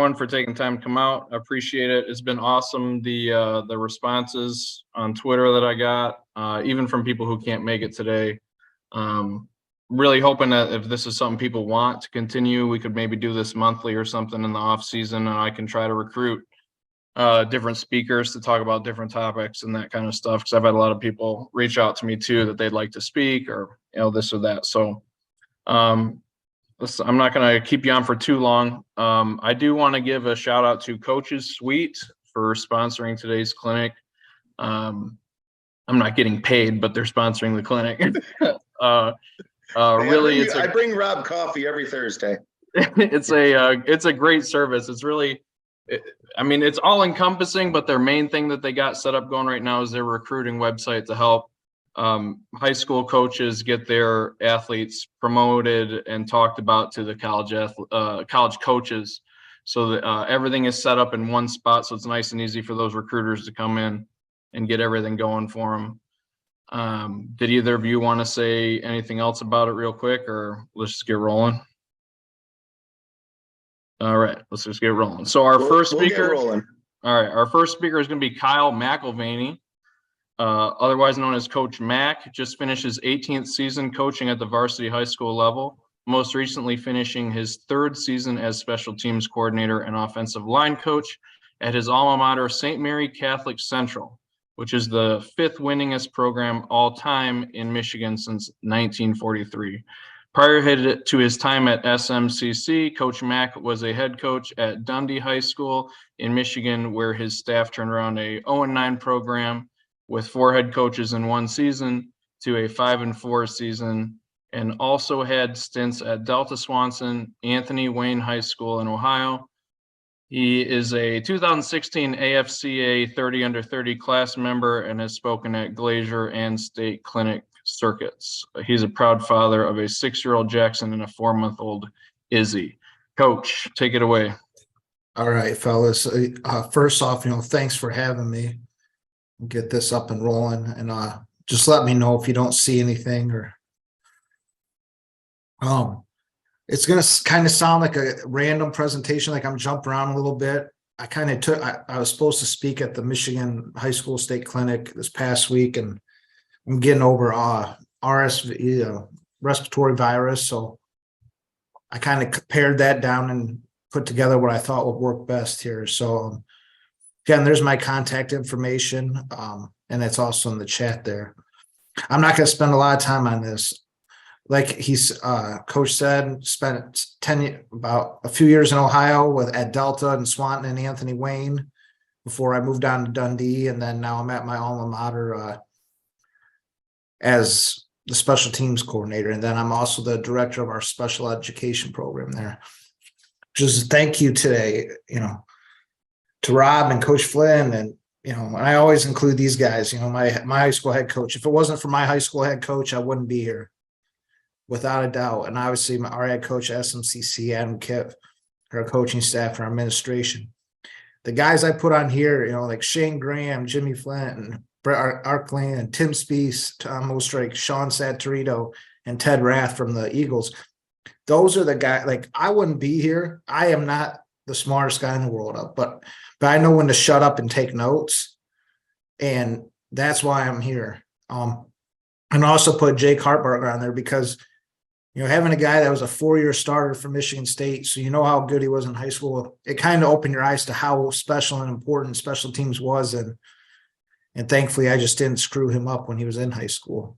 everyone for taking time to come out. I appreciate it. It's been awesome. The responses on Twitter that I got, even from people who can't make it today. Really hoping that if this is something people want to continue, we could maybe do this monthly or something in the off season, and I can try to recruit different speakers to talk about different topics and that kind of stuff. Because I've had a lot of people reach out to me too that they'd like to speak or this or that. So I'm not going to keep you on for too long. I do want to give a shout out to Coach's Suite for sponsoring today's clinic. I'm not getting paid, but they're sponsoring the clinic. Really, I bring Rob coffee every Thursday. It's a great service. It's really, it's all encompassing, but their main thing that they got set up going right now is their recruiting website to help high school coaches get their athletes promoted and talked about to the college coaches. So that everything is set up in one spot, so it's nice and easy for those recruiters to come in and get everything going for them. Did either of you want to say anything else about it real quick, or let's just get rolling? All right, let's just get rolling. So our first speaker is going to be Kyle McElvaney, otherwise known as Coach Mac. Just finished his 18th season coaching at the varsity high school level, most recently finishing his 3rd season as special teams coordinator and offensive line coach at his alma mater, St. Mary Catholic Central, which is the 5th winningest program all time in Michigan since 1943. Prior to his time at SMCC, Coach Mack was a head coach at Dundee High School in Michigan, where his staff turned around a 0-9 program with 4 head coaches in 1 season to a 5-4 season, and also had stints at Delta Swanson, Anthony Wayne High School in Ohio. He is a 2016 AFCA 30 under 30 class member and has spoken at Glacier and State Clinic circuits. He's a proud father of a 6-year-old Jackson and a 4-month-old Izzy. Coach, take it away. All right, fellas. First off, thanks for having me. Get this up and rolling, and just let me know if you don't see anything or. It's going to kind of sound like a random presentation, like I'm jumping around a little bit. I was supposed to speak at the Michigan High School State Clinic this past week, and I'm getting over RSV, respiratory virus. So I kind of pared that down and put together what I thought would work best here. So again, there's my contact information, and it's also in the chat there. I'm not going to spend a lot of time on this. Like Coach said, spent about a few years in Ohio at Delta and Swanton and Anthony Wayne before I moved on to Dundee, and then now I'm at my alma mater as the special teams coordinator, and then I'm also the director of our special education program there. Just thank you today, to Rob and Coach Flynn, and I always include these guys. My high school head coach. If it wasn't for my high school head coach, I wouldn't be here, without a doubt. And obviously our head coach at SMCC, Adam Kipp, our coaching staff and our administration. The guys I put on here, like Shane Graham, Jimmy Flint, and Brett Arklin, and Tim Spees, Tom Ostrake, Sean Satorito, and Ted Rath from the Eagles. Those are the guys. Like, I wouldn't be here. I am not the smartest guy in the world, but I know when to shut up and take notes, and that's why I'm here. And also put Jake Hartberger on there because having a guy that was a 4-year starter for Michigan State, so how good he was in high school, it kind of opened your eyes to how special and important special teams was, and thankfully I just didn't screw him up when he was in high school.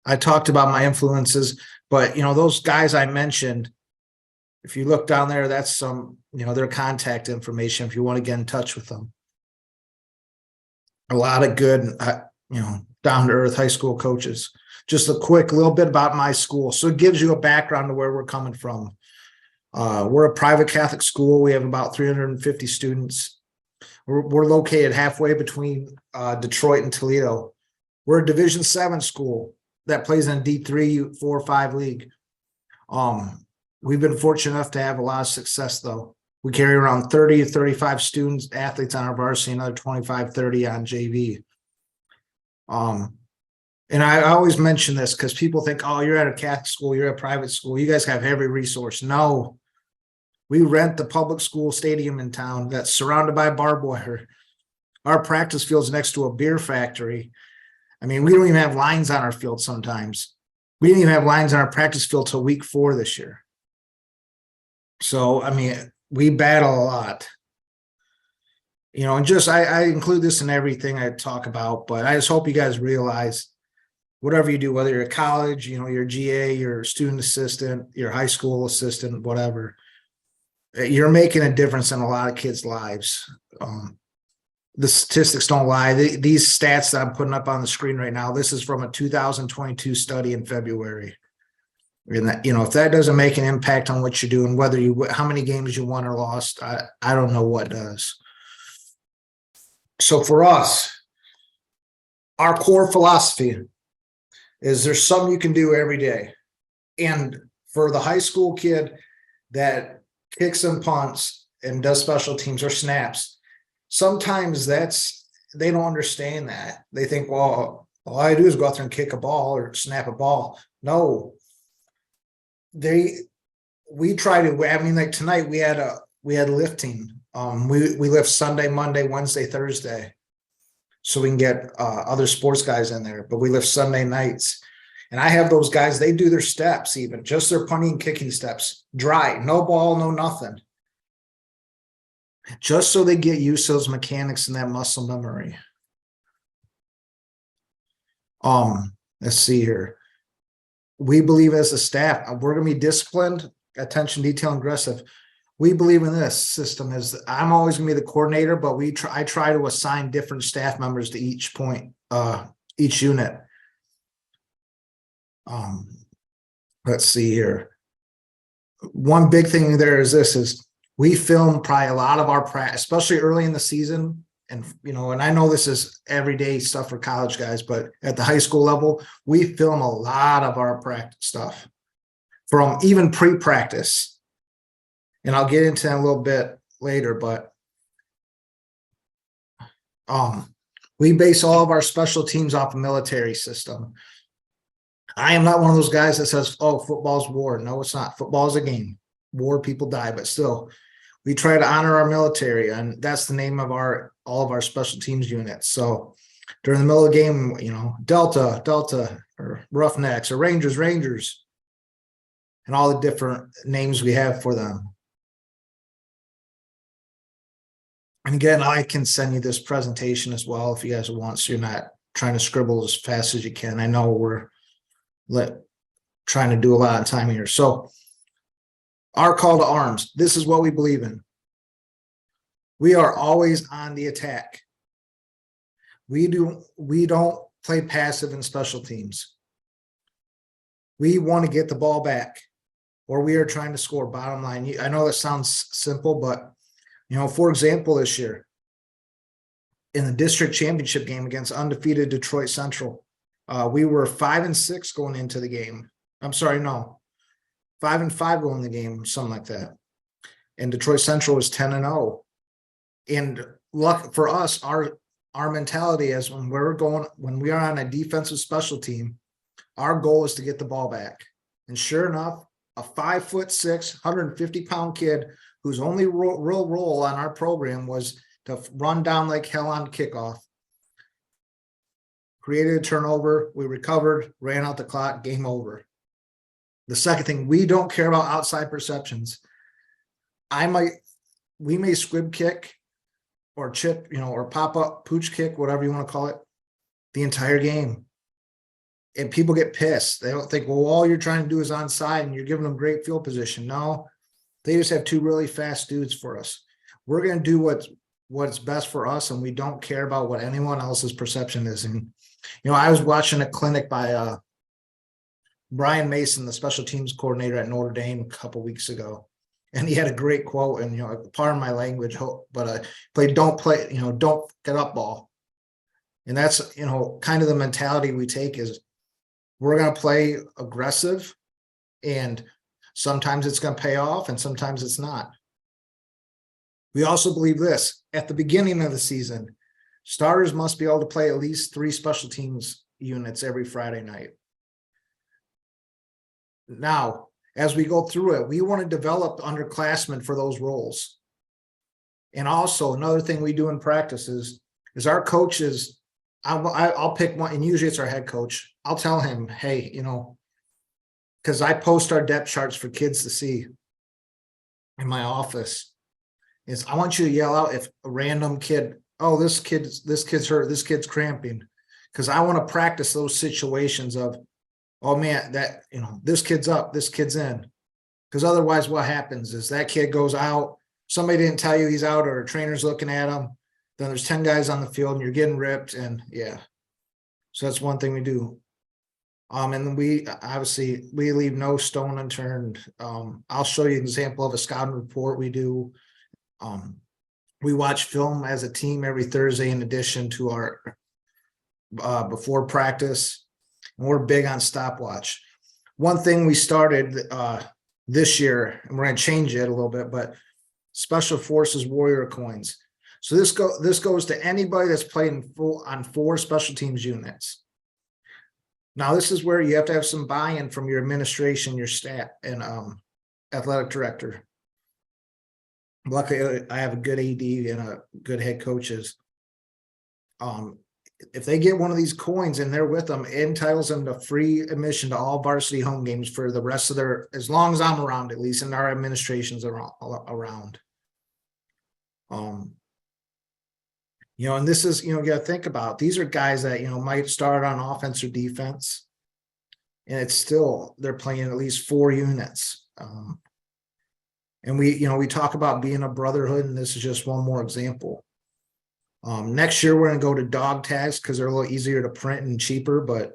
I talked about my influences, but those guys I mentioned, if you look down there, that's some their contact information if you want to get in touch with them. A lot of good down to earth high school coaches. Just a quick little bit about my school. So it gives you a background to where we're coming from. We're a private Catholic school. We have about 350 students. We're located halfway between Detroit and Toledo. We're a Division VII school that plays in D3, 4, 5 league. We've been fortunate enough to have a lot of success, though. We carry around 30 to 35 students, athletes on our varsity, another 25, 30 on JV. And I always mention this because people think, oh, you're at a Catholic school, you're at a private school, you guys have every resource. No, We rent the public school stadium in town that's surrounded by barbed wire. Our practice field's next to a beer factory. I mean, we don't even have lines on our field sometimes. We didn't even have lines on our practice field till week 4 this year. So, I mean, we battle a lot. And just I include this in everything I talk about, but I just hope you guys realize whatever you do, whether you're at college, your GA, your student assistant, your high school assistant, whatever, you're making a difference in a lot of kids' lives. The statistics don't lie. These stats that I'm putting up on the screen right now, this is from a 2022 study in February. And that, if that doesn't make an impact on what you're doing, how many games you won or lost, I don't know what does. So for us, our core philosophy is there's something you can do every day. And for the high school kid that kicks and punts and does special teams or snaps, sometimes they don't understand that. They think, well, all I do is go out there and kick a ball or snap a ball. No. We try to, I mean, like tonight we had lifting. We lift Sunday, Monday, Wednesday, Thursday, so we can get other sports guys in there, but we lift Sunday nights. And I have those guys, they do their steps, even just their punting and kicking steps, dry, no ball, no nothing. Just so they get used to those mechanics and that muscle memory. Let's see here. We believe as a staff, we're going to be disciplined, attention, detail, and aggressive. We believe in this system is I'm always going to be the coordinator, but I try to assign different staff members to each point, each unit. Let's see here. One big thing there is we film probably a lot of our practice, especially early in the season. And, and I know this is everyday stuff for college guys, but at the high school level, we film a lot of our practice stuff from even pre-practice. And I'll get into that a little bit later, but we base all of our special teams off a military system. I am not one of those guys that says, oh, football's war. No, it's not. Football's a game. War, people die, but still, we try to honor our military, and that's the name of all of our special teams units. So during the middle of the game, Delta, or Roughnecks, or Rangers, and all the different names we have for them. And again, I can send you this presentation as well if you guys want, so you're not trying to scribble as fast as you can. I know we're trying to do a lot of time here. So our call to arms, this is what we believe in. We are always on the attack. We don't play passive in special teams. We want to get the ball back, or we are trying to score, bottom line. I know that sounds simple, but for example, this year in the district championship game against undefeated Detroit Central, we were 5-6 going into the game. I'm sorry, no, 5-5 going in the game, something like that. And Detroit Central was 10-0. And luck for us, our mentality is when we are on a defensive special team, our goal is to get the ball back. And sure enough, a 5'6", 150-pound kid whose only real role on our program was to run down like hell on kickoff. Created a turnover, we recovered, ran out the clock, game over. The second thing, we don't care about outside perceptions. We may squib kick or chip, or pop up, pooch kick, whatever you want to call it, the entire game. And people get pissed. They don't think, well, all you're trying to do is onside and you're giving them great field position. No, they just have two really fast dudes for us. We're going to do what's best for us, and we don't care about what anyone else's perception is. And, I was watching a clinic by Brian Mason, the special teams coordinator at Notre Dame, a couple weeks ago. And he had a great quote, and, pardon my language, but don't get up ball. And that's, kind of the mentality we take is we're going to play aggressive, and sometimes it's going to pay off and sometimes it's not. We also believe this: at the beginning of the season, starters must be able to play at least 3 special teams units every Friday night. Now, as we go through it, we want to develop underclassmen for those roles. And also another thing we do in practice is our coaches, I'll pick one, and usually it's our head coach. I'll tell him, hey, because I post our depth charts for kids to see in my office, is I want you to yell out if a random kid, oh, this kid's hurt, this kid's cramping, because I want to practice those situations of, oh man, that, this kid's up, this kid's in. Because otherwise what happens is that kid goes out, somebody didn't tell you he's out, or a trainer's looking at him, then there's 10 guys on the field and you're getting ripped, and yeah. So that's one thing we do. And then we leave no stone unturned. I'll show you an example of a scouting report we do. We watch film as a team every Thursday in addition to our before practice, and we're big on stopwatch. One thing we started this year, and we're going to change it a little bit, but Special Forces Warrior coins. So this goes to anybody that's played on 4 special teams units. Now, this is where you have to have some buy-in from your administration, your staff, and athletic director. Luckily, I have a good AD and a good head coaches. If they get one of these coins and they're with them, it entitles them to free admission to all varsity home games for the rest of as long as I'm around, at least, and our administration's around. And this is, you got to think about, these are guys that, might start on offense or defense, and it's still, they're playing at least 4 units. And we talk about being a brotherhood, and this is just one more example. Next year, we're going to go to dog tags because they're a little easier to print and cheaper, but,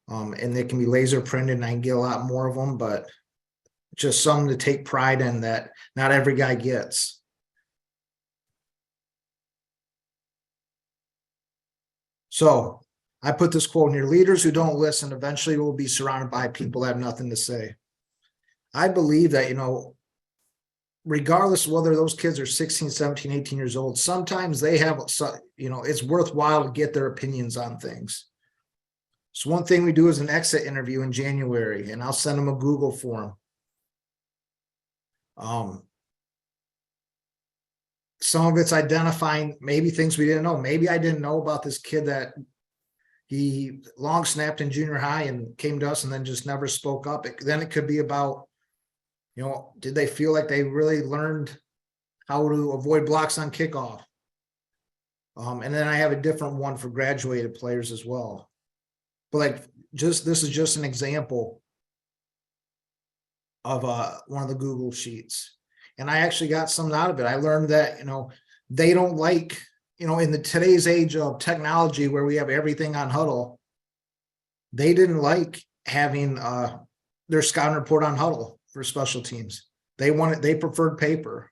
and they can be laser printed, and I can get a lot more of them, but just something to take pride in that not every guy gets. So I put this quote in here: leaders who don't listen eventually will be surrounded by people that have nothing to say. I believe that, regardless of whether those kids are 16, 17, 18 years old, sometimes they have, it's worthwhile to get their opinions on things. So one thing we do is an exit interview in January, and I'll send them a Google form. Some of it's identifying maybe things we didn't know. Maybe I didn't know about this kid that he long snapped in junior high and came to us and then just never spoke up. Then it could be about, did they feel like they really learned how to avoid blocks on kickoff? And then I have a different one for graduated players as well. But this is just an example of one of the Google sheets. And I actually got something out of it. I learned that, they don't like, in today's age of technology where we have everything on Huddle, they didn't like having their scouting report on Huddle for special teams. They preferred paper.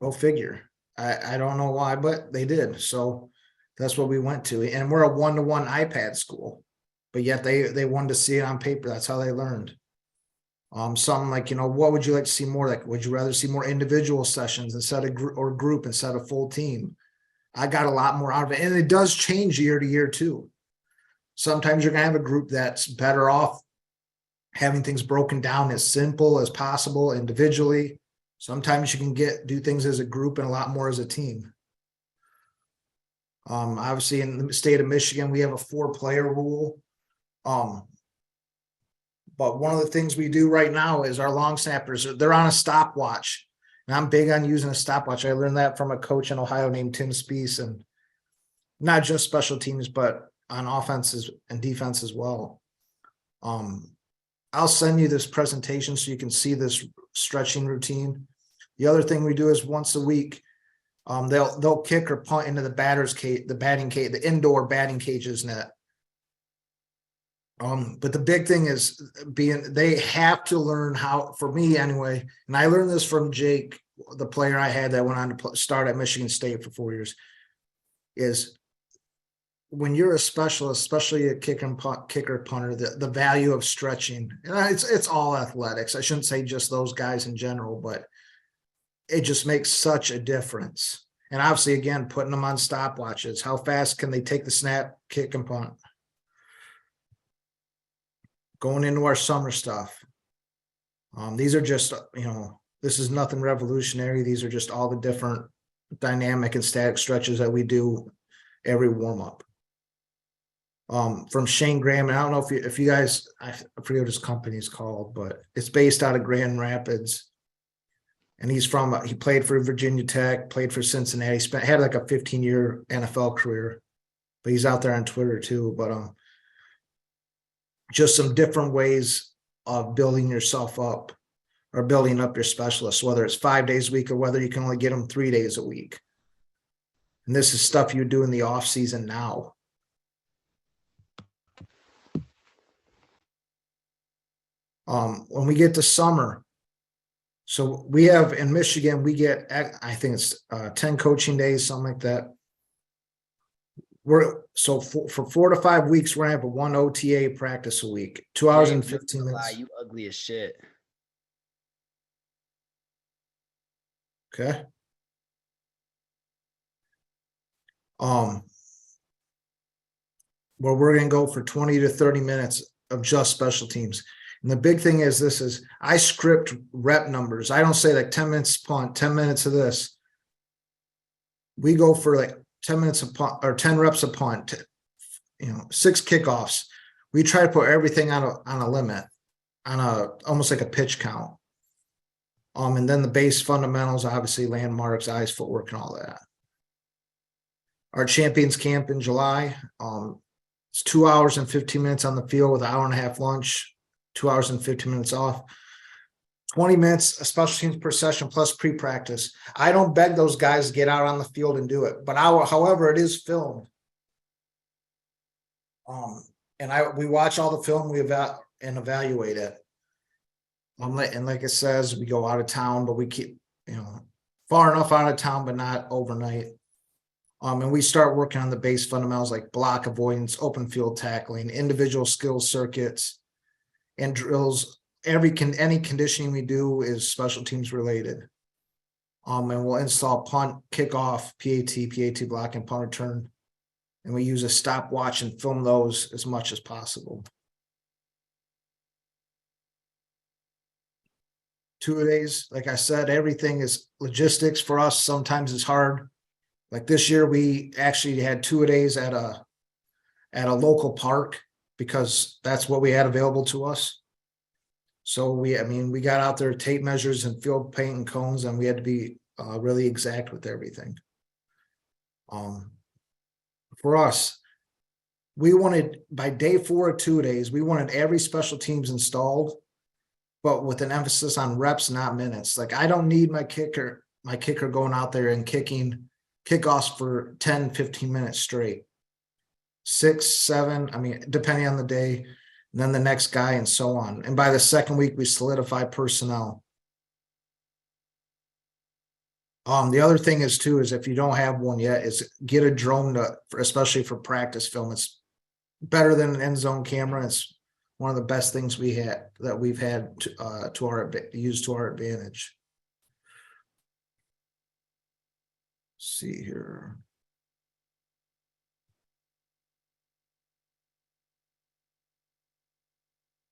Go figure. I don't know why, but they did. So that's what we went to. And we're a 1-to-1 iPad school, but yet they wanted to see it on paper. That's how they learned. Something like, what would you like to see more? Like, would you rather see more individual sessions instead of group instead of full team? I got a lot more out of it. And it does change year to year too. Sometimes you're going to have a group that's better off having things broken down as simple as possible individually. Sometimes you can do things as a group and a lot more as a team. Obviously in the state of Michigan, we have a 4-player rule. But one of the things we do right now is our long snappers, they're on a stopwatch. And I'm big on using a stopwatch. I learned that from a coach in Ohio named Tim Spees, and not just special teams, but on offenses and defense as well. I'll send you this presentation so you can see this stretching routine. The other thing we do is once a week, they'll kick or punt into the batter's cage, the batting cage, the indoor batting cages net. But the big thing is they have to learn how, for me anyway, and I learned this from Jake, the player I had that went on to start at Michigan State for 4 years, is when you're a specialist, especially a kicker, punter, the value of stretching, and it's all athletics. I shouldn't say just those guys in general, but it just makes such a difference. And obviously, again, putting them on stopwatches. How fast can they take the snap, kick, and punt? Going into our summer stuff, These are just, this is nothing revolutionary. These are just all the different dynamic and static stretches that we do every warm up. From Shane Graham, and I don't know if you guys, I forget what his company's called, but it's based out of Grand Rapids. And he played for Virginia Tech, played for Cincinnati, had like a 15-year NFL career, but he's out there on Twitter too. But just some different ways of building yourself up or building up your specialists, whether it's 5 days a week or whether you can only get them 3 days a week. And this is stuff you do in the off season now. When we get to summer, so we have in Michigan, we get, I think it's 10 coaching days, something like that. For 4 to 5 weeks, we're gonna have a 1 OTA practice a week, 2 hours and 15 minutes. You ugly as shit. Okay. Where we're gonna go for 20 to 30 minutes of just special teams. And the big thing is I script rep numbers. I don't say like 10 minutes punt, 10 minutes of this. We go for like 10 minutes of punt or 10 reps of punt, 6 kickoffs. We try to put everything on a limit, almost like a pitch count. And then the base fundamentals, obviously landmarks, eyes, footwork, and all that. Our champions camp in July, it's 2 hours and 15 minutes on the field with an hour and a half lunch. 2 hours and 15 minutes off, 20 minutes of special teams per session plus pre-practice. I don't beg those guys to get out on the field and do it, but however, it is filmed. We watch all the film, we evaluate it. And like it says, we go out of town, but we keep, far enough out of town, but not overnight. And we start working on the base fundamentals like block avoidance, open field tackling, individual skills circuits, and drills. Any conditioning we do is special teams related. And we'll install punt, kickoff, PAT block, and punt return. And we use a stopwatch and film those as much as possible. 2 days, like I said, everything is logistics for us. Sometimes it's hard. Like this year, we actually had 2 days at a local park because that's what we had available to us. So we got out there tape measures and field paint and cones, and we had to be really exact with everything. For us, we wanted by day 4 of 2 days, we wanted every special teams installed, but with an emphasis on reps, not minutes. Like I don't need my kicker going out there and kicking kickoffs for 10, 15 minutes straight. 6, 7, depending on the day, and then the next guy and so on. And by the second week, we solidify personnel. The other thing is if you don't have one yet, is get a drone especially for practice film. It's better than an end zone camera. It's one of the best things we've had to use to our advantage. Let's see here.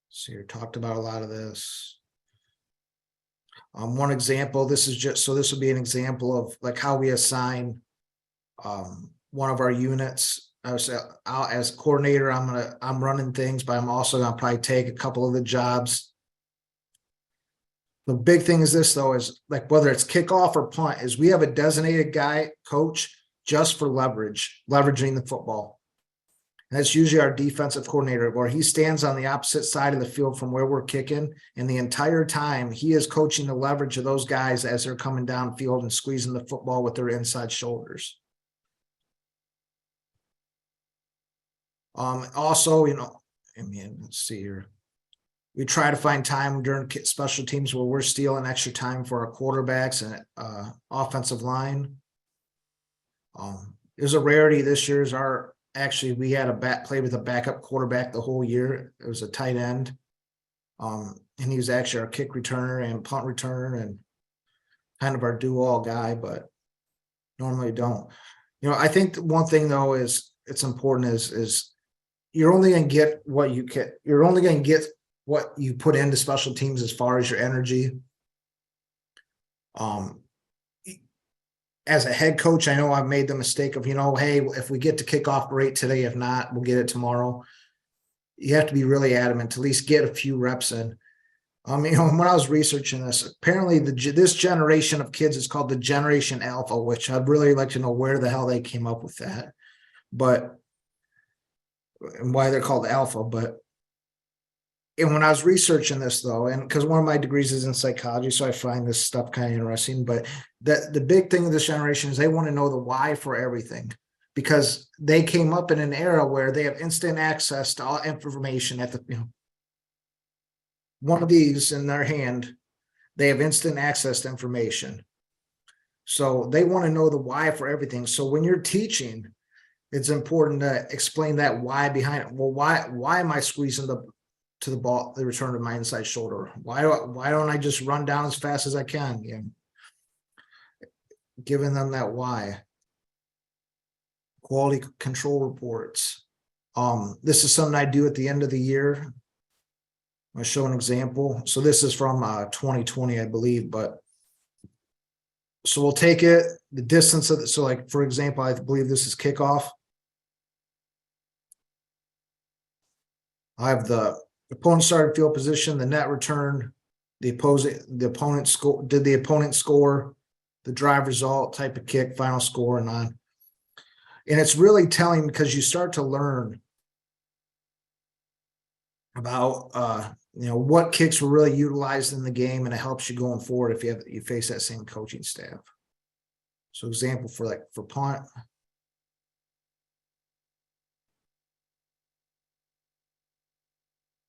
So you talked about a lot of this. One example, this would be an example of like how we assign one of our units. As a coordinator, I'm running things, but I'm also gonna probably take a couple of the jobs. The big thing is this though, is like whether it's kickoff or punt, is we have a designated coach just for leveraging the football. And that's usually our defensive coordinator, where he stands on the opposite side of the field from where we're kicking. And the entire time he is coaching the leverage of those guys as they're coming downfield and squeezing the football with their inside shoulders. Also, let's see here. We try to find time during special teams where we're stealing extra time for our quarterbacks and offensive line. It was a rarity this year's we had play with a backup quarterback the whole year. It was a tight end. And he was actually our kick returner and punt returner and kind of our do-all guy, but normally don't. I think one thing though is it's important is you're only going to get what you get. You're only going to get what you put into special teams as far as your energy. As a head coach, I know I've made the mistake of, hey, if we get to kickoff, great today. If not, we'll get it tomorrow. You have to be really adamant to at least get a few reps in. When I was researching this, apparently this generation of kids is called the Generation Alpha, which I'd really like to know where the hell they came up with that, and why they're called Alpha. And when I was researching this, though, and because one of my degrees is in psychology, so I find this stuff kind of interesting, but the big thing of this generation is they want to know the why for everything, because they came up in an era where they have instant access to all information at one of these in their hand. They have instant access to information. So they want to know the why for everything. So when you're teaching, it's important to explain that why behind it. Well, why am I squeezing the ball, the return to my inside shoulder? Why don't I just run down as fast as I can? Giving them that why. Quality control reports. This is something I do at the end of the year. I'll show an example. So this is from 2020, I believe, so we'll take it, the distance of it. So like, for example, I believe this is kickoff. I have the opponent started field position, the net return, the opponent score, did the opponent score, the drive result, type of kick, final score, and on. And it's really telling because you start to learn about what kicks were really utilized in the game, and it helps you going forward if you face that same coaching staff. So example for punt.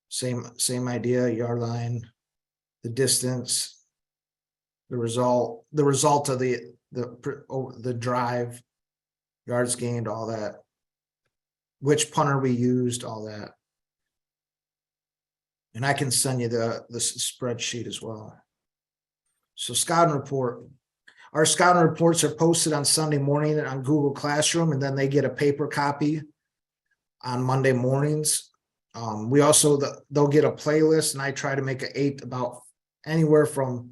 Same idea, yard line, the distance, the result of the drive, yards gained, all that, which punter we used, all that. And I can send you the spreadsheet as well. So scouting report. Our scouting reports are posted on Sunday morning on Google Classroom, and then they get a paper copy on Monday mornings. We also, they'll get a playlist, and I try to make about anywhere from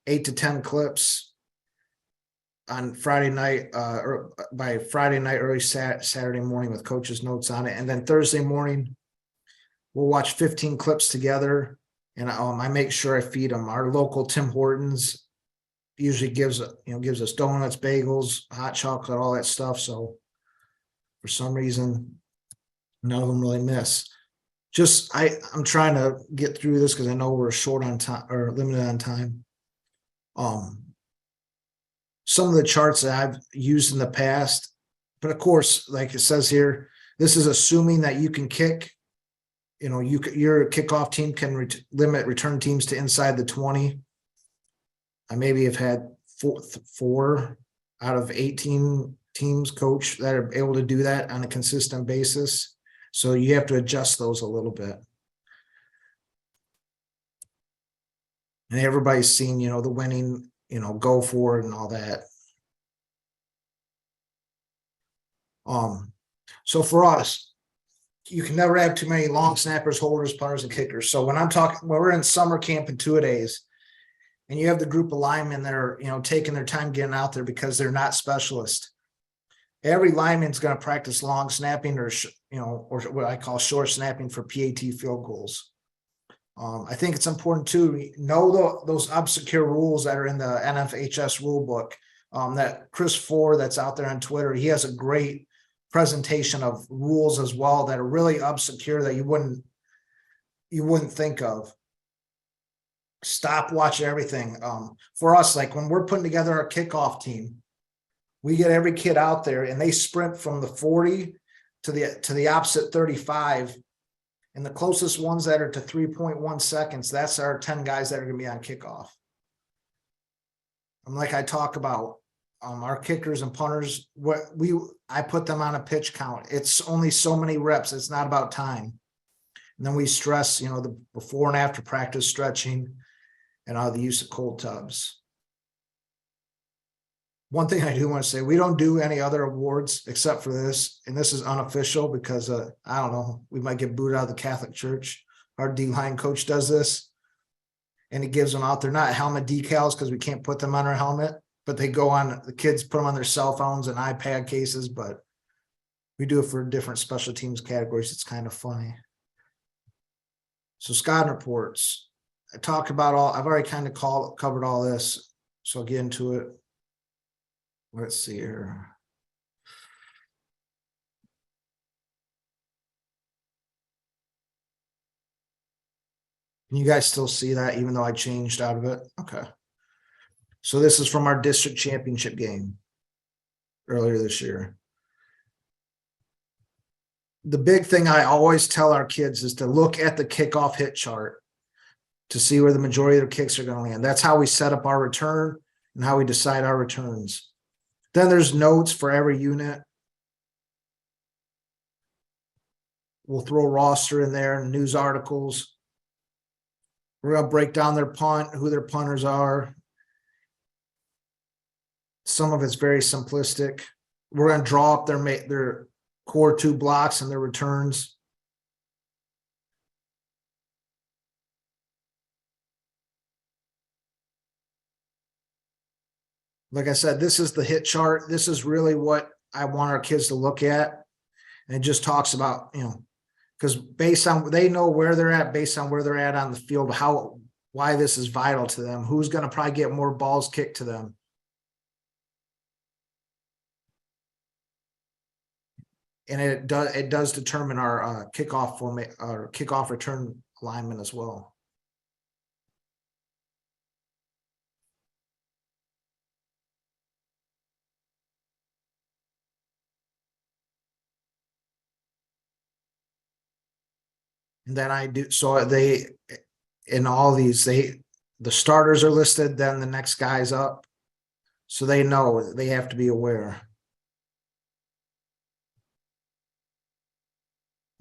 8 to 10 clips on Friday night, or by Friday night, early Saturday morning with coach's notes on it. And then Thursday morning, we'll watch 15 clips together, and I make sure I feed them. Our local Tim Hortons usually gives us donuts, bagels, hot chocolate, all that stuff. So for some reason, none of them really miss. I'm trying to get through this because I know we're short on time or limited on time. Some of the charts that I've used in the past, but of course, like it says here, this is assuming that you can kick. Your kickoff team can limit return teams to inside the 20. I maybe have had four out of 18 teams coach that are able to do that on a consistent basis. So you have to adjust those a little bit. And everybody's seen, the winning, go for it and all that. So for us, you can never have too many long snappers, holders, punters, and kickers. So when we're in summer camp in 2-a-days, and you have the group of linemen that are, taking their time getting out there because they're not specialists. Every lineman's going to practice long snapping or what I call short snapping for PAT field goals. I think it's important to know those obscure rules that are in the NFHS rule book. That Chris Ford that's out there on Twitter, he has a great presentation of rules as well that are really obscure that you wouldn't think of. Stop, watch everything. For us, like when we're putting together our kickoff team, we get every kid out there and they sprint from the 40 to the opposite 35. And the closest ones that are to 3.1 seconds, that's our 10 guys that are going to be on kickoff. Like I talk about, our kickers and punters, I put them on a pitch count. It's only so many reps. It's not about time. And then we stress, the before and after practice stretching and the use of cold tubs. One thing I do want to say, we don't do any other awards except for this, and this is unofficial because I don't know, we might get booted out of the Catholic Church. Our D-line coach does this, and he gives them out. They're not helmet decals because we can't put them on our helmet, but they go on, the kids put them on their cell phones and iPad cases, but we do it for different special teams categories. It's kind of funny. So Scott reports. I talked about I've already kind of covered all this, so I'll get into it. Let's see here. Can you guys still see that even though I changed out of it? Okay. So this is from our district championship game earlier this year. The big thing I always tell our kids is to look at the kickoff hit chart to see where the majority of their kicks are going to land. That's how we set up our return and how we decide our returns. Then there's notes for every unit. We'll throw roster in there and news articles. We're going to break down their punt, who their punters are. Some of it's very simplistic. We're going to draw up their core 2 blocks and their returns. Like I said, this is the hit chart. This is really what I want our kids to look at. And it just talks about, because based on, they know where they're at, based on where they're at on the field, why this is vital to them, who's going to probably get more balls kicked to them. And it does determine our kickoff return alignment as well. And then I do, so in all these, the starters are listed, then the next guy's up. So they know, they have to be aware.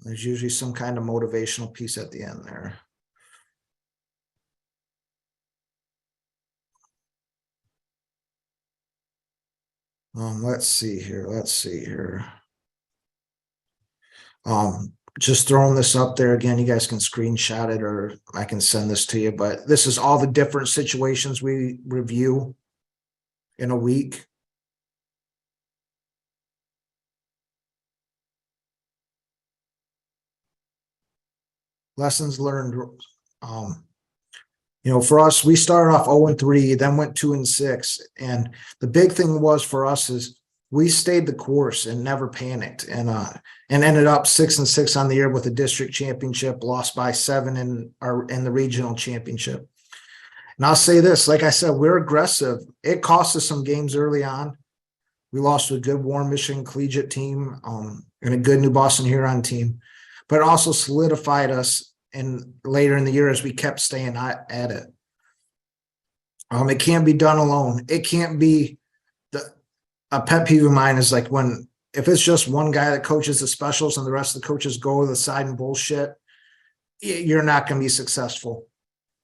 There's usually some kind of motivational piece at the end there. Let's see here. Just throwing this up there again, you guys can screenshot it or I can send this to you, but this is all the different situations we review in a week. Lessons learned. For us, we started off 0-3, then went 2-6. And the big thing was for us is we stayed the course and never panicked, and ended up 6-6 on the year with a district championship, lost by 7 in the regional championship. And I'll say this, like I said, we're aggressive. It cost us some games early on. We lost to a good Warren, Michigan collegiate team, and a good New Boston Huron team, but it also solidified us. And later in the year, as we kept staying at it, it can't be done alone. It can't be a pet peeve of mine is like if it's just one guy that coaches the specials and the rest of the coaches go to the side and bullshit, you're not going to be successful.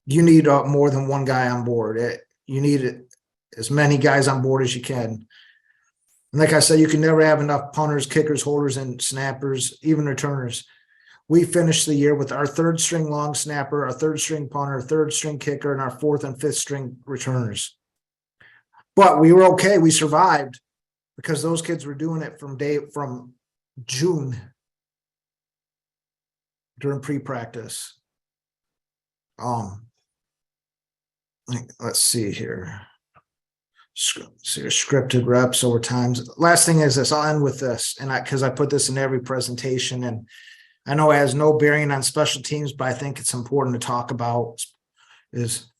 You need more than one guy on board. You need as many guys on board as you can. And like I said, you can never have enough punters, kickers, holders, and snappers, even returners. We finished the year with our 3rd string long snapper, our 3rd string punter, 3rd string kicker, and our 4th and 5th string returners. But we were okay. We survived because those kids were doing it from June during pre-practice. Let's see here. Scripted reps over times. Last thing is this. I'll end with this, and because I put this in every presentation, and I know it has no bearing on special teams, but I think it's important to talk about is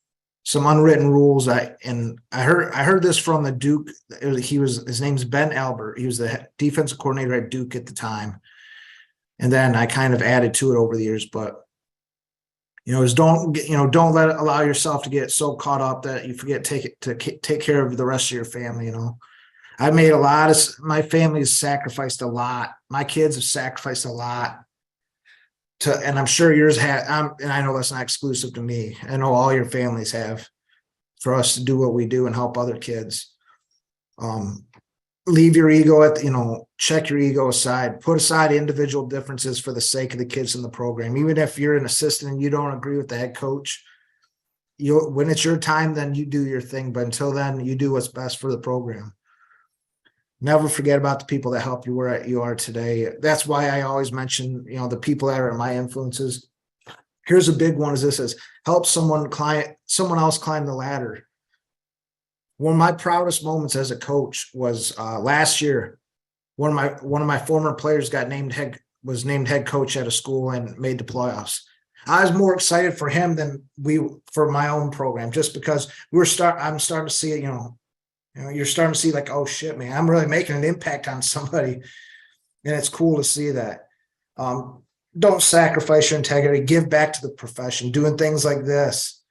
some unwritten rules. I heard this from the Duke. His name's Ben Albert. He was the defensive coordinator at Duke at the time. And then I kind of added to it over the years, but don't allow yourself to get so caught up that you forget to take care of the rest of your family. I made my family has sacrificed a lot. My kids have sacrificed a lot. And I'm sure yours have, and I know that's not exclusive to me. I know all your families have, for us to do what we do and help other kids. leave your ego at, check your ego aside, put aside individual differences for the sake of the kids in the program. Even if you're an assistant and you don't agree with the head coach, when it's your time, then you do your thing. But until then, you do what's best for the program. Never forget about the people that help you where you are today. That's why I always mention, the people that are my influences. Here's a big one: is help someone else climb the ladder. One of my proudest moments as a coach was last year. One of my former players was named head coach at a school and made the playoffs. I was more excited for him than for my own program, just because I'm starting to see it. You're starting to see like, oh shit, man, I'm really making an impact on somebody, and it's cool to see that. Don't sacrifice your integrity. Give back to the profession. Doing things like this,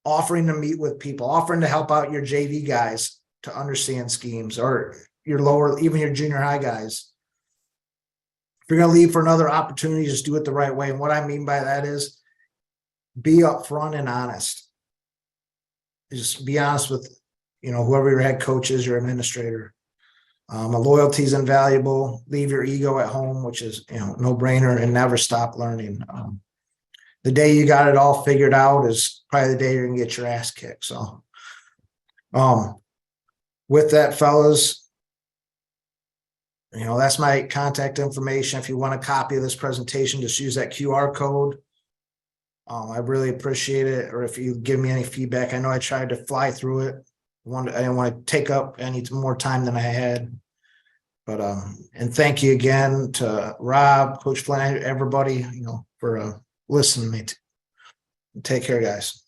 offering to meet with people, offering to help out your JV guys to understand schemes, or even your junior high guys. If you're going to leave for another opportunity, just do it the right way. And what I mean by that is be upfront and honest. Just be honest with, whoever your head coach is, your administrator. Loyalty is invaluable. Leave your ego at home, which is, no brainer, and never stop learning. The day you got it all figured out is probably the day you're going to get your ass kicked. So, with that, fellas, that's my contact information. If you want a copy of this presentation, just use that QR code. I really appreciate it. Or if you give me any feedback, I know I tried to fly through it. I didn't want to take up any more time than I had. But and thank you again to Rob, Coach Flynn, everybody, for listening to me. Take care, guys.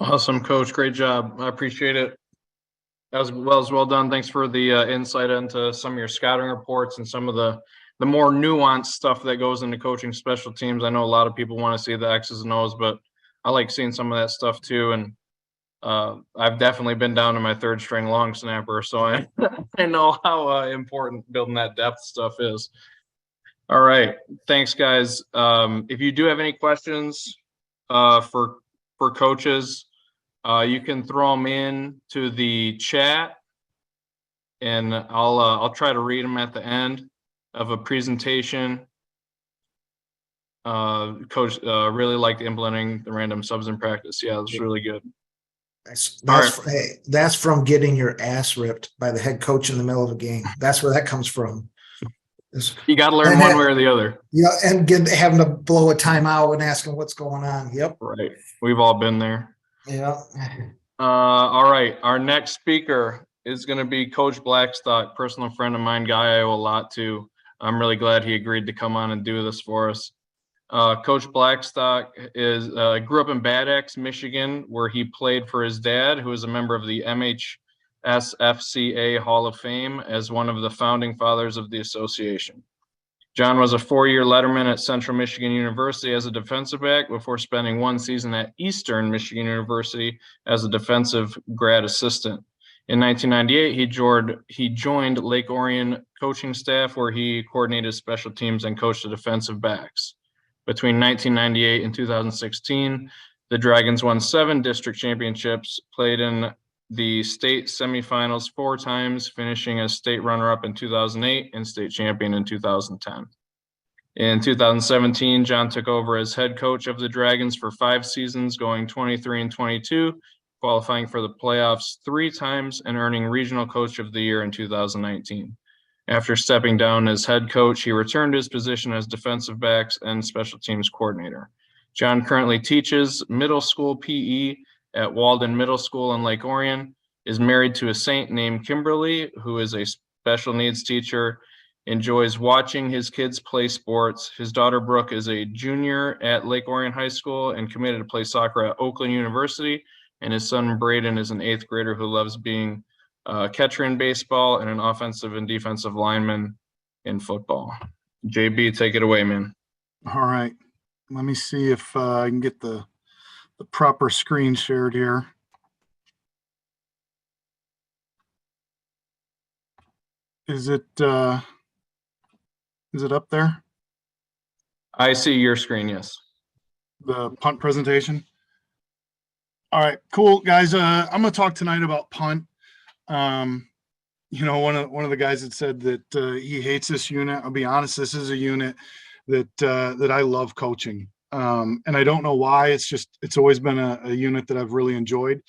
Awesome, Coach. Great job. I appreciate it. As well done. Thanks for the insight into some of your scouting reports and some of the more nuanced stuff that goes into coaching special teams. I know a lot of people want to see the X's and O's, but I like seeing some of that stuff too. And I've definitely been down to my third string long snapper, so I know how important building that depth stuff is. All right, thanks, guys. If you do have any questions for coaches, you can throw them in to the chat, and I'll try to read them at the end of a presentation. Coach really liked implementing the random subs in practice. Yeah, it was really good. That's from getting your ass ripped by the head coach in the middle of a game. That's where that comes from. You got to learn one way or the other. Yeah, and having to blow a timeout and asking what's going on. Yep. Right. We've all been there. Yeah. All right. Our next speaker is going to be Coach Blackstock, personal friend of mine, guy I owe a lot to. I'm really glad he agreed to come on and do this for us. Coach Blackstock grew up in Bad Axe, Michigan, where he played for his dad, who is a member of the MHSFCA Hall of Fame as one of the founding fathers of the association. John was a 4-year letterman at Central Michigan University as a defensive back before spending 1 season at Eastern Michigan University as a defensive grad assistant. In 1998, he joined Lake Orion coaching staff, where he coordinated special teams and coached the defensive backs. Between 1998 and 2016, the Dragons won 7 district championships, played in the state semifinals 4 times, finishing as state runner-up in 2008 and state champion in 2010. In 2017, John took over as head coach of the Dragons for 5 seasons, going 23-22, qualifying for the playoffs 3 times and earning Regional Coach of the Year in 2019. After stepping down as head coach, he returned to his position as defensive backs and special teams coordinator. John currently teaches middle school PE at Walden Middle School in Lake Orion, is married to a Saint named Kimberly, who is a special needs teacher, enjoys watching his kids play sports. His daughter Brooke is a junior at Lake Orion High School and committed to play soccer at Oakland University. And his son Braden is an 8th grader who loves being a catcher in baseball and an offensive and defensive lineman in football. JB, take it away, man. All right. Let me see if I can get the proper screen shared here. Is it up there? I see your screen. Yes. The punt presentation. All right, cool guys. I'm going to talk tonight about punt. You know, one of the guys that said that he hates this unit. I'll be honest, this is a unit that I love coaching. And I don't know why. It's always been a unit that I've really enjoyed.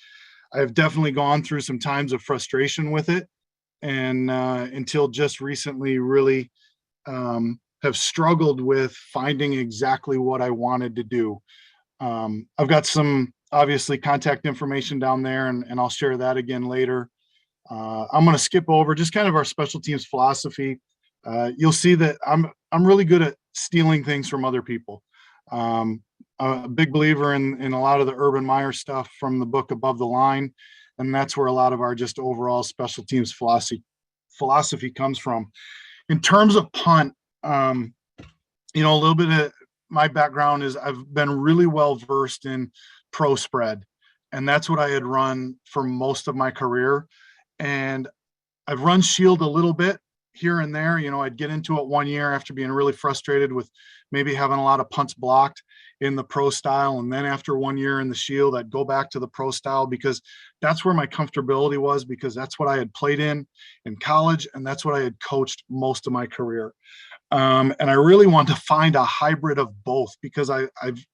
I've definitely gone through some times of frustration with it, and until just recently really have struggled with finding exactly what I wanted to do. I've got some obviously contact information down there, and I'll share that again later. I'm going to skip over just kind of our special teams philosophy. You'll see that I'm really good at stealing things from other people. I'm a big believer in a lot of the Urban Meyer stuff from the book Above the Line, and that's where a lot of our just overall special teams philosophy comes from. In terms of punt, you know, a little bit of my background is I've been really well versed in pro spread, and that's what I had run for most of my career. And I've run shield a little bit here and there. You know, I'd get into it one year after being really frustrated with maybe having a lot of punts blocked in the pro style. And then after 1 year in the shield, I'd go back to the pro style because that's where my comfortability was, because that's what I had played in college. And that's what I had coached most of my career. And I really want to find a hybrid of both, because I've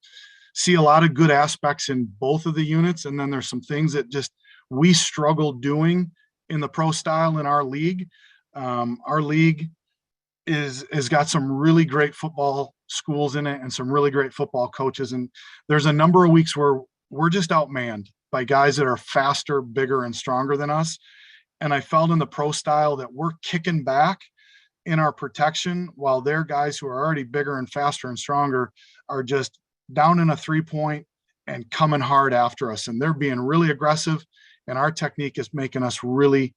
see a lot of good aspects in both of the units. And then there's some things that just we struggle doing in the pro style in our league. Our league has got some really great football schools in it and some really great football coaches. And there's a number of weeks where we're just outmanned by guys that are faster, bigger, and stronger than us. And I felt in the pro style that we're kicking back in our protection, while their guys who are already bigger and faster and stronger are just down in a 3-point and coming hard after us. And they're being really aggressive, and our technique is making us really,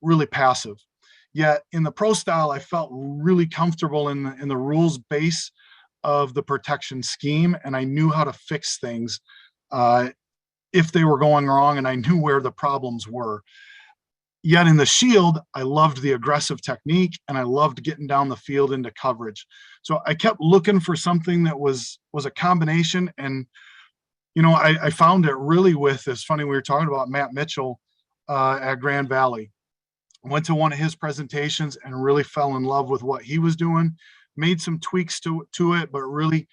really passive. Yet in the pro style, I felt really comfortable in the rules base of the protection scheme, and I knew how to fix things if they were going wrong, and I knew where the problems were. Yet in the shield, I loved the aggressive technique, and I loved getting down the field into coverage. So I kept looking for something that was a combination. And, you know, I found it really with, it's funny, we were talking about Matt Mitchell at Grand Valley. I went to one of his presentations and really fell in love with what he was doing, made some tweaks to it, but really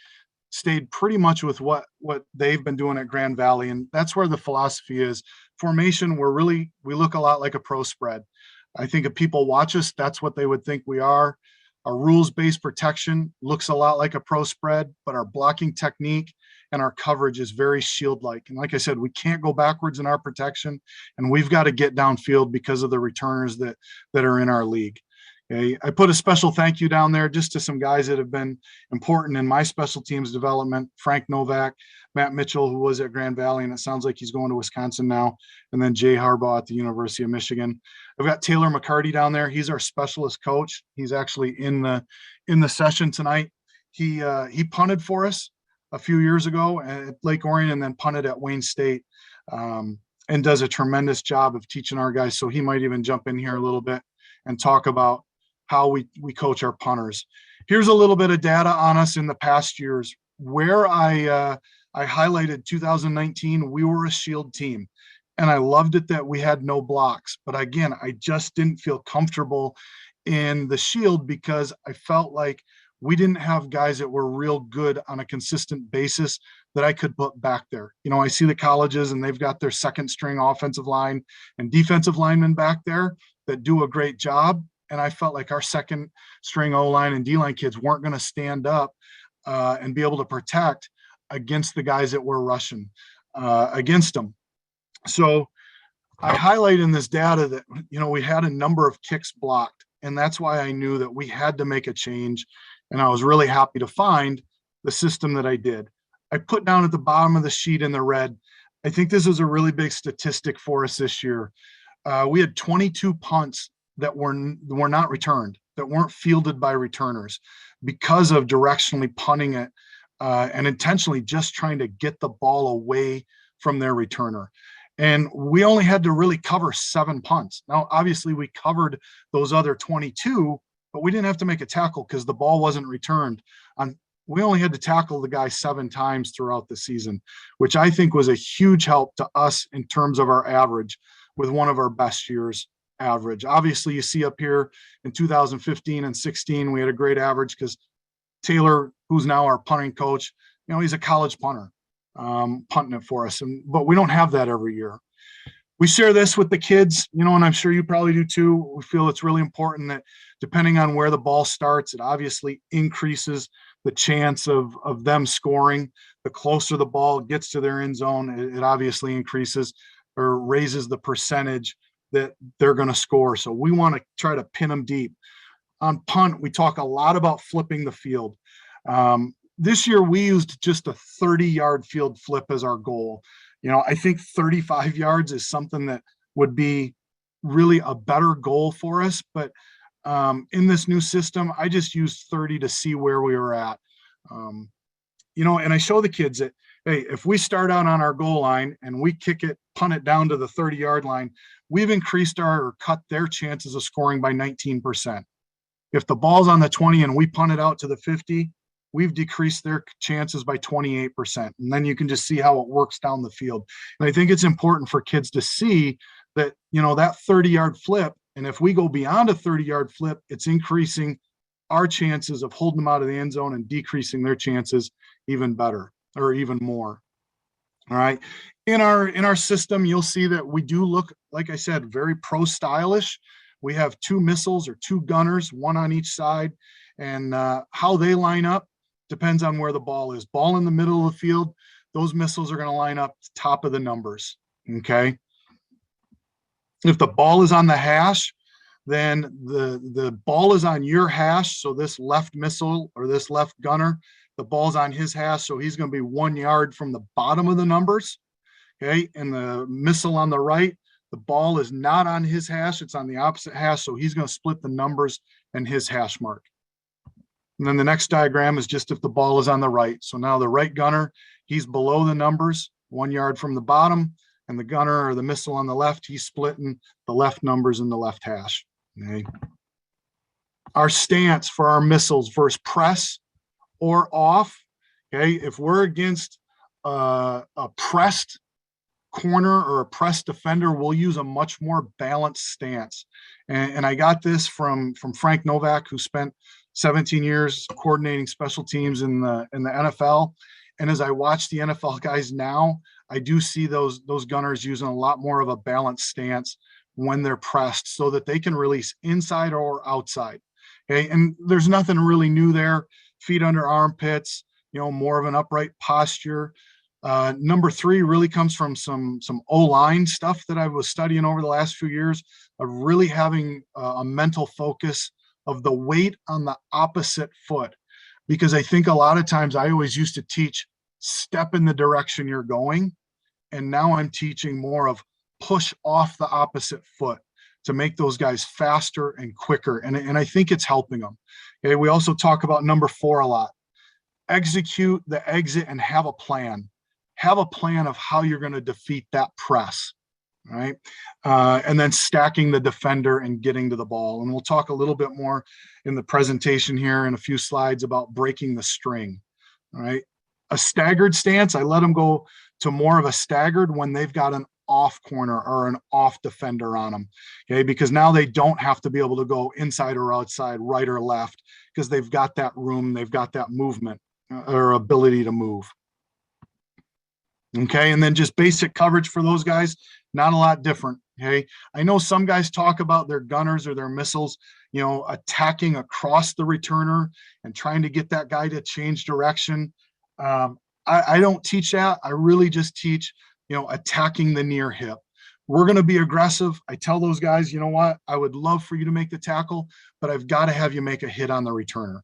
stayed pretty much with what they've been doing at Grand Valley. And that's where the philosophy is. Formation, we look a lot like a pro spread. I think if people watch us, that's what they would think we are. Our rules-based protection looks a lot like a pro spread, but our blocking technique and our coverage is very shield-like. And like I said, we can't go backwards in our protection, and we've got to get downfield because of the returners that are in our league. Okay. I put a special thank you down there just to some guys that have been important in my special teams development: Frank Novak, Matt Mitchell, who was at Grand Valley, and it sounds like he's going to Wisconsin now, and then Jay Harbaugh at the University of Michigan. I've got Taylor McCarty down there. He's our specialist coach. He's actually in the session tonight. He punted for us a few years ago at Lake Orion, and then punted at Wayne State, and does a tremendous job of teaching our guys. So he might even jump in here a little bit and talk about how we coach our punters. Here's a little bit of data on us in the past years. Where I highlighted 2019, we were a shield team, and I loved it that we had no blocks. But again, I just didn't feel comfortable in the shield because I felt like we didn't have guys that were real good on a consistent basis that I could put back there. You know, I see the colleges and they've got their second string offensive line and defensive linemen back there that do a great job. And I felt like our second string O-line and D-line kids weren't going to stand up and be able to protect against the guys that were rushing against them. So I highlight in this data that, you know, we had a number of kicks blocked, and that's why I knew that we had to make a change. And I was really happy to find the system that I did. I put down at the bottom of the sheet in the red, I think this is a really big statistic for us this year. We had 22 punts that were not returned, that weren't fielded by returners because of directionally punting it and intentionally just trying to get the ball away from their returner. And we only had to really cover 7 punts. Now, obviously we covered those other 22, but we didn't have to make a tackle because the ball wasn't returned on we only had to tackle the guy 7 times throughout the season, which I think was a huge help to us in terms of our average, with one of our best years average. Obviously, you see up here in 2015 and 16, we had a great average because Taylor, who's now our punting coach, he's a college punter, punting it for us. But we don't have that every year. We share this with the kids, and I'm sure you probably do too. We feel it's really important that depending on where the ball starts, it obviously increases the chance of them scoring. The closer the ball gets to their end zone, it obviously increases or raises the percentage that they're going to score. So we want to try to pin them deep. On punt, we talk a lot about flipping the field. This year, we used just a 30-yard field flip as our goal. I think 35 yards is something that would be really a better goal for us. But in this new system, I just used 30 to see where we were at. And I show the kids that, hey, if we start out on our goal line and we punt it down to the 30-yard line, we've increased or cut their chances of scoring by 19%. If the ball's on the 20 and we punt it out to the 50, we've decreased their chances by 28%. And then you can just see how it works down the field. And I think it's important for kids to see that, that 30-yard flip, and if we go beyond a 30-yard flip, it's increasing our chances of holding them out of the end zone and decreasing their chances even better or even more. All right. In our system, you'll see that we do look, like I said, very pro stylish. We have 2 missiles or 2 gunners, 1 on each side, and how they line up depends on where the ball is. Ball in the middle of the field, those missiles are going to line up top of the numbers. Okay. If the ball is on the hash, then the ball is on your hash. So this left missile or this left gunner, the ball's on his hash. So he's going to be 1 yard from the bottom of the numbers. Okay. And the missile on the right, the ball is not on his hash. It's on the opposite hash. So he's going to split the numbers and his hash mark. And then the next diagram is just if the ball is on the right. So now the right gunner, he's below the numbers, 1 yard from the bottom, and the gunner or the missile on the left, he's splitting the left numbers in the left hash. Okay. Our stance for our missiles versus press or off. Okay. If we're against a pressed corner or a pressed defender, we'll use a much more balanced stance. And I got this from Frank Novak, who spent 17 years coordinating special teams in the NFL. And as I watch the NFL guys now, I do see those gunners using a lot more of a balanced stance when they're pressed so that they can release inside or outside. Okay. And there's nothing really new there. Feet under armpits, more of an upright posture. Number 3 really comes from some O-line stuff that I was studying over the last few years of really having a mental focus of the weight on the opposite foot. Because I think a lot of times I always used to teach step in the direction you're going. And now I'm teaching more of push off the opposite foot to make those guys faster and quicker. And I think it's helping them. Okay. We also talk about number 4 a lot. Execute the exit and have a plan. Have a plan of how you're going to defeat that press. Right. And then stacking the defender and getting to the ball. And we'll talk a little bit more in the presentation here in a few slides about breaking the string. All right. A staggered stance, I let them go to more of a staggered when they've got an off corner or an off defender on them. Okay. Because now they don't have to be able to go inside or outside, right or left, because they've got that room, they've got that movement or ability to move. Okay. And then just basic coverage for those guys, not a lot different. Okay. I know some guys talk about their gunners or their missiles, attacking across the returner and trying to get that guy to change direction. I don't teach that. I really just teach, attacking the near hip. We're going to be aggressive. I tell those guys, you know what? I would love for you to make the tackle, but I've got to have you make a hit on the returner.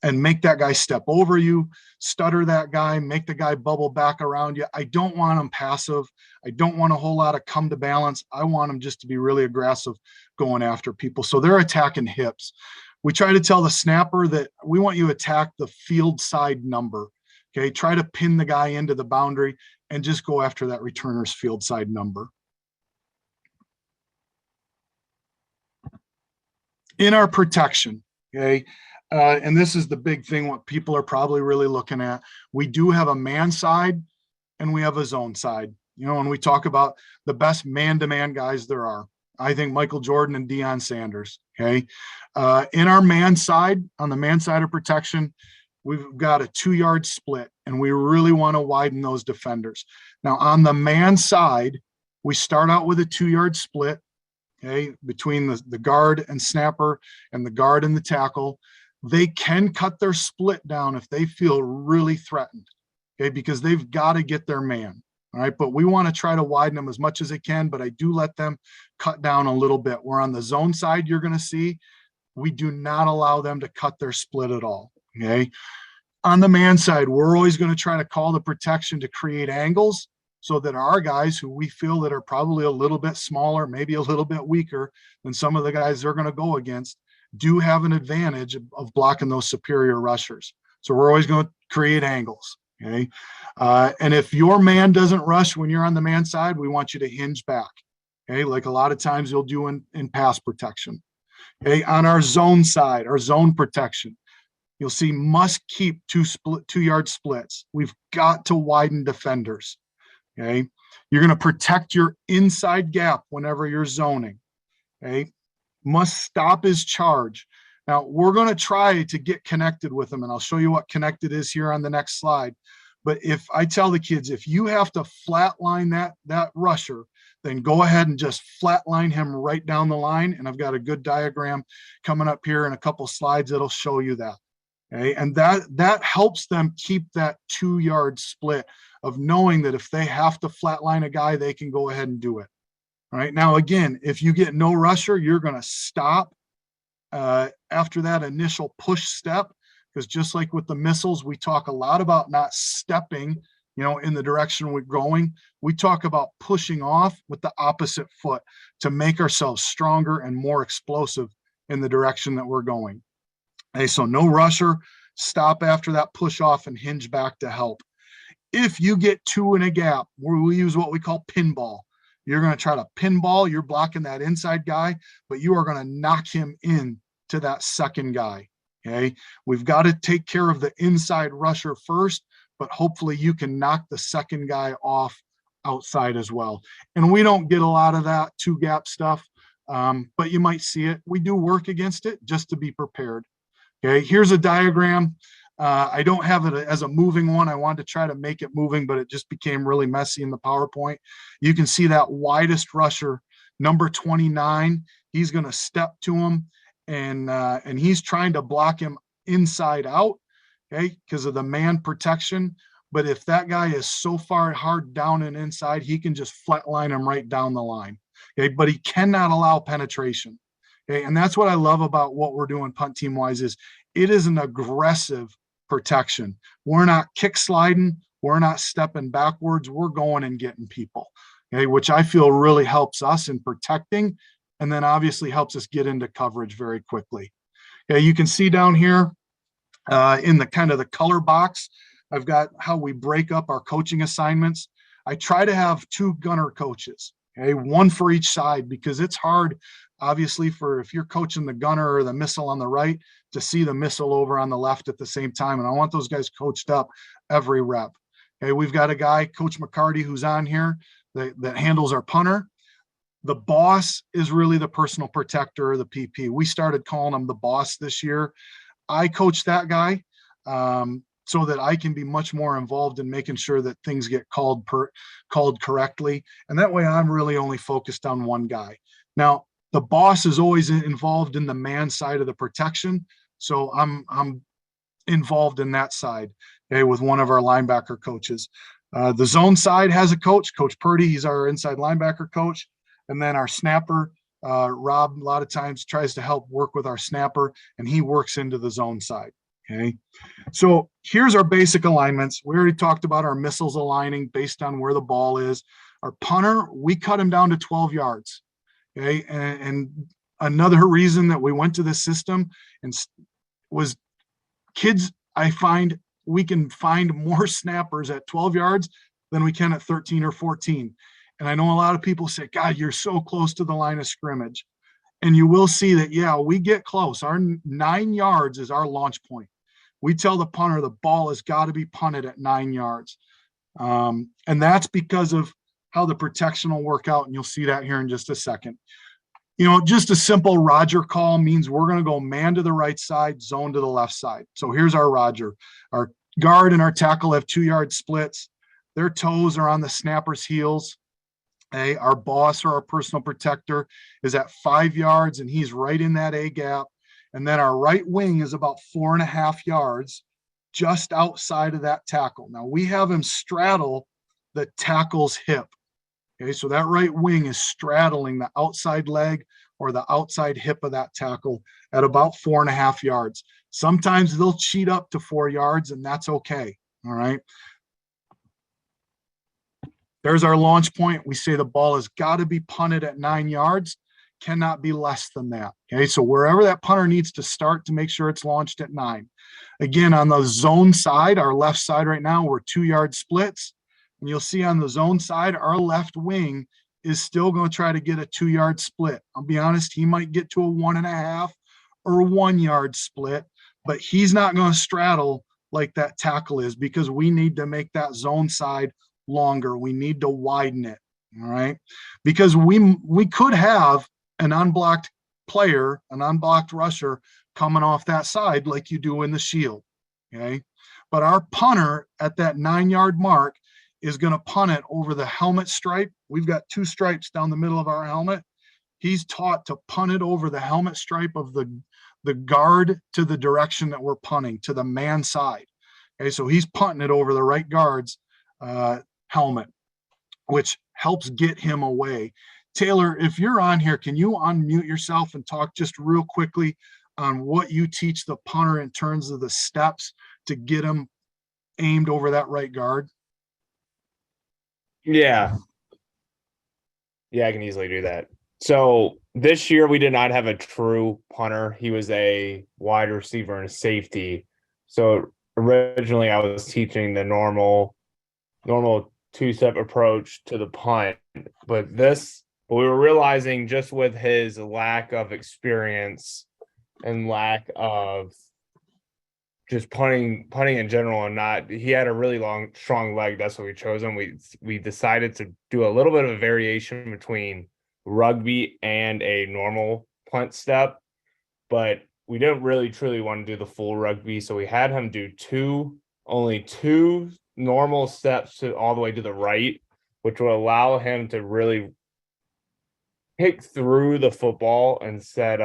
And make that guy step over you, stutter that guy, make the guy bubble back around you. I don't want him passive. I don't want a whole lot of come to balance. I want him just to be really aggressive going after people. So they're attacking hips. We try to tell the snapper that we want you to attack the field side number. Okay. Try to pin the guy into the boundary and just go after that returner's field side number. In our protection, okay, And this is the big thing, what people are probably really looking at. We do have a man side and we have a zone side. When we talk about the best man-to-man guys there are, I think Michael Jordan and Deion Sanders, okay? In our man side, on the man side of protection, we've got a 2-yard split, and we really want to widen those defenders. Now, on the man side, we start out with a 2-yard split, okay, between the guard and snapper and the guard and the tackle. They can cut their split down if they feel really threatened, okay, because they've got to get their man. All right, but we want to try to widen them as much as they can, but I do let them cut down a little bit. Where on the zone side, you're going to see, we do not allow them to cut their split at all, okay? On the man side, we're always going to try to call the protection to create angles so that our guys who we feel that are probably a little bit smaller, maybe a little bit weaker than some of the guys they're going to go against, do have an advantage of blocking those superior rushers. So we're always going to create angles. Okay. And if your man doesn't rush when you're on the man side, we want you to hinge back. Okay. Like a lot of times you'll do in pass protection. Okay. On our zone side, our zone protection, you'll see must keep 2-yard splits. We've got to widen defenders. Okay. You're going to protect your inside gap whenever you're zoning. Okay. Must stop his charge. Now, we're going to try to get connected with them, and I'll show you what connected is here on the next slide. But if I tell the kids, if you have to flatline that rusher, then go ahead and just flatline him right down the line. And I've got a good diagram coming up here in a couple slides that'll show you that. Okay, and that helps them keep that 2-yard split of knowing that if they have to flatline a guy, they can go ahead and do it. All right, now again, if you get no rusher, you're going to stop after that initial push step, because just like with the missiles, we talk a lot about not stepping, in the direction we're going. We talk about pushing off with the opposite foot to make ourselves stronger and more explosive in the direction that we're going. Okay, so no rusher, stop after that push off and hinge back to help. If you get 2 in a gap, we use what we call pinball. You're going to try to pinball, you're blocking that inside guy, but you are going to knock him in to that second guy. Okay. We've got to take care of the inside rusher first, but hopefully you can knock the second guy off outside as well. And we don't get a lot of that 2-gap stuff, but you might see it. We do work against it just to be prepared. Okay. Here's a diagram. I don't have it as a moving one. I wanted to try to make it moving, but it just became really messy in the PowerPoint. You can see that widest rusher, number 29. He's going to step to him, and he's trying to block him inside out, okay, because of the man protection. But if that guy is so far hard down and inside, he can just flatline him right down the line. Okay, but he cannot allow penetration. Okay, and that's what I love about what we're doing punt team wise is it is an aggressive protection. We're not kick sliding. We're not stepping backwards. We're going and getting people, okay, which I feel really helps us in protecting, and then obviously helps us get into coverage very quickly. Okay, you can see down here in the kind of the color box, I've got how we break up our coaching assignments. I try to have 2 gunner coaches, okay, 1 for each side, because it's hard, obviously, for if you're coaching the gunner or the missile on the right to see the missile over on the left at the same time. And I want those guys coached up every rep. Okay, we've got a guy, Coach McCarty, who's on here that handles our punter. The boss is really the personal protector, or the PP. We started calling him the boss this year. I coach that guy so that I can be much more involved in making sure that things get called correctly. And that way I'm really only focused on one guy. Now, the boss is always involved in the man side of the protection. So I'm involved in that side, okay, with one of our linebacker coaches. The zone side has a coach, Coach Purdy. He's our inside linebacker coach. And then our snapper, Rob, a lot of times tries to help work with our snapper, and he works into the zone side. Okay. So here's our basic alignments. We already talked about our missiles aligning based on where the ball is. Our punter, we cut him down to 12 yards. Okay. And another reason that we went to this system was kids, I find we can find more snappers at 12 yards than we can at 13 or 14. And I know a lot of people say, God, you're so close to the line of scrimmage. And you will see that, yeah, we get close. Our 9 yards is our launch point. We tell the punter the ball has got to be punted at 9 yards. And that's because of how the protection will work out. And you'll see that here in just a second. Just a simple Roger call means we're going to go man to the right side, zone to the left side. So here's our Roger. Our guard and our tackle have 2-yard splits. Their toes are on the snapper's heels. Okay, our boss or our personal protector is at 5 yards and he's right in that A gap. And then our right wing is about 4.5 yards just outside of that tackle. Now we have him straddle the tackle's hip. Okay, so that right wing is straddling the outside leg or the outside hip of that tackle at about 4.5 yards. Sometimes they'll cheat up to 4 yards and that's okay. All right. There's our launch point. We say the ball has got to be punted at 9 yards, cannot be less than that. Okay, so wherever that punter needs to start to make sure it's launched at 9. Again, on the zone side, our left side right now, we're 2-yard splits. And you'll see on the zone side, our left wing is still going to try to get a 2-yard split. I'll be honest, he might get to a 1.5 or 1-yard split, but he's not going to straddle like that tackle is because we need to make that zone side longer. We need to widen it. All right. Because we could have an unblocked player, an unblocked rusher coming off that side like you do in the shield. Okay. But our punter at that 9-yard mark is going to punt it over the helmet stripe. We've got 2 stripes down the middle of our helmet. He's taught to punt it over the helmet stripe of the guard to the direction that we're punting, to the man side. Okay, so he's punting it over the right guard's helmet, which helps get him away. Taylor, if you're on here, can you unmute yourself and talk just real quickly on what you teach the punter in terms of the steps to get him aimed over that right guard? Yeah, I can easily do that. So this year we did not have a true punter. He was a wide receiver and a safety. So originally I was teaching the normal 2-step approach to the punt, but we were realizing just with his lack of experience and lack of just punting in general, and he had a really strong leg. That's why we chose him. We decided to do a little bit of a variation between rugby and a normal punt step, but we didn't really truly want to do the full rugby. So we had him do only two normal steps all the way to the right, which will allow him to really pick through the football and kind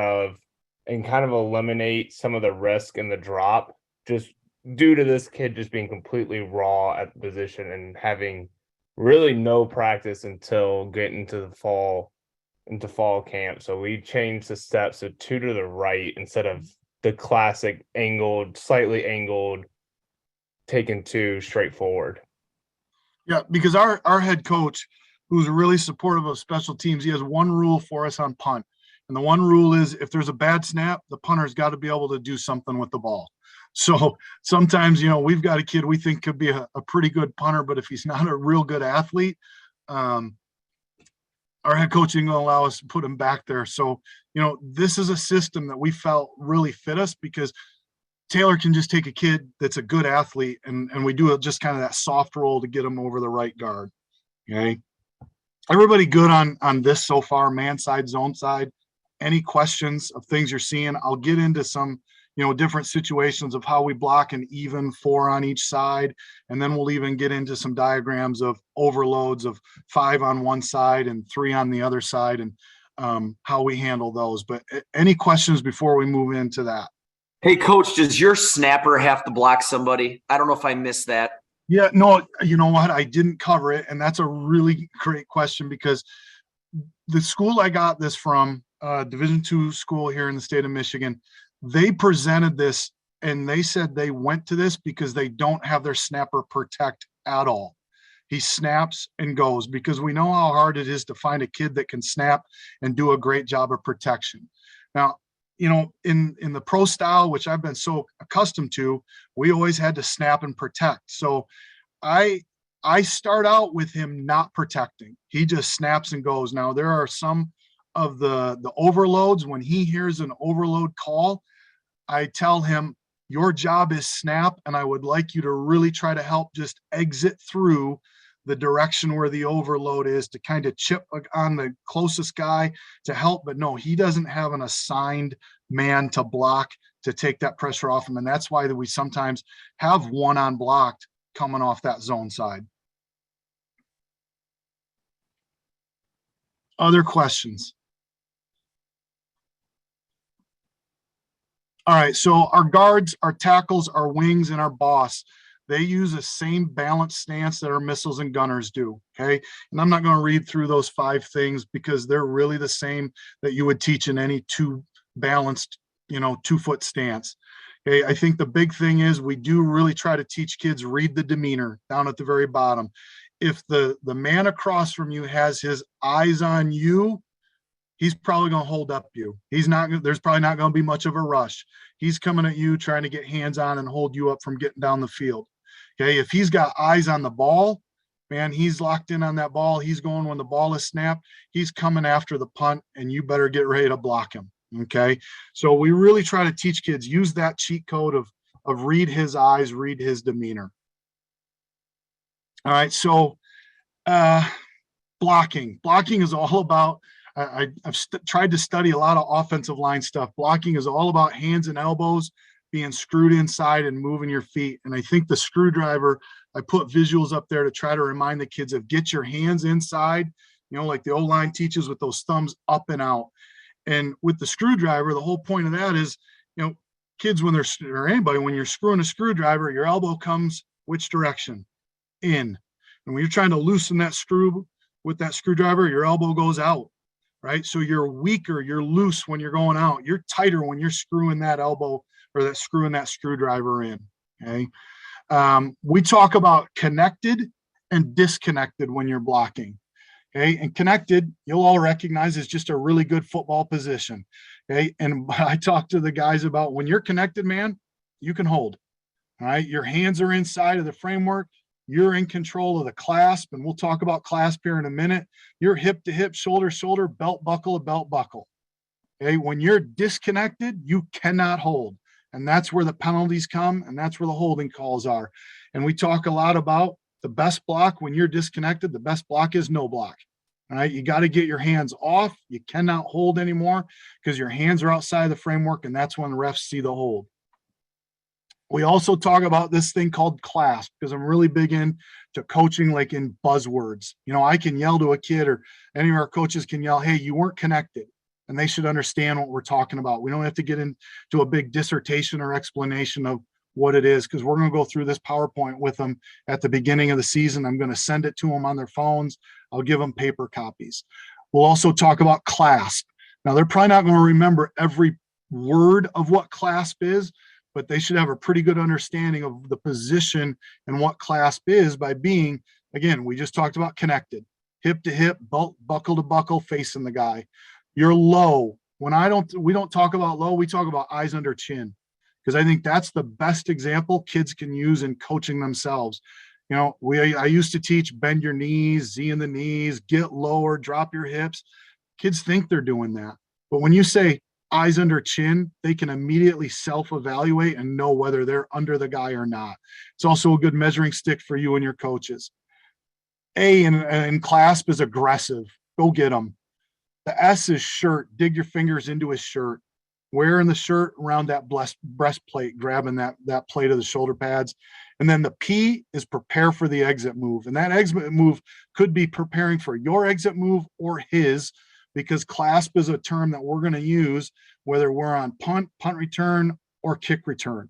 of eliminate some of the risk in the drop, just due to this kid just being completely raw at the position and having really no practice until getting into fall camp. So we changed the steps to 2 to the right instead of the classic slightly angled, taking 2 straight forward. Yeah, because our head coach, who's really supportive of special teams, he has one rule for us on punt. And the one rule is if there's a bad snap, the punter's got to be able to do something with the ball. So sometimes, we've got a kid we think could be a pretty good punter, but if he's not a real good athlete, our head coach isn't going to allow us to put him back there. So, this is a system that we felt really fit us because Taylor can just take a kid that's a good athlete and we do just kind of that soft roll to get him over the right guard. Okay. Everybody good on this so far, man side, zone side? Any questions of things you're seeing? I'll get into some, different situations of how we block an even 4 on each side. And then we'll even get into some diagrams of overloads of 5 on one side and 3 on the other side and how we handle those. But any questions before we move into that? Hey, Coach, does your snapper have to block somebody? I don't know if I missed that. Yeah, no, you know what? I didn't cover it. And that's a really great question because the school I got this from, Division II school here in the state of Michigan, they presented this and they said they went to this because they don't have their snapper protect at all. He snaps and goes because we know how hard it is to find a kid that can snap and do a great job of protection. Now, in the pro style, which I've been so accustomed to, we always had to snap and protect. So I start out with him not protecting. He just snaps and goes. Now, there are some of the overloads, when he hears an overload call, I tell him, your job is snap, and I would like you to really try to help just exit through the direction where the overload is, to kind of chip on the closest guy to help. But no, he doesn't have an assigned man to block to take that pressure off him. And that's why we sometimes have one on blocked coming off that zone side. Other questions? All right, so our guards, our tackles, our wings, and our boss, they use the same balanced stance that our missiles and gunners do, okay? And I'm not going to read through those 5 things because they're really the same that you would teach in any balanced, 2-foot stance. Okay, I think the big thing is we do really try to teach kids read the demeanor down at the very bottom. If the man across from you has his eyes on you, he's probably going to hold up you. There's probably not going to be much of a rush. He's coming at you, trying to get hands on and hold you up from getting down the field. Okay, if he's got eyes on the ball, man, he's locked in on that ball. He's going when the ball is snapped. He's coming after the punt, and you better get ready to block him. Okay, so we really try to teach kids, use that cheat code of read his eyes, read his demeanor. All right, so blocking. Blocking is all about, I've tried to study a lot of offensive line stuff. Blocking is all about hands and elbows being screwed inside and moving your feet. And I think the screwdriver, I put visuals up there to try to remind the kids of get your hands inside, like the O-line teaches, with those thumbs up and out. And with the screwdriver, the whole point of that is, kids, when you're screwing a screwdriver, your elbow comes which direction? In. And when you're trying to loosen that screw with that screwdriver, your elbow goes out. Right? So you're weaker, you're loose when you're going out. You're tighter when you're screwing that elbow or screwing that screwdriver in. Okay. We talk about connected and disconnected when you're blocking. Okay. And connected, you'll all recognize, is just a really good football position. Okay. And I talk to the guys about when you're connected, man, you can hold. All right. Your hands are inside of the framework. You're in control of the clasp, and we'll talk about clasp here in a minute. You're hip to hip, shoulder to shoulder, belt buckle to belt buckle. Okay, when you're disconnected, you cannot hold, and that's where the penalties come, and that's where the holding calls are. And we talk a lot about the best block when you're disconnected. The best block is no block. All right, you got to get your hands off. You cannot hold anymore because your hands are outside the framework, and that's when the refs see the hold. We also talk about this thing called clasp, because I'm really big into coaching, like in buzzwords. I can yell to a kid, or any of our coaches can yell, hey, you weren't connected. And they should understand what we're talking about. We don't have to get into a big dissertation or explanation of what it is, because we're going to go through this PowerPoint with them at the beginning of the season. I'm going to send it to them on their phones. I'll give them paper copies. We'll also talk about clasp. Now, they're probably not going to remember every word of what clasp is, but they should have a pretty good understanding of the position and what clasp is by being, again, we just talked about connected, hip to hip, buckle to buckle, facing the guy. You're low. We don't talk about low, we talk about eyes under chin, because I think that's the best example kids can use in coaching themselves. I used to teach bend your knees, Z in the knees, get lower, drop your hips. Kids think they're doing that. But when you say eyes under chin, they can immediately self-evaluate and know whether they're under the guy or not. It's also a good measuring stick for you and your coaches. A in clasp is aggressive. Go get them. The S is shirt. Dig your fingers into his shirt. Wearing the shirt around that breastplate, grabbing that plate of the shoulder pads. And then the P is prepare for the exit move. And that exit move could be preparing for your exit move or his, because clasp is a term that we're going to use whether we're on punt return, or kick return.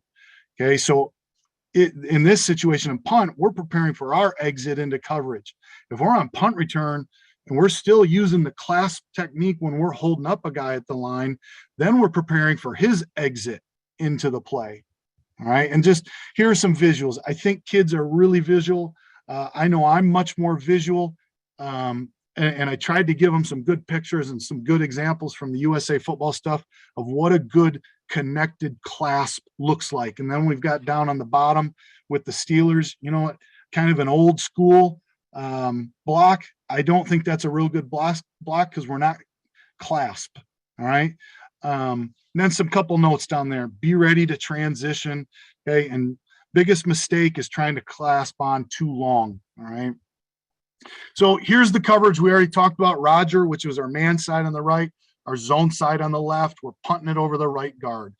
Okay, so in this situation in punt, we're preparing for our exit into coverage. If we're on punt return and we're still using the clasp technique when we're holding up a guy at the line, then we're preparing for his exit into the play. All right, and just here are some visuals. I think kids are really visual. I know I'm much more visual. And I tried to give them some good pictures and some good examples from the USA football stuff of what a good connected clasp looks like. And then we've got down on the bottom with the Steelers, kind of an old school block. I don't think that's a real good block because we're not clasp. All right. Then some couple notes down there. Be ready to transition. Okay. And biggest mistake is trying to clasp on too long. All right. So here's the coverage we already talked about. Roger, which was our man side on the right, our zone side on the left. We're punting it over the right guard.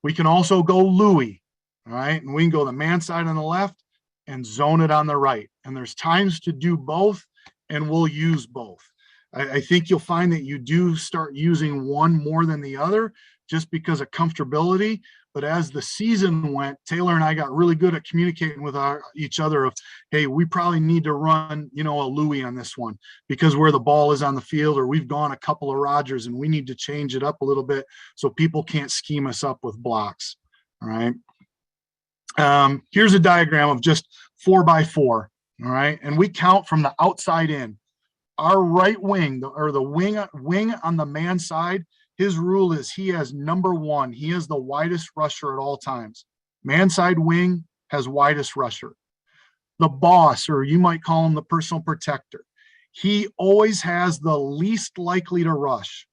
We can also go Louis. All right. And we can go the man side on the left and zone it on the right. And there's times to do both, and we'll use both. I think you'll find that you do start using one more than the other just because of comfortability. But as the season went, Taylor and I got really good at communicating with each other of, hey, we probably need to run, a Louis on this one because where the ball is on the field, or we've gone a couple of Rogers and we need to change it up a little bit so people can't scheme us up with blocks. All right. Here's a diagram of just 4x4. All right. And we count from the outside in. Our right wing, or the wing on the man side, his rule is he has number one. He is the widest rusher at all times. Man side wing has widest rusher. The boss, or you might call him the personal protector, he always has the least likely to rush.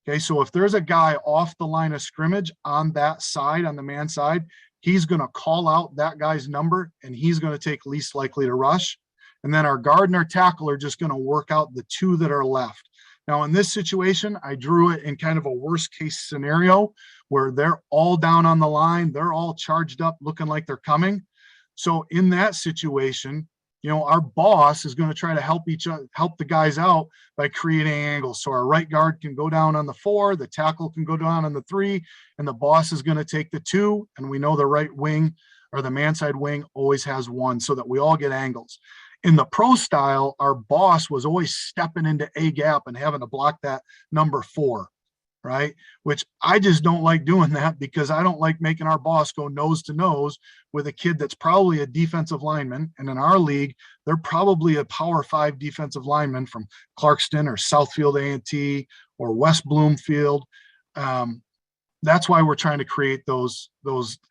Okay, so if there's a guy off the line of scrimmage on that side, on the man side, he's going to call out that guy's number and he's going to take least likely to rush. And then our guard and our tackle are just going to work out the two that are left. Now, in this situation, I drew it in kind of a worst case scenario where they're all down on the line. They're all charged up, looking like they're coming. So in that situation, our boss is going to try to help the guys out by creating angles. So our right guard can go down on the 4, the tackle can go down on the 3, and the boss is going to take the 2. And we know the right wing, or the man side wing, always has 1, so that we all get angles. In the pro style, our boss was always stepping into A gap and having to block that number 4, right? Which I just don't like doing that because I don't like making our boss go nose to nose with a kid that's probably a defensive lineman. And in our league, they're probably a Power 5 defensive lineman from Clarkston or Southfield A&T or West Bloomfield. That's why we're trying to create those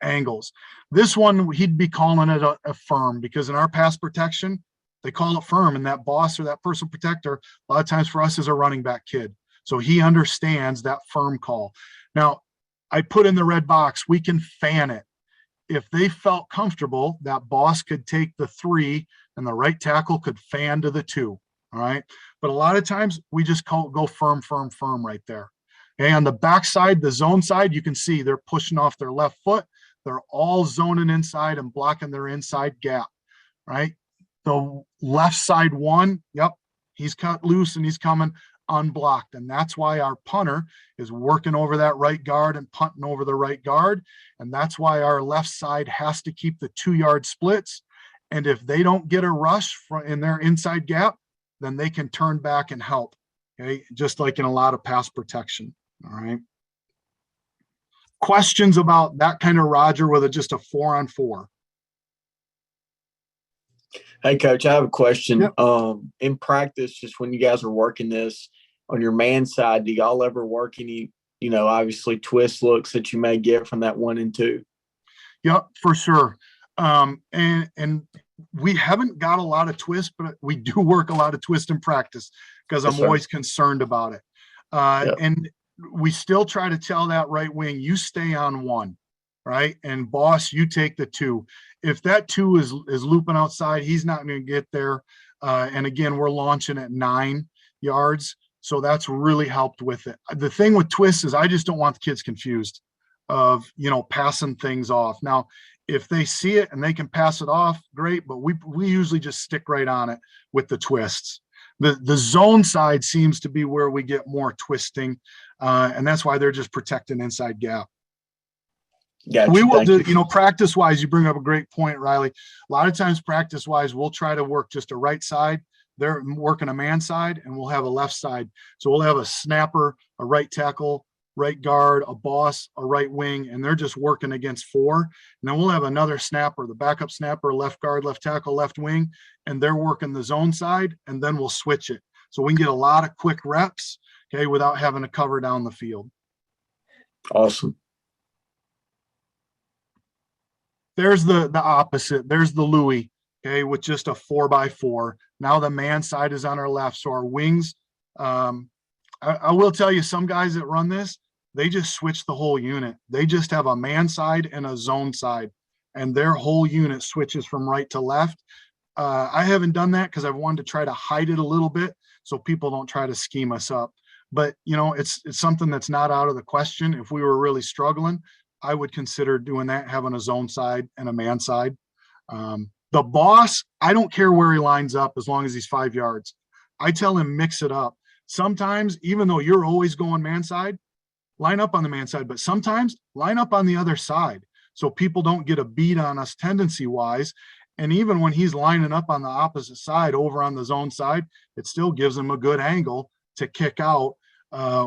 angles. This one, he'd be calling it a firm, because in our pass protection, they call it firm, and that boss or that personal protector, a lot of times for us, is a running back kid. So he understands that firm call. Now, I put in the red box, we can fan it. If they felt comfortable, that boss could take the 3 and the right tackle could fan to the 2. All right. But a lot of times we just go firm, firm, firm right there. Okay. On the back side, the zone side, you can see they're pushing off their left foot. They're all zoning inside and blocking their inside gap. Right. The left side one, yep, he's cut loose and he's coming unblocked. And that's why our punter is working over that right guard and punting over the right guard. And that's why our left side has to keep the 2-yard splits. And if they don't get a rush in their inside gap, then they can turn back and help. Okay, just like in a lot of pass protection. All right. Questions about that kind of Roger with just a 4-on-4? Hey, Coach, I have a question. Yep. In practice, just when you guys are working this on your man side, do y'all ever work any, obviously twist looks that you may get from that 1 and 2? Yep, for sure. And we haven't got a lot of twists, but we do work a lot of twist in practice because I'm always concerned about it. Yep. And we still try to tell that right wing, you stay on 1. Right. And boss, you take the 2. If that 2 is looping outside, he's not going to get there. And again, we're launching at 9 yards. So that's really helped with it. The thing with twists is I just don't want the kids confused of, passing things off. Now, if they see it and they can pass it off, great. But we usually just stick right on it with the twists. The zone side seems to be where we get more twisting. And that's why they're just protecting inside gap. Gotcha. We will do, practice wise, you bring up a great point, Riley. A lot of times practice wise, we'll try to work just a right side. They're working a man side, and we'll have a left side. So we'll have a snapper, a right tackle, right guard, a boss, a right wing, and they're just working against 4. And then we'll have another snapper, the backup snapper, left guard, left tackle, left wing, and they're working the zone side, and then we'll switch it. So we can get a lot of quick reps, okay, without having to cover down the field. Awesome. There's the opposite. There's the Louis, okay, with just a 4x4. Now the man side is on our left. So our wings, I will tell you, some guys that run this, they just switch the whole unit. They just have a man side and a zone side, and their whole unit switches from right to left. I haven't done that because I've wanted to try to hide it a little bit so people don't try to scheme us up. But, you know, it's something that's not out of the question. If we were really struggling, I would consider doing that, having a zone side and a man side. The boss, I don't care where he lines up as long as he's 5 yards. I tell him mix it up. Sometimes, even though you're always going man side, line up on the man side, but sometimes line up on the other side so people don't get a beat on us tendency wise. And even when he's lining up on the opposite side over on the zone side, it still gives him a good angle to kick out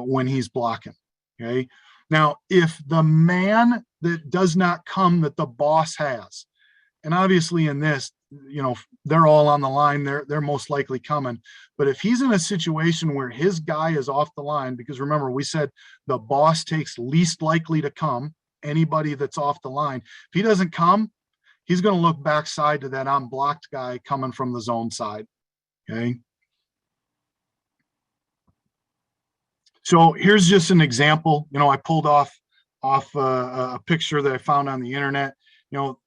when he's blocking. Okay. Now, if the man that does not come that the boss has, and obviously in this, you know, they're all on the line, they're most likely coming. But if he's in a situation where his guy is off the line, because remember, we said the boss takes least likely to come, anybody that's off the line. If he doesn't come, he's going to look backside to that unblocked guy coming from the zone side. Okay. So here's just an example. You know, I pulled off a picture that I found on the internet. You know,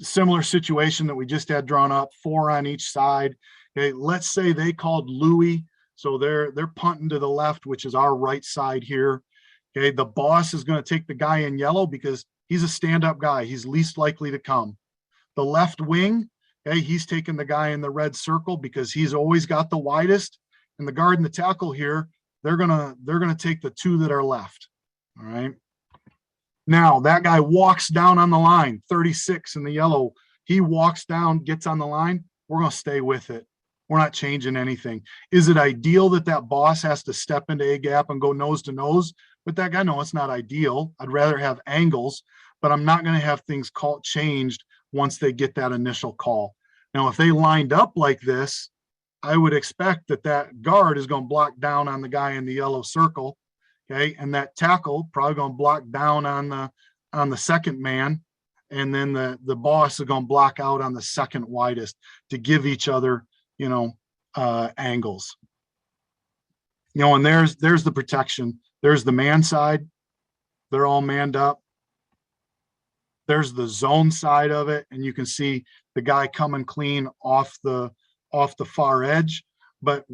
similar situation that we just had drawn up, 4 on each side. Okay, let's say they called Louis, so they're punting to the left, which is our right side here. Okay, the boss is going to take the guy in yellow because he's a stand-up guy. He's least likely to come. The left wing, okay, he's taking the guy in the red circle because he's always got the widest. And the guard and the tackle here, they're gonna take the 2 that are left. All right. Now that guy walks down on the line, 36 in the yellow. He walks down, gets on the line. We're gonna stay with it. We're not changing anything. Is it ideal that that boss has to step into a gap and go nose to nose with that guy? No, it's not ideal. I'd rather have angles, but I'm not going to have things changed once they get that initial call. Now, if they lined up like this, I would expect that that guard is going to block down on the guy in the yellow circle. Okay. And that tackle probably going to block down on the second man. And then the boss is going to block out on the second widest to give each other, you know, angles. You know, and there's the protection. There's the man side. They're all manned up. There's the zone side of it. And you can see the guy coming clean off the far edge, but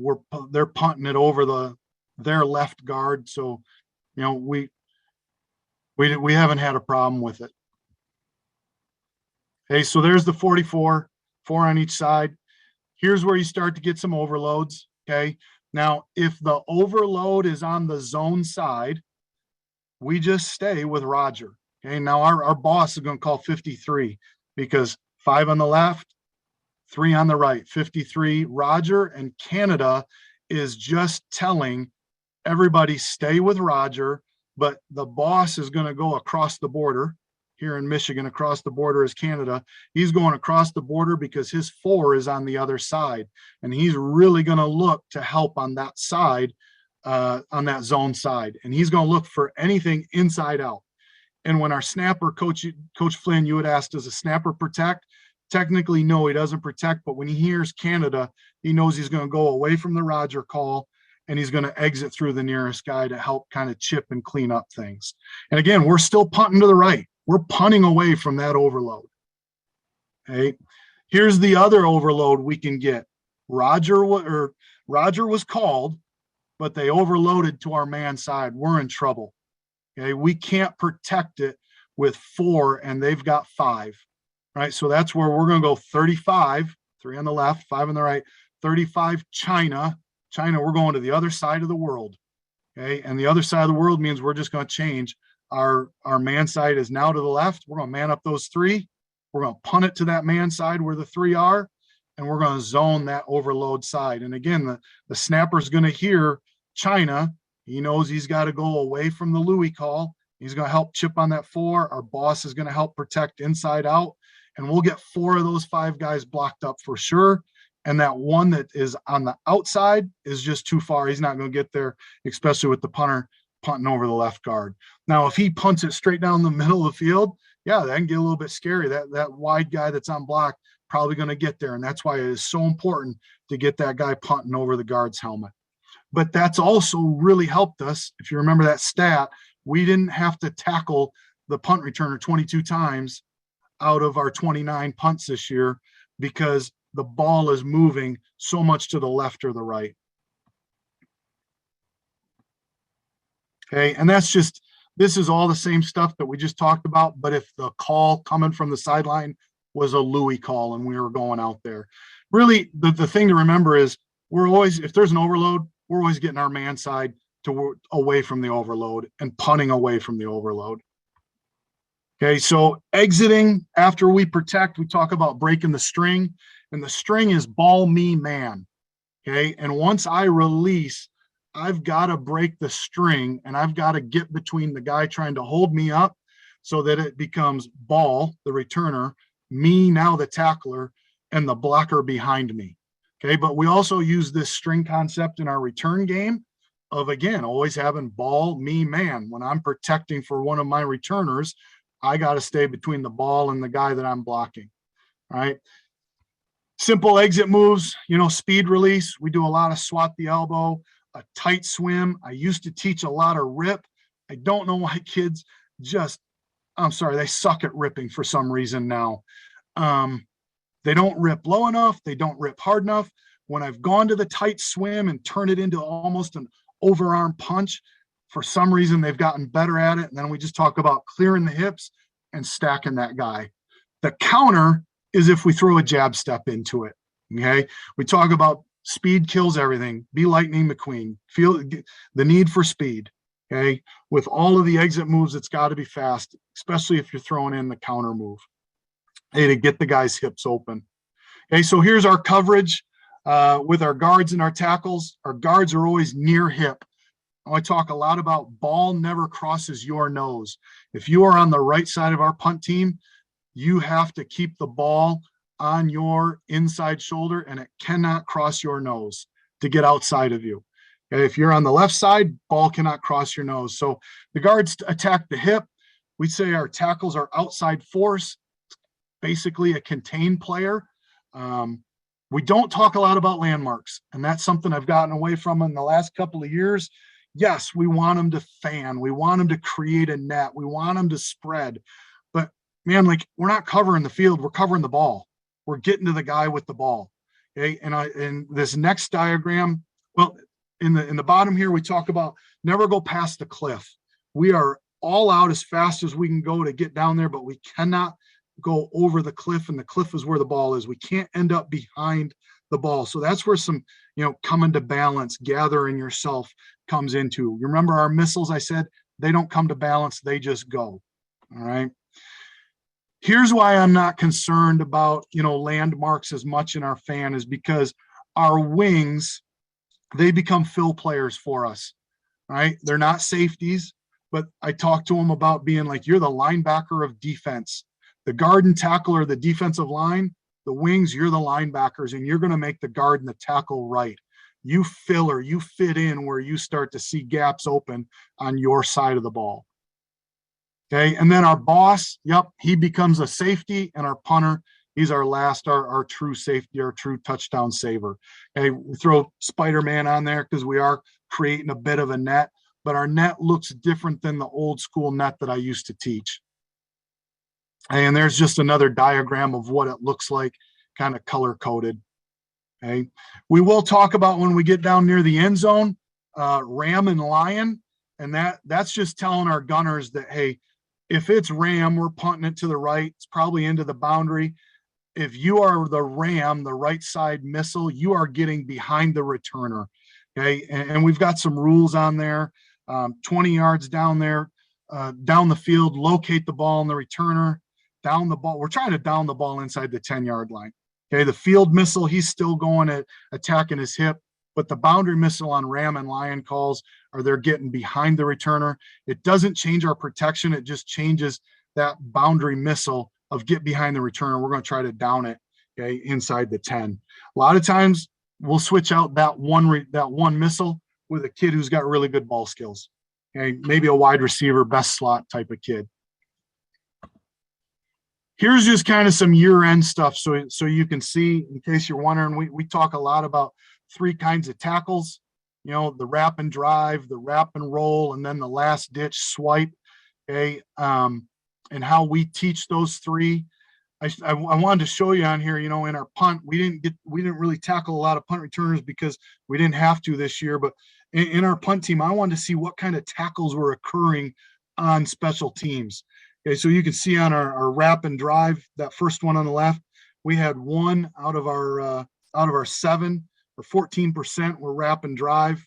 they're punting it over their left guard. So, you know, we haven't had a problem with it. Okay, so there's the 44, 4 on each side. Here's where you start to get some overloads. Okay, now if the overload is on the zone side, we just stay with Roger. Okay, now our boss is going to call 53 because 5 on the left, 3 on the right, 53 Roger, and Canada is just telling everybody stay with Roger, but the boss is going to go across the border. Here in Michigan, across the border is Canada. He's going across the border because his 4 is on the other side. And he's really going to look to help on that side, on that zone side. And he's going to look for anything inside out. And when our snapper, Coach Flynn, you had asked, does a snapper protect? Technically, no, he doesn't protect. But when he hears Canada, he knows he's going to go away from the Roger call and he's going to exit through the nearest guy to help kind of chip and clean up things. And again, we're still punting to the right. We're punting away from that overload. Okay. Here's the other overload we can get. Roger was called, but they overloaded to our man side. We're in trouble. Okay. We can't protect it with 4 and they've got 5. Right. So that's where we're going to go 35, 3 on the left, 5 on the right, 35 China. China, we're going to the other side of the world. Okay. And the other side of the world means we're just going to change. Our man side is now to the left. We're going to man up those 3. We're going to punt it to that man side where the 3 are, and we're going to zone that overload side. And again, the snapper's going to hear China. He knows he's got to go away from the Louis call. He's going to help chip on that 4. Our boss is going to help protect inside out, and we'll get 4 of those 5 guys blocked up for sure. And that one that is on the outside is just too far. He's not going to get there, especially with the punter punting over the left guard. Now, if he punts it straight down the middle of the field, yeah, that can get a little bit scary. That wide guy that's on block probably going to get there. And that's why it is so important to get that guy punting over the guard's helmet. but that's also really helped us. If you remember that stat, we didn't have to tackle the punt returner 22 times out of our 29 punts this year because the ball is moving so much to the left or the right. Okay, and this is all the same stuff that we just talked about, but if the call coming from the sideline was a Louis call and we were going out there. Really, the thing to remember is we're always, if there's an overload, we're always getting our man side away from the overload and punting away from the overload. Okay, so exiting after we protect, we talk about breaking the string, and the string is ball, me, man. Okay, and once I release, I've got to break the string and I've got to get between the guy trying to hold me up so that it becomes ball, the returner, me, now the tackler, and the blocker behind me. Okay, but we also use this string concept in our return game of, again, always having ball, me, man. When I'm protecting for one of my returners, I got to stay between the ball and the guy that I'm blocking. All right. Simple exit moves, speed release. We do a lot of swat the elbow, a tight swim. I used to teach a lot of rip. I don't know why kids they suck at ripping for some reason now. They don't rip low enough. They don't rip hard enough. When I've gone to the tight swim and turn it into almost an overarm punch, for some reason they've gotten better at it. And then we just talk about clearing the hips and stacking that guy. The counter is if we throw a jab step into it. Okay. We talk about speed kills everything. Be Lightning McQueen. Feel the need for speed. Okay. With all of the exit moves, it's got to be fast, especially if you're throwing in the counter move. Hey, to get the guy's hips open. Okay. So here's our coverage with our guards and our tackles. Our guards are always near hip. I talk a lot about ball never crosses your nose. If you are on the right side of our punt team, you have to keep the ball on your inside shoulder and it cannot cross your nose to get outside of you. Okay, if you're on the left side, ball cannot cross your nose. So the guards attack the hip. We say our tackles are outside force, basically a contained player. We don't talk a lot about landmarks, and that's something I've gotten away from in the last couple of years. Yes, we want them to fan. We want them to create a net. We want them to spread. But man, we're not covering the field. We're covering the ball. We're getting to the guy with the ball. Okay. And in this next diagram, well, in the bottom here, we talk about never go past the cliff. We are all out as fast as we can go to get down there, but we cannot go over the cliff, and the cliff is where the ball is. We can't end up behind the ball. So that's where some, coming to balance, gathering yourself comes into. You remember our missiles, I said, they don't come to balance, they just go. All right. Here's why I'm not concerned about, landmarks as much in our fan is because our wings, they become fill players for us. All right. They're not safeties, but I talk to them about being like, you're the linebacker of defense. The guard and tackle are the defensive line. The wings, you're the linebackers, and you're going to make the guard and the tackle right. You filler, you fit in where you start to see gaps open on your side of the ball. Okay, and then our boss, he becomes a safety, and our punter, he's our true safety, our true touchdown saver. Okay, we throw Spider-Man on there because we are creating a bit of a net, but our net looks different than the old school net that I used to teach. And there's just another diagram of what it looks like, kind of color coded. Okay. We will talk about when we get down near the end zone, ram and lion. And that's just telling our gunners that, hey, if it's ram, we're punting it to the right. It's probably into the boundary. If you are the ram, the right side missile, you are getting behind the returner. Okay. And we've got some rules on there, 20 yards down there, down the field, locate the ball in the returner. Down the ball. We're trying to down the ball inside the 10-yard line. Okay, the field missile, he's still going at attacking his hip, but the boundary missile on ram and lion calls are they're getting behind the returner. It doesn't change our protection. It just changes that boundary missile of get behind the returner. We're going to try to down it, okay, inside the 10. A lot of times we'll switch out that one missile with a kid who's got really good ball skills. Okay, maybe a wide receiver, best slot type of kid. Here's just kind of some year-end stuff so you can see, in case you're wondering, we talk a lot about 3 kinds of tackles. the wrap and drive, the wrap and roll, and then the last ditch swipe. Okay. And how we teach those three. I wanted to show you on here, in our punt, we didn't really tackle a lot of punt returners because we didn't have to this year, but in our punt team, I wanted to see what kind of tackles were occurring on special teams. Okay. So you can see on our wrap and drive, that first one on the left, we had 1 out of our 7 or 14% were wrap and drive.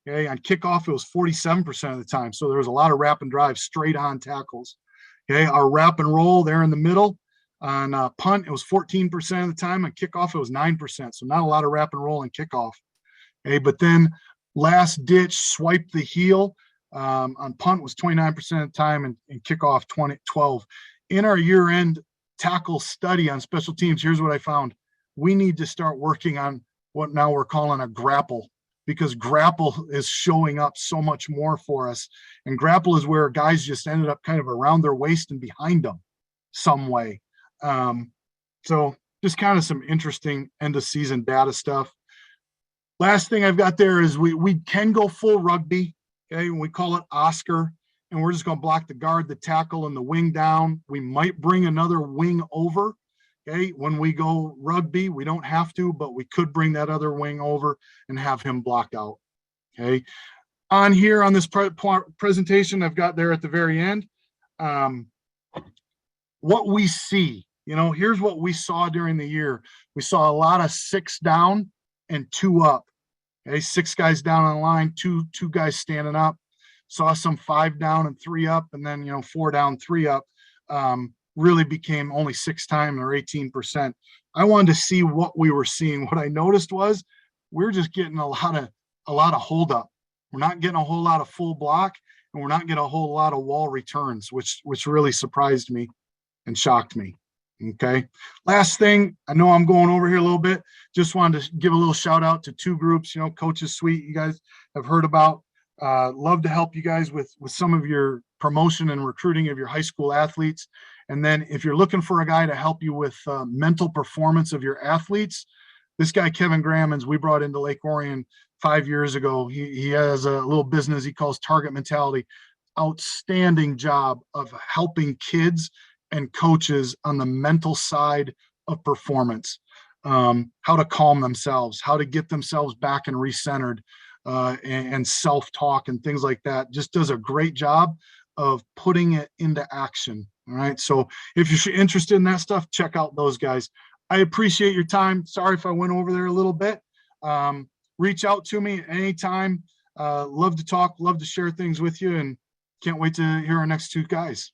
Okay. On kickoff, it was 47% of the time. So there was a lot of wrap and drive straight on tackles. Okay. Our wrap and roll there in the middle on punt, it was 14% of the time. On kickoff, it was 9%. So not a lot of wrap and roll and kickoff. Okay. But then last ditch, swipe the heel on punt was 29% of the time, and kickoff 12. In our year-end tackle study on special teams, here's what I found. We need to start working on what now we're calling a grapple, because grapple is showing up so much more for us. And grapple is where guys just ended up kind of around their waist and behind them some way. So just kind of some interesting end of season data stuff. Last thing I've got there is we can go full rugby. Okay. We call it Oscar, and we're just going to block the guard, the tackle, and the wing down. We might bring another wing over. Okay. When we go rugby, we don't have to, but we could bring that other wing over and have him block out. Okay. On here on this presentation, I've got there at the very end, what we see, here's what we saw during the year. We saw a lot of 6 down and 2 up. Okay. 6 guys down on the line, two guys standing up. Saw some 5 down and 3 up, and then, 4 down, 3 up. Really became only 6 times or 18%. I wanted to see what we were seeing. What I noticed was we're just getting a lot of hold up. We're not getting a whole lot of full block, and we're not getting a whole lot of wall returns, which really surprised me and shocked me. Okay. Last thing, I know I'm going over here a little bit. Just wanted to give a little shout out to 2 groups, Coaches Suite, you guys have heard about. Love to help you guys with some of your promotion and recruiting of your high school athletes. And then if you're looking for a guy to help you with mental performance of your athletes, this guy, Kevin Grammons, we brought into Lake Orion 5 years ago. He has a little business he calls Target Mentality. Outstanding job of helping kids and coaches on the mental side of performance, how to calm themselves, how to get themselves back and recentered, and self-talk and things like that. Just does a great job of putting it into action. All right. So if you're interested in that stuff, check out those guys. I appreciate your time. Sorry if I went over there a little bit. Reach out to me anytime. Love to talk, love to share things with you, and can't wait to hear our next 2 guys.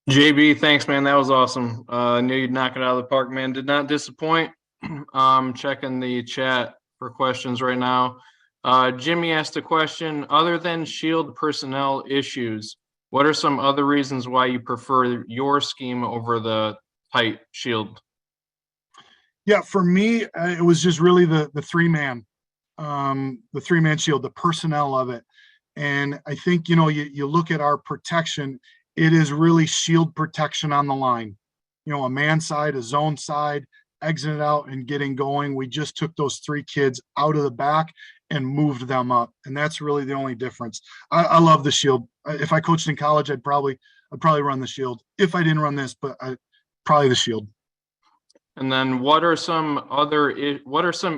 JB, thanks, man. That was awesome. Knew you'd knock it out of the park, man. Did not disappoint. Checking the chat for questions right now. Jimmy asked a question. Other than Shield personnel issues, what are some other reasons why you prefer your scheme over the tight Shield? Yeah, for me, it was just really the 3-man, the 3-man Shield, the personnel of it. And I think, you look at our protection, it is really shield protection on the line. A man side, a zone side, exiting out and getting going. We just took those 3 kids out of the back and moved them up. And that's really the only difference. I love the Shield. If I coached in college, I'd probably run the Shield. If I didn't run this, but probably the Shield. And then what are some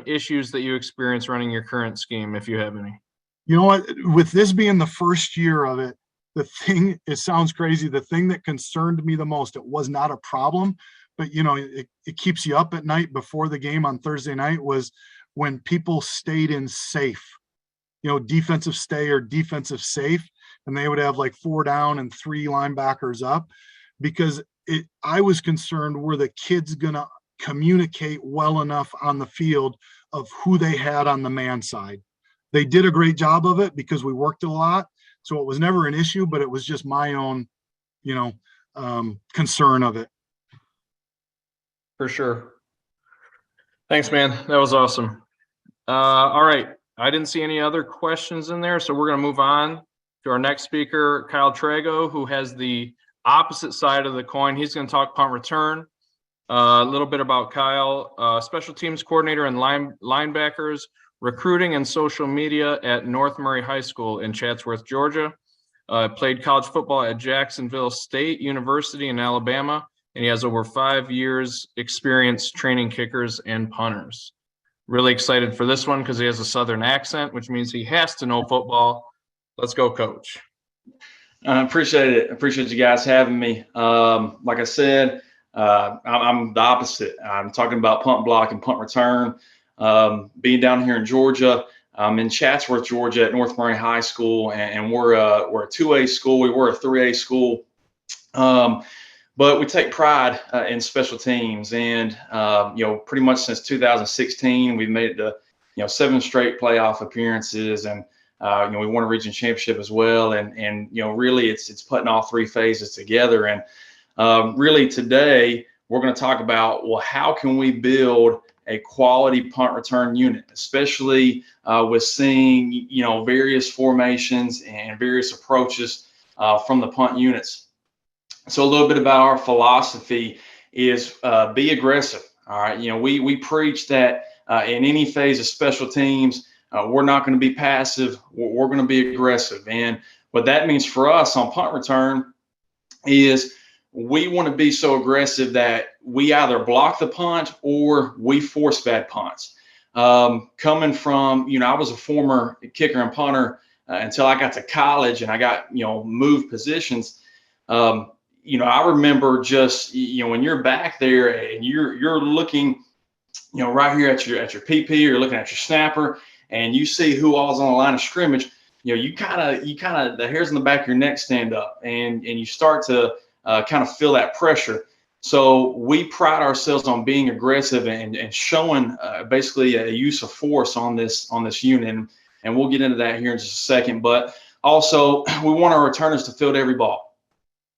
issues that you experience running your current scheme, if you have any? You know what, with this being the first year of it, it sounds crazy. The thing that concerned me the most, it was not a problem, but it keeps you up at night before the game on Thursday night, was when people stayed in safe, defensive stay or defensive safe, and they would have like 4 down and 3 linebackers up, because I was concerned, were the kids going to communicate well enough on the field of who they had on the man side. They did a great job of it because we worked a lot. So it was never an issue, but it was just my own, concern of it. For sure. Thanks, man. That was awesome. All right. I didn't see any other questions in there, so we're going to move on to our next speaker, Kyle Trago, who has the opposite side of the coin. He's going to talk punt return. A little bit about Kyle, special teams coordinator and linebackers, recruiting and social media at North Murray High School in Chatsworth, Georgia. Played college football at Jacksonville State University in Alabama, and he has over 5 years experience training kickers and punters. Really excited for this one because he has a Southern accent, which means he has to know football. Let's go, Coach. I appreciate it. I appreciate you guys having me. Like I said, I'm the opposite. I'm talking about punt block and punt return. Being down here in Georgia, I'm in Chatsworth, Georgia at North Murray High School, and we're a 2A school. We were a 3A school. But we take pride in special teams, and pretty much since 2016, we've made it to 7 straight playoff appearances, and we won a region championship as well. And really, it's putting all 3 phases together. And really today, we're going to talk about, well, how can we build a quality punt return unit, especially with seeing various formations and various approaches from the punt units. So a little bit about our philosophy is be aggressive. All right. We preach that in any phase of special teams, we're not going to be passive. We're going to be aggressive. And what that means for us on punt return is we want to be so aggressive that we either block the punt or we force bad punts. Coming from, I was a former kicker and punter until I got to college and I got, moved positions. I remember just, when you're back there and you're looking, right here at your PP, you're looking at your snapper, and you see who all's on the line of scrimmage. You kind of the hairs on the back of your neck stand up, and you start to kind of feel that pressure. So we pride ourselves on being aggressive and showing basically a use of force on this unit, and we'll get into that here in just a second. But also, we want our returners to field every ball.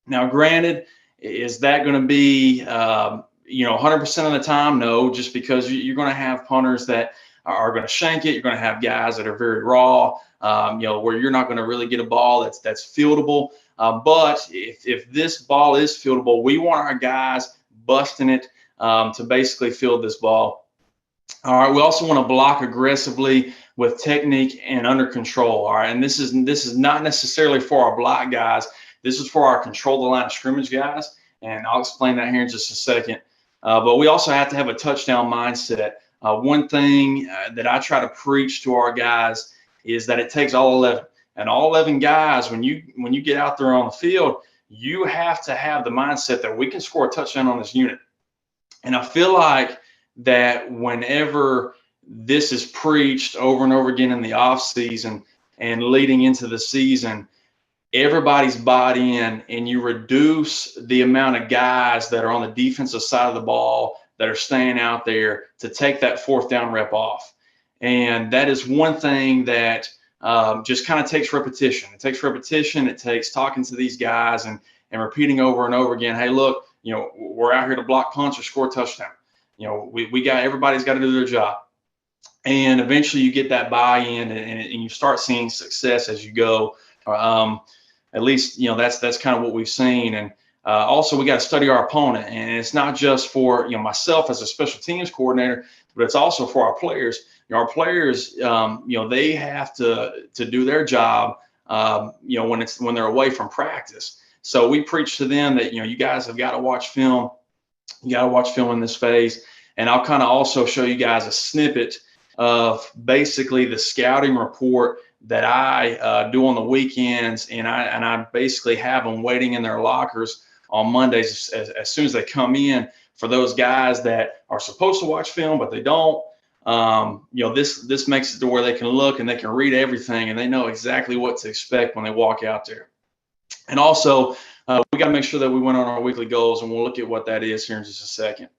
Now, granted, is that going to be 100% of the time? No, just because you're going to have punters that are going to shank it. You're going to have guys that are very raw, where you're not going to really get a ball that's fieldable. But if this ball is fieldable, we want our guys busting it to basically field this ball. All right. We also want to block aggressively with technique and under control. All right. And this is not necessarily for our block guys. This is for our control the line of scrimmage guys, and I'll explain that here in just a second. But we also have to have a touchdown mindset. One thing that I try to preach to our guys is that it takes all 11. And all 11 guys, when you get out there on the field, you have to have the mindset that we can score a touchdown on this unit. And I feel like that whenever this is preached over and over again in the offseason and leading into the season, everybody's bought in, and you reduce the amount of guys that are on the defensive side of the ball that are staying out there to take that 4th down rep off. And that is one thing that just kind of takes repetition. It takes repetition. It takes talking to these guys and repeating over and over again, hey, look, we're out here to block punts or score a touchdown. Everybody's got to do their job. And eventually you get that buy-in and you start seeing success as you go. At least, that's kind of what we've seen. And also, we got to study our opponent. And it's not just for, myself as a special teams coordinator, but it's also for our players. Our players, they have to do their job, when they're away from practice. So we preach to them that, you guys have got to watch film. You got to watch film in this phase. And I'll kind of also show you guys a snippet of basically the scouting report that I do on the weekends, and I basically have them waiting in their lockers on Mondays as soon as they come in for those guys that are supposed to watch film but they don't. This makes it to where they can look and they can read everything and they know exactly what to expect when they walk out there. And also, we got to make sure that we went on our weekly goals, and we'll look at what that is here in just a second.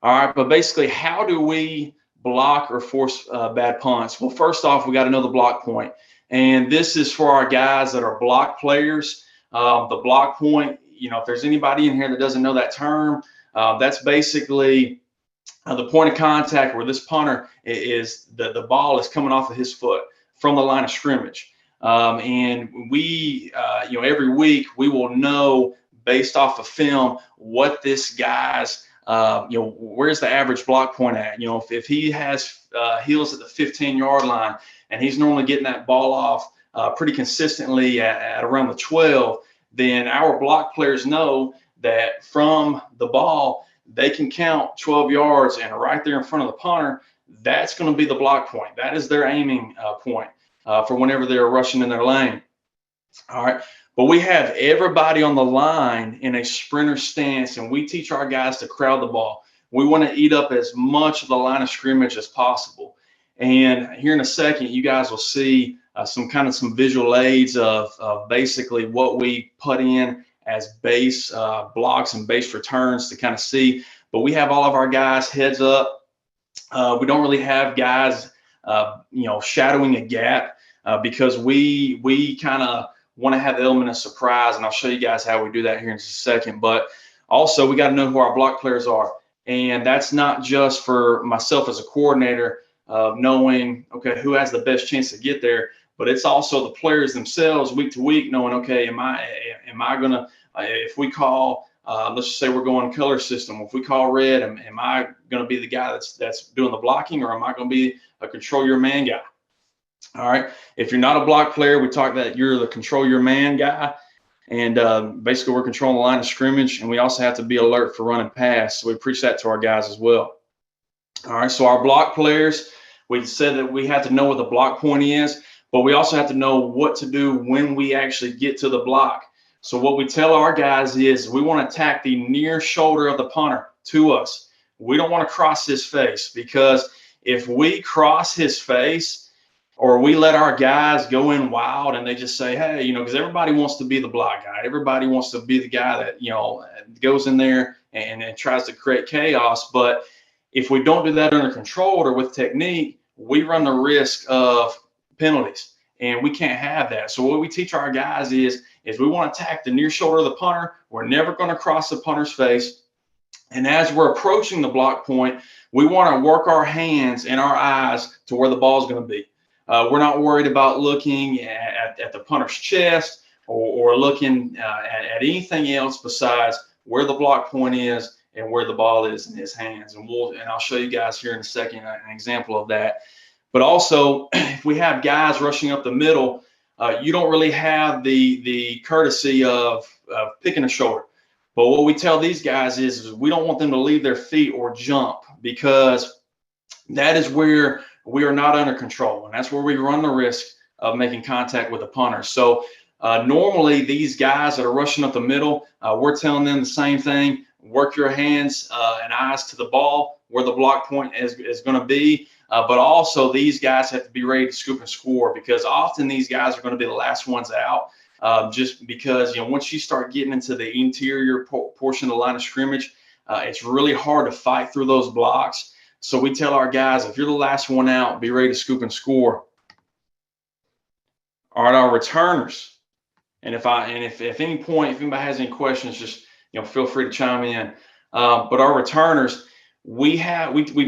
All right, but basically, how do we block or force bad punts? Well, first off, we got to know the block point. And this is for our guys that are block players. The block point, if there's anybody in here that doesn't know that term, that's basically the point of contact where this punter is the ball is coming off of his foot from the line of scrimmage. And we, every week we will know based off of film what this guy's where's the average block point at? If he has heels at the 15-yard line and he's normally getting that ball off pretty consistently at around the 12, then our block players know that from the ball, they can count 12 yards and right there in front of the punter, that's going to be the block point. That is their aiming point for whenever they're rushing in their lane. All right. But we have everybody on the line in a sprinter stance, and we teach our guys to crowd the ball. We want to eat up as much of the line of scrimmage as possible. And here in a second, you guys will see some visual aids of basically what we put in as base blocks and base returns to kind of see. But we have all of our guys heads up. We don't really have guys, shadowing a gap because we kind of want to have the element of surprise, and I'll show you guys how we do that here in just a second. But also, we got to know who our block players are, and that's not just for myself as a coordinator of knowing, okay, who has the best chance to get there, but it's also the players themselves week to week knowing, okay, am I gonna if we call let's just say we're going color system, if we call red, am I gonna be the guy that's doing the blocking, or am I gonna be a control your man guy? All right. If you're not a block player, we talk that you're the control your man guy. And basically, we're controlling the line of scrimmage. And we also have to be alert for run and pass. So we preach that to our guys as well. All right. So our block players, we said that we have to know what the block point is, but we also have to know what to do when we actually get to the block. So what we tell our guys is we want to attack the near shoulder of the punter to us. We don't want to cross his face, because if we cross his face, or we let our guys go in wild and they just say, hey, because everybody wants to be the block guy. Everybody wants to be the guy that, goes in there and tries to create chaos. But if we don't do that under control or with technique, we run the risk of penalties, and we can't have that. So what we teach our guys is we want to attack the near shoulder of the punter. We're never going to cross the punter's face. And as we're approaching the block point, we want to work our hands and our eyes to where the ball is going to be. We're not worried about looking at the punter's chest or looking at anything else besides where the block point is and where the ball is in his hands. And I'll show you guys here in a second an example of that. But also, if we have guys rushing up the middle, you don't really have the courtesy of picking a shoulder. But what we tell these guys is we don't want them to leave their feet or jump, because that is where we are not under control, and that's where we run the risk of making contact with the punter. So normally these guys that are rushing up the middle, we're telling them the same thing: work your hands and eyes to the ball where the block point is going to be. But also these guys have to be ready to scoop and score, because often these guys are going to be the last ones out, just because once you start getting into the interior portion of the line of scrimmage, it's really hard to fight through those blocks. So we tell our guys, if you're the last one out, be ready to scoop and score. All right, our returners. And if at any point, if anybody has any questions, just feel free to chime in. But our returners, we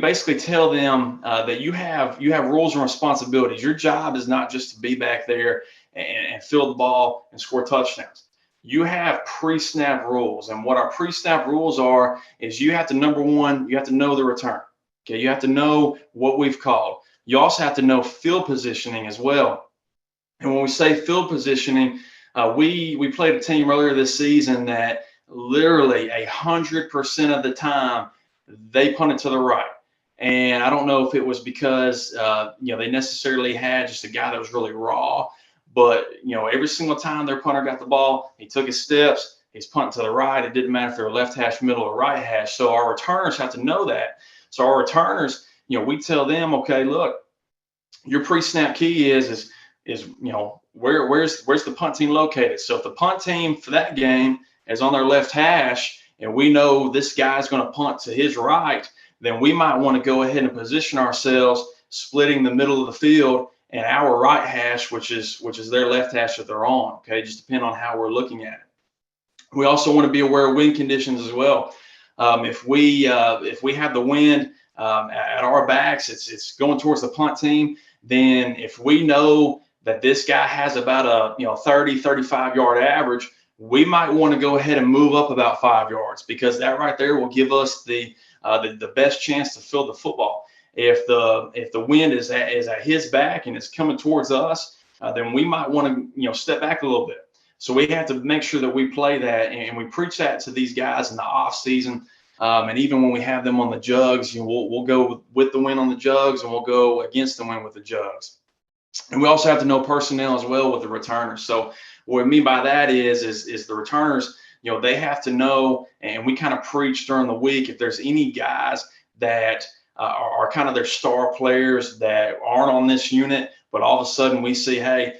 basically tell them that you have rules and responsibilities. Your job is not just to be back there and fill the ball and score touchdowns. You have pre-snap rules, and what our pre-snap rules are is you have to, number one, you have to know the return. Okay, you have to know what we've called. You also have to know field positioning as well. And when we say field positioning, we played a team earlier this season that literally 100% of the time they punted to the right. And I don't know if it was because they necessarily had just a guy that was really raw, but every single time their punter got the ball, he took his steps, he's punting to the right. It didn't matter if they were left hash, middle, or right hash. So our returners have to know that. So our returners, we tell them, okay, look, your pre-snap key is where's the punt team located? So if the punt team for that game is on their left hash, and we know this guy's going to punt to his right, then we might want to go ahead and position ourselves splitting the middle of the field and our right hash, which is their left hash that they're on. Okay, just depending on how we're looking at it. We also want to be aware of wind conditions as well. If we have the wind at our backs, it's going towards the punt team, then if we know that this guy has about a 30-35 yard average, we might want to go ahead and move up about 5 yards, because that right there will give us the best chance to field the football. If the wind is at his back and it's coming towards us, then we might want to step back a little bit. So we have to make sure that we play that, and we preach that to these guys in the off season, and even when we have them on the jugs, we'll go with the wind on the jugs, and we'll go against the wind with the jugs. And we also have to know personnel as well with the returners. So what I mean by that is the returners, they have to know, and we kind of preach during the week, if there's any guys that are kind of their star players that aren't on this unit, but all of a sudden we see, hey,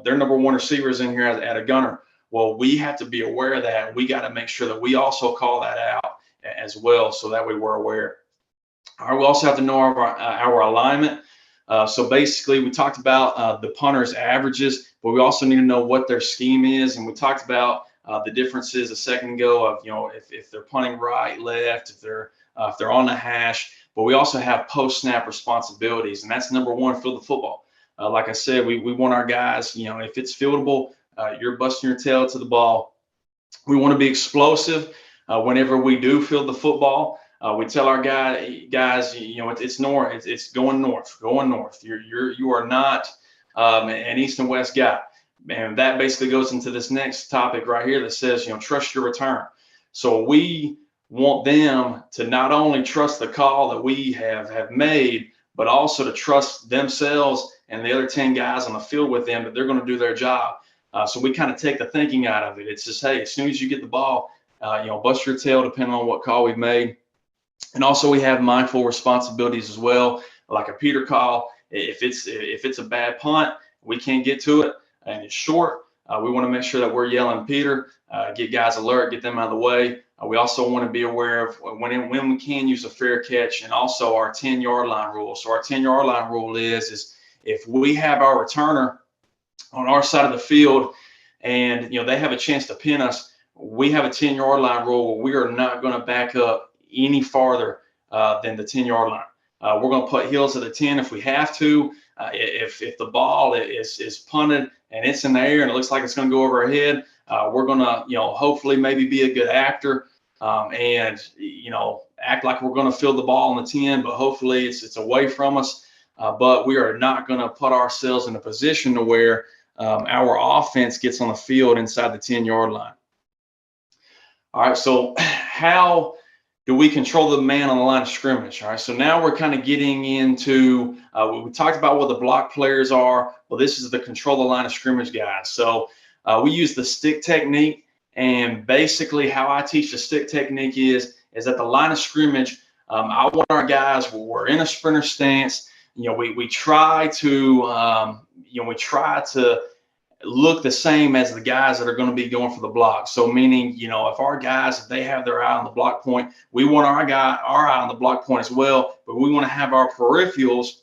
their number one receivers in here at a gunner. Well, we have to be aware of that. We got to make sure that we also call that out as well, so that way we're aware. All right, we also have to know our alignment. So basically, we talked about the punter's averages, but we also need to know what their scheme is. And we talked about the differences a second ago of, if they're punting right, left, if they're on the hash. But we also have post-snap responsibilities, and that's number one, field the football. Like I said, we want our guys, if it's fieldable, you're busting your tail to the ball. We want to be explosive whenever we do field the football. We tell our guys, it's north, it's going north. You are not an east and west guy. And that basically goes into this next topic right here that says, trust your return. So we want them to not only trust the call that we have made, but also to trust themselves and the other 10 guys on the field with them, that they're going to do their job. So we kind of take the thinking out of it. It's just, hey, as soon as you get the ball, bust your tail depending on what call we've made. And also we have mindful responsibilities as well, like a Peter call. If it's a bad punt, we can't get to it and it's short, we want to make sure that we're yelling Peter, get guys alert, get them out of the way. We also want to be aware of when we can use a fair catch, and also our 10-yard line rule. So our 10-yard line rule is if we have our returner on our side of the field and they have a chance to pin us, we have a 10-yard line rule where we are not going to back up any farther than the 10-yard line. We're going to put heels at the 10 if we have to. If the ball is punted and it's in the air and it looks like it's going to go over our head, we're going to hopefully maybe be a good actor and act like we're going to field the ball on the 10, but hopefully it's away from us. But we are not going to put ourselves in a position to where our offense gets on the field inside the 10-yard line. All right, so how do we control the man on the line of scrimmage? All right, so now we're kind of getting into we talked about what the block players are. Well, this is the control the line of scrimmage guys. So we use the stick technique, and basically how I teach the stick technique is at the line of scrimmage. I want our guys, we're in a sprinter stance. We try to look the same as the guys that are going to be going for the block. So meaning, if our guys, if they have their eye on the block point, we want our eye on the block point as well, but we want to have our peripherals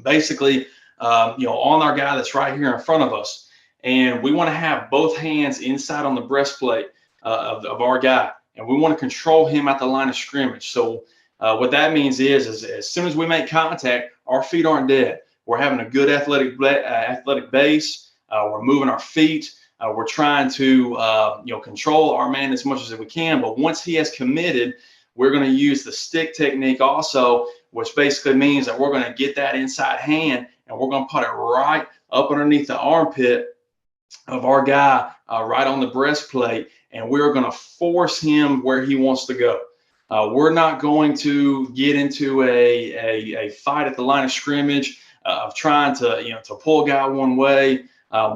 basically, on our guy that's right here in front of us. And we want to have both hands inside on the breastplate of our guy. And we want to control him at the line of scrimmage. So what that means is as soon as we make contact, our feet aren't dead. We're having a good athletic base. We're moving our feet. We're trying to, control our man as much as we can. But once he has committed, we're going to use the stick technique also, which basically means that we're going to get that inside hand and we're going to put it right up underneath the armpit of our guy, right on the breastplate. And we're going to force him where he wants to go. We're not going to get into a fight at the line of scrimmage of trying to pull a guy one way.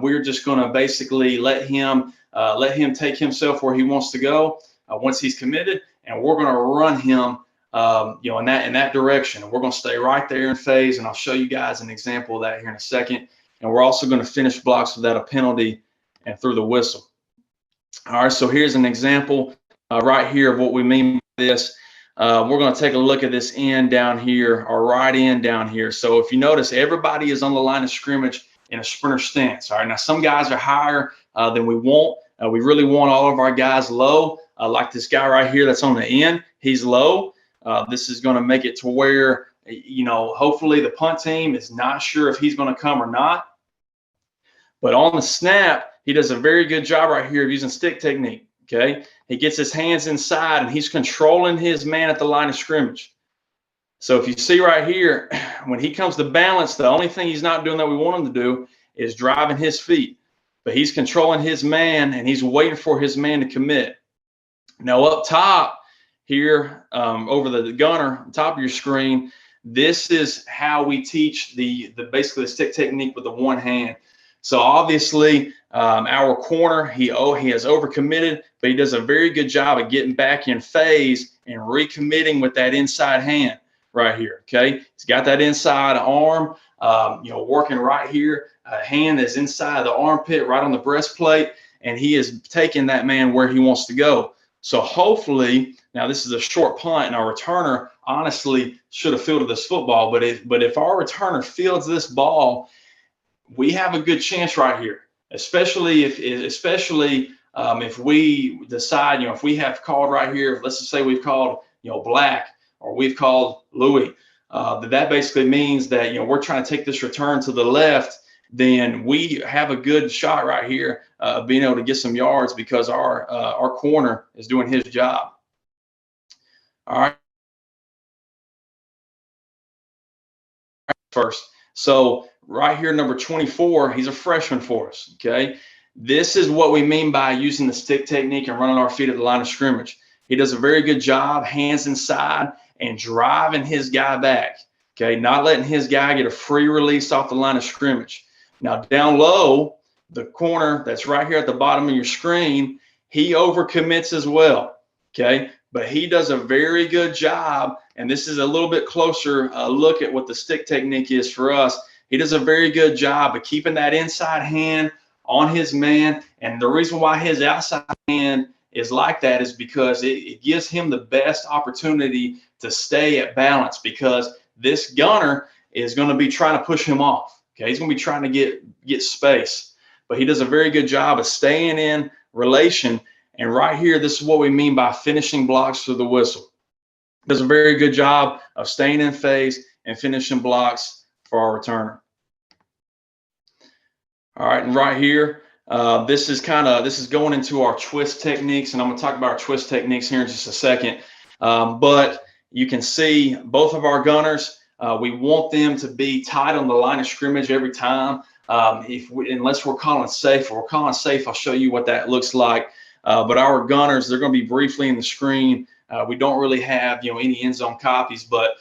We're just going to basically let him take himself where he wants to go once he's committed, and we're going to run him, in that direction. And we're going to stay right there in phase, and I'll show you guys an example of that here in a second. And we're also going to finish blocks without a penalty and through the whistle. All right, so here's an example right here of what we mean by this. We're going to take a look at this end down here, or right end down here. So if you notice, everybody is on the line of scrimmage in a sprinter stance. All right, now some guys are higher than we want. We really want all of our guys low, like this guy right here that's on the end. He's low. This is going to make it to where, hopefully the punt team is not sure if he's going to come or not. But on the snap, he does a very good job right here of using stick technique. Okay, he gets his hands inside and he's controlling his man at the line of scrimmage. So if you see right here, when he comes to balance, the only thing he's not doing that we want him to do is driving his feet. But he's controlling his man and he's waiting for his man to commit. Now up top here, over the gunner on top of your screen, this is how we teach the basically the stick technique with the one hand. So obviously our corner, he has overcommitted, but he does a very good job of getting back in phase and recommitting with that inside hand right here. Okay, he's got that inside arm, working right here. Hand is inside the armpit, right on the breastplate, and he is taking that man where he wants to go. So hopefully, now this is a short punt, and our returner honestly should have fielded this football. But if our returner fields this ball, we have a good chance right here. Especially if we decide, if we have called right here, let's just say we've called Black or we've called Louis, that basically means that we're trying to take this return to the left. Then we have a good shot right here of being able to get some yards because our corner is doing his job. All right. First, so right here, number 24, he's a freshman for us. Okay, this is what we mean by using the stick technique and running our feet at the line of scrimmage. He does a very good job, hands inside and driving his guy back. Okay, not letting his guy get a free release off the line of scrimmage. Now down low, the corner that's right here at the bottom of your screen, he overcommits as well. Okay, but he does a very good job, and this is a little bit closer look at what the stick technique is for us. He does a very good job of keeping that inside hand on his man, and the reason why his outside hand is like that is because it gives him the best opportunity to stay at balance, because this gunner is going to be trying to push him off. Okay, he's going to be trying to get space, but he does a very good job of staying in relation. And right here, this is what we mean by finishing blocks through the whistle. Does a very good job of staying in phase and finishing blocks for our returner. All right, and right here, this is going into our twist techniques, and I'm going to talk about our twist techniques here in just a second. But you can see both of our gunners. We want them to be tight on the line of scrimmage every time. Unless we're calling safe, if we're calling safe, I'll show you what that looks like. But our gunners, they're going to be briefly in the screen. We don't really have any end zone copies, but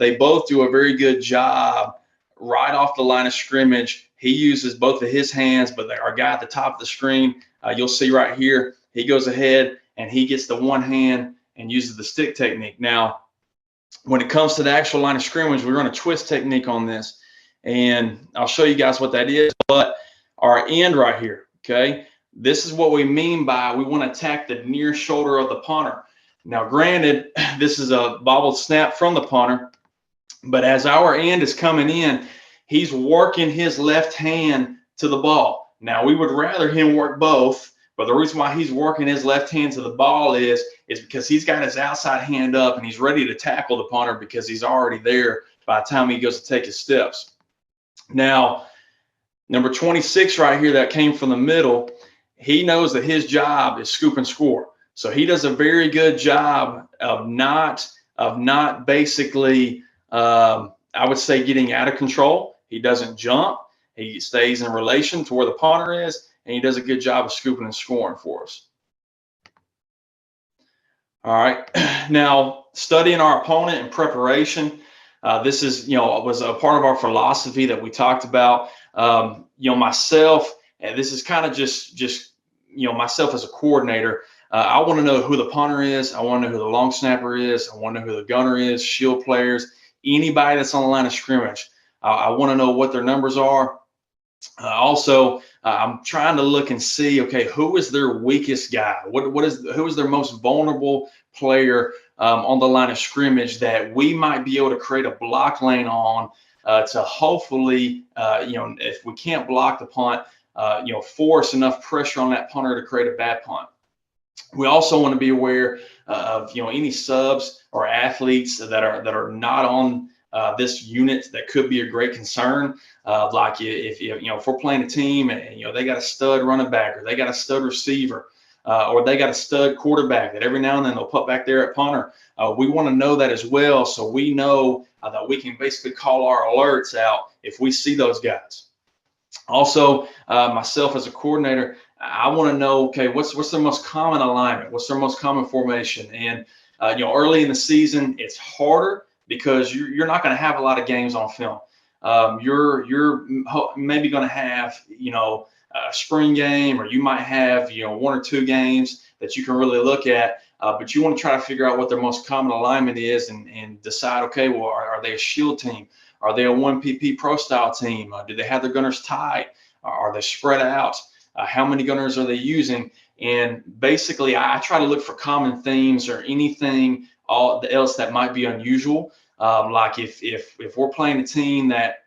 they both do a very good job right off the line of scrimmage. He uses both of his hands, but our guy at the top of the screen, you'll see right here, he goes ahead and he gets the one hand and uses the stick technique. Now, when it comes to the actual line of scrimmage, we run a twist technique on this, and I'll show you guys what that is. But our end right here, okay, this is what we mean by we want to attack the near shoulder of the punter. Now, granted, this is a bobbled snap from the punter, but as our end is coming in, he's working his left hand to the ball. Now, we would rather him work both, but the reason why he's working his left hand to the ball is because he's got his outside hand up and he's ready to tackle the punter because he's already there by the time he goes to take his steps. Now, number 26 right here that came from the middle, he knows that his job is scoop and score. So he does a very good job of not basically, I would say, getting out of control. He doesn't jump. He stays in relation to where the punter is, and he does a good job of scooping and scoring for us. All right. Now, studying our opponent in preparation, this is, was a part of our philosophy that we talked about. Myself, and this is kind of just myself as a coordinator. I want to know who the punter is. I want to know who the long snapper is. I want to know who the gunner is, shield players, anybody that's on the line of scrimmage. I want to know what their numbers are. Also, I'm trying to look and see, okay, who is their weakest guy? Who is their most vulnerable player on the line of scrimmage that we might be able to create a block lane on to hopefully, if we can't block the punt, force enough pressure on that punter to create a bad punt. We also want to be aware of any subs or athletes that are not on this unit that could be a great concern. Like if we're playing a team and they got a stud running back, or they got a stud receiver, or they got a stud quarterback that every now and then they'll put back there at punter. We want to know that as well, so we know that we can basically call our alerts out if we see those guys. Also, myself as a coordinator, I want to know, okay, what's their most common alignment? What's their most common formation? And early in the season, it's harder because you're not going to have a lot of games on film. You're maybe going to have a spring game, or you might have 1 or 2 games that you can really look at. But you want to try to figure out what their most common alignment is, and decide, okay, well, are they a shield team? Are they a 1PP pro style team? Do they have their gunners tight? Are they spread out? How many gunners are they using? And basically, I try to look for common themes or anything else that might be unusual. Like if we're playing a team that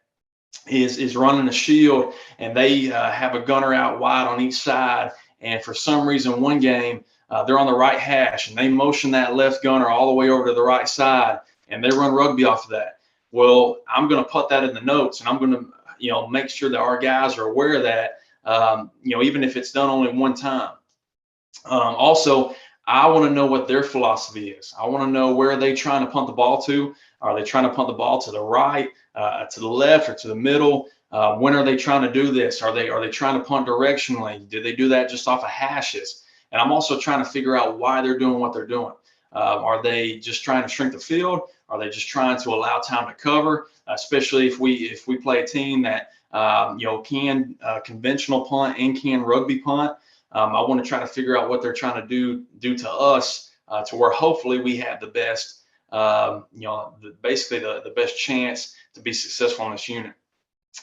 is running a shield and they have a gunner out wide on each side, and for some reason one game they're on the right hash and they motion that left gunner all the way over to the right side and they run rugby off of that. Well, I'm going to put that in the notes, and I'm going to make sure that our guys are aware of that, even if it's done only one time. Also, I want to know what their philosophy is. I want to know, where are they trying to punt the ball to? Are they trying to punt the ball to the right, to the left, or to the middle? When are they trying to do this? Are they trying to punt directionally? Do they do that just off of hashes? And I'm also trying to figure out why they're doing what they're doing. Are they just trying to shrink the field? Are they just trying to allow time to cover? Especially if we play a team that can conventional punt and can rugby punt. I want to try to figure out what they're trying to do to us, to where hopefully we have the best, basically the best chance to be successful in this unit.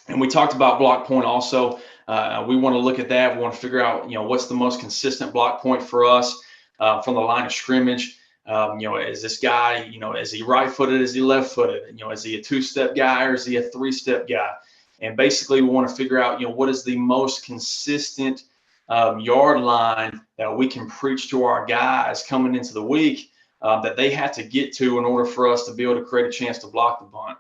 And we talked about block point also. We want to look at that. We want to figure out, what's the most consistent block point for us from the line of scrimmage. Is this guy, is he right-footed? Is he left-footed? Is he a 2-step guy, or is he a 3-step guy? And basically, we want to figure out, what is the most consistent yard line that we can preach to our guys coming into the week that they have to get to in order for us to be able to create a chance to block the bunt.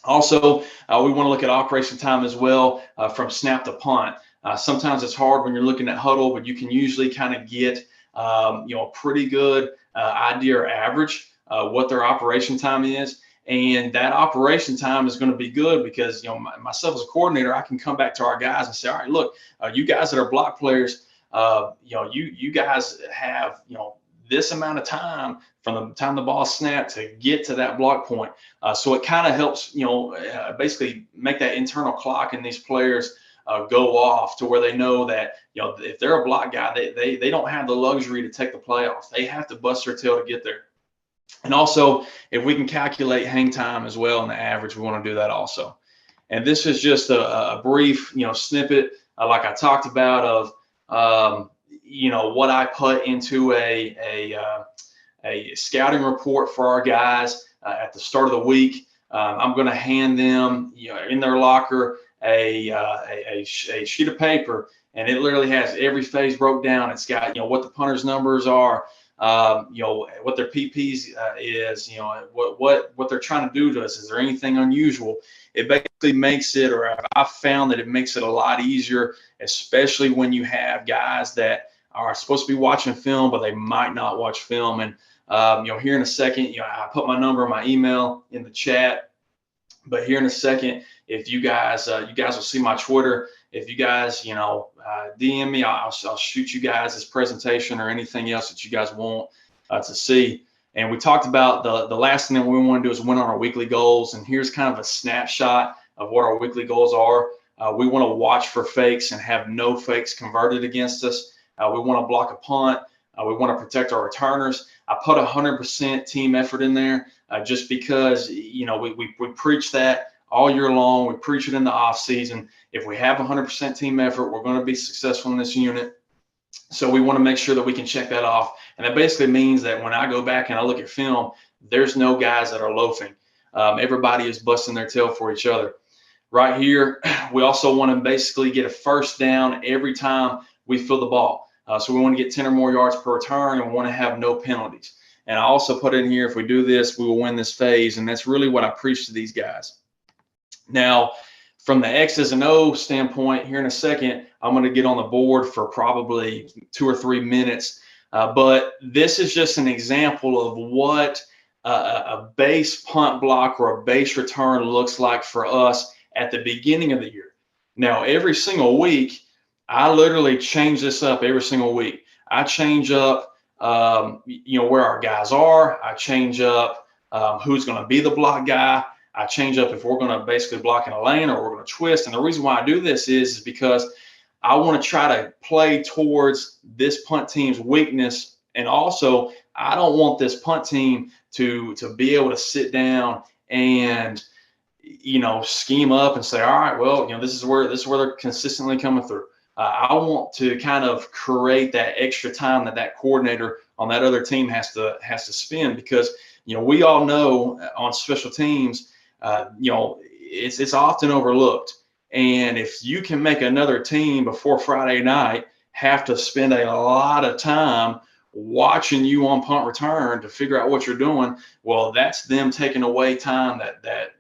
Also, we want to look at operation time as well, from snap to punt. Sometimes it's hard when you're looking at huddle, but you can usually kind of get a pretty good idea or average what their operation time is. And that operation time is going to be good because, myself as a coordinator, I can come back to our guys and say, all right, look, you guys that are block players, you guys have, this amount of time from the time the ball snapped to get to that block point. So it kind of helps, basically make that internal clock in these players go off, to where they know that, if they're a block guy, they don't have the luxury to take the play off. They have to bust their tail to get there. And also, if we can calculate hang time as well in the average, we want to do that also. And this is just a brief, snippet, like I talked about, of what I put into a scouting report for our guys at the start of the week. I'm going to hand them, in their locker, a sheet of paper, and it literally has every phase broke down. It's got, what the punter's numbers are, what their PPs is, what they're trying to do to us. Is there anything unusual? It basically makes it, or I've found that it makes it a lot easier, especially when you have guys that are supposed to be watching film, but they might not watch film. And, here in a second, I put my number, my email in the chat, but here in a second, if you guys will see my Twitter. If you guys, DM me, I'll shoot you guys this presentation or anything else that you guys want to see. And we talked about the last thing that we want to do is win on our weekly goals. And here's kind of a snapshot of what our weekly goals are. We want to watch for fakes and have no fakes converted against us. We want to block a punt. We want to protect our returners. I put 100% team effort in there just because, we preach that all year long. We preach it in the off season. If we have 100% team effort, we're going to be successful in this unit. So we want to make sure that we can check that off. And that basically means that when I go back and I look at film, there's no guys that are loafing. Everybody is busting their tail for each other. Right here, we also want to basically get a first down every time we fill the ball. So we want to get 10 or more yards per return, and we want to have no penalties. And I also put in here, if we do this, we will win this phase. And that's really what I preach to these guys. Now, from the X's and O's standpoint, here in a second, I'm going to get on the board for probably 2 or 3 minutes. But this is just an example of what a base punt block or a base return looks like for us at the beginning of the year. Now, every single week, I literally change this up every single week. I change up, where our guys are. I change up who's going to be the block guy. I change up if we're going to basically block in a lane or we're going to twist. And the reason why I do this is because I want to try to play towards this punt team's weakness. And also, I don't want this punt team to be able to sit down and, scheme up and say, all right, well, this is where they're consistently coming through. I want to kind of create that extra time that coordinator on that other team has to spend, because, we all know on special teams, it's often overlooked. And if you can make another team before Friday night have to spend a lot of time watching you on punt return to figure out what you're doing, well, that's them taking away time that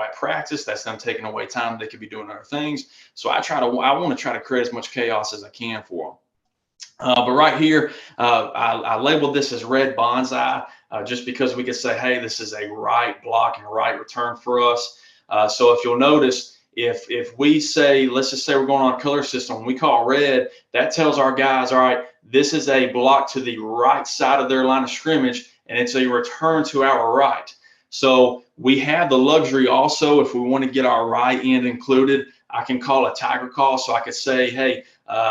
at practice, that's them taking away time they could be doing other things. So I want to try to create as much chaos as I can for them. But right here, I labeled this as red bonsai, just because we could say, hey, this is a right block and right return for us. So if you'll notice, if we say, let's just say we're going on a color system, we call red, that tells our guys, all right, this is a block to the right side of their line of scrimmage, and it's a return to our right. So we have the luxury also, if we want to get our right end included, I can call a tiger call. So I could say, hey,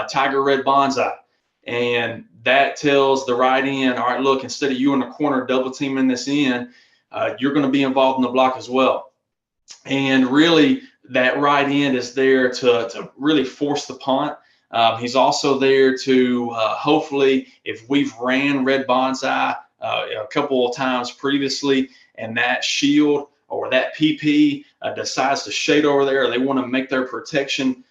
tiger red bonsai. And that tells the right end, all right, look, instead of you in the corner double teaming this end, you're going to be involved in the block as well. And really, that right end is there to really force the punt. He's also there to hopefully, if we've ran red bonsai a couple of times previously, and that shield or that PP decides to shade over there, or they want to make their protection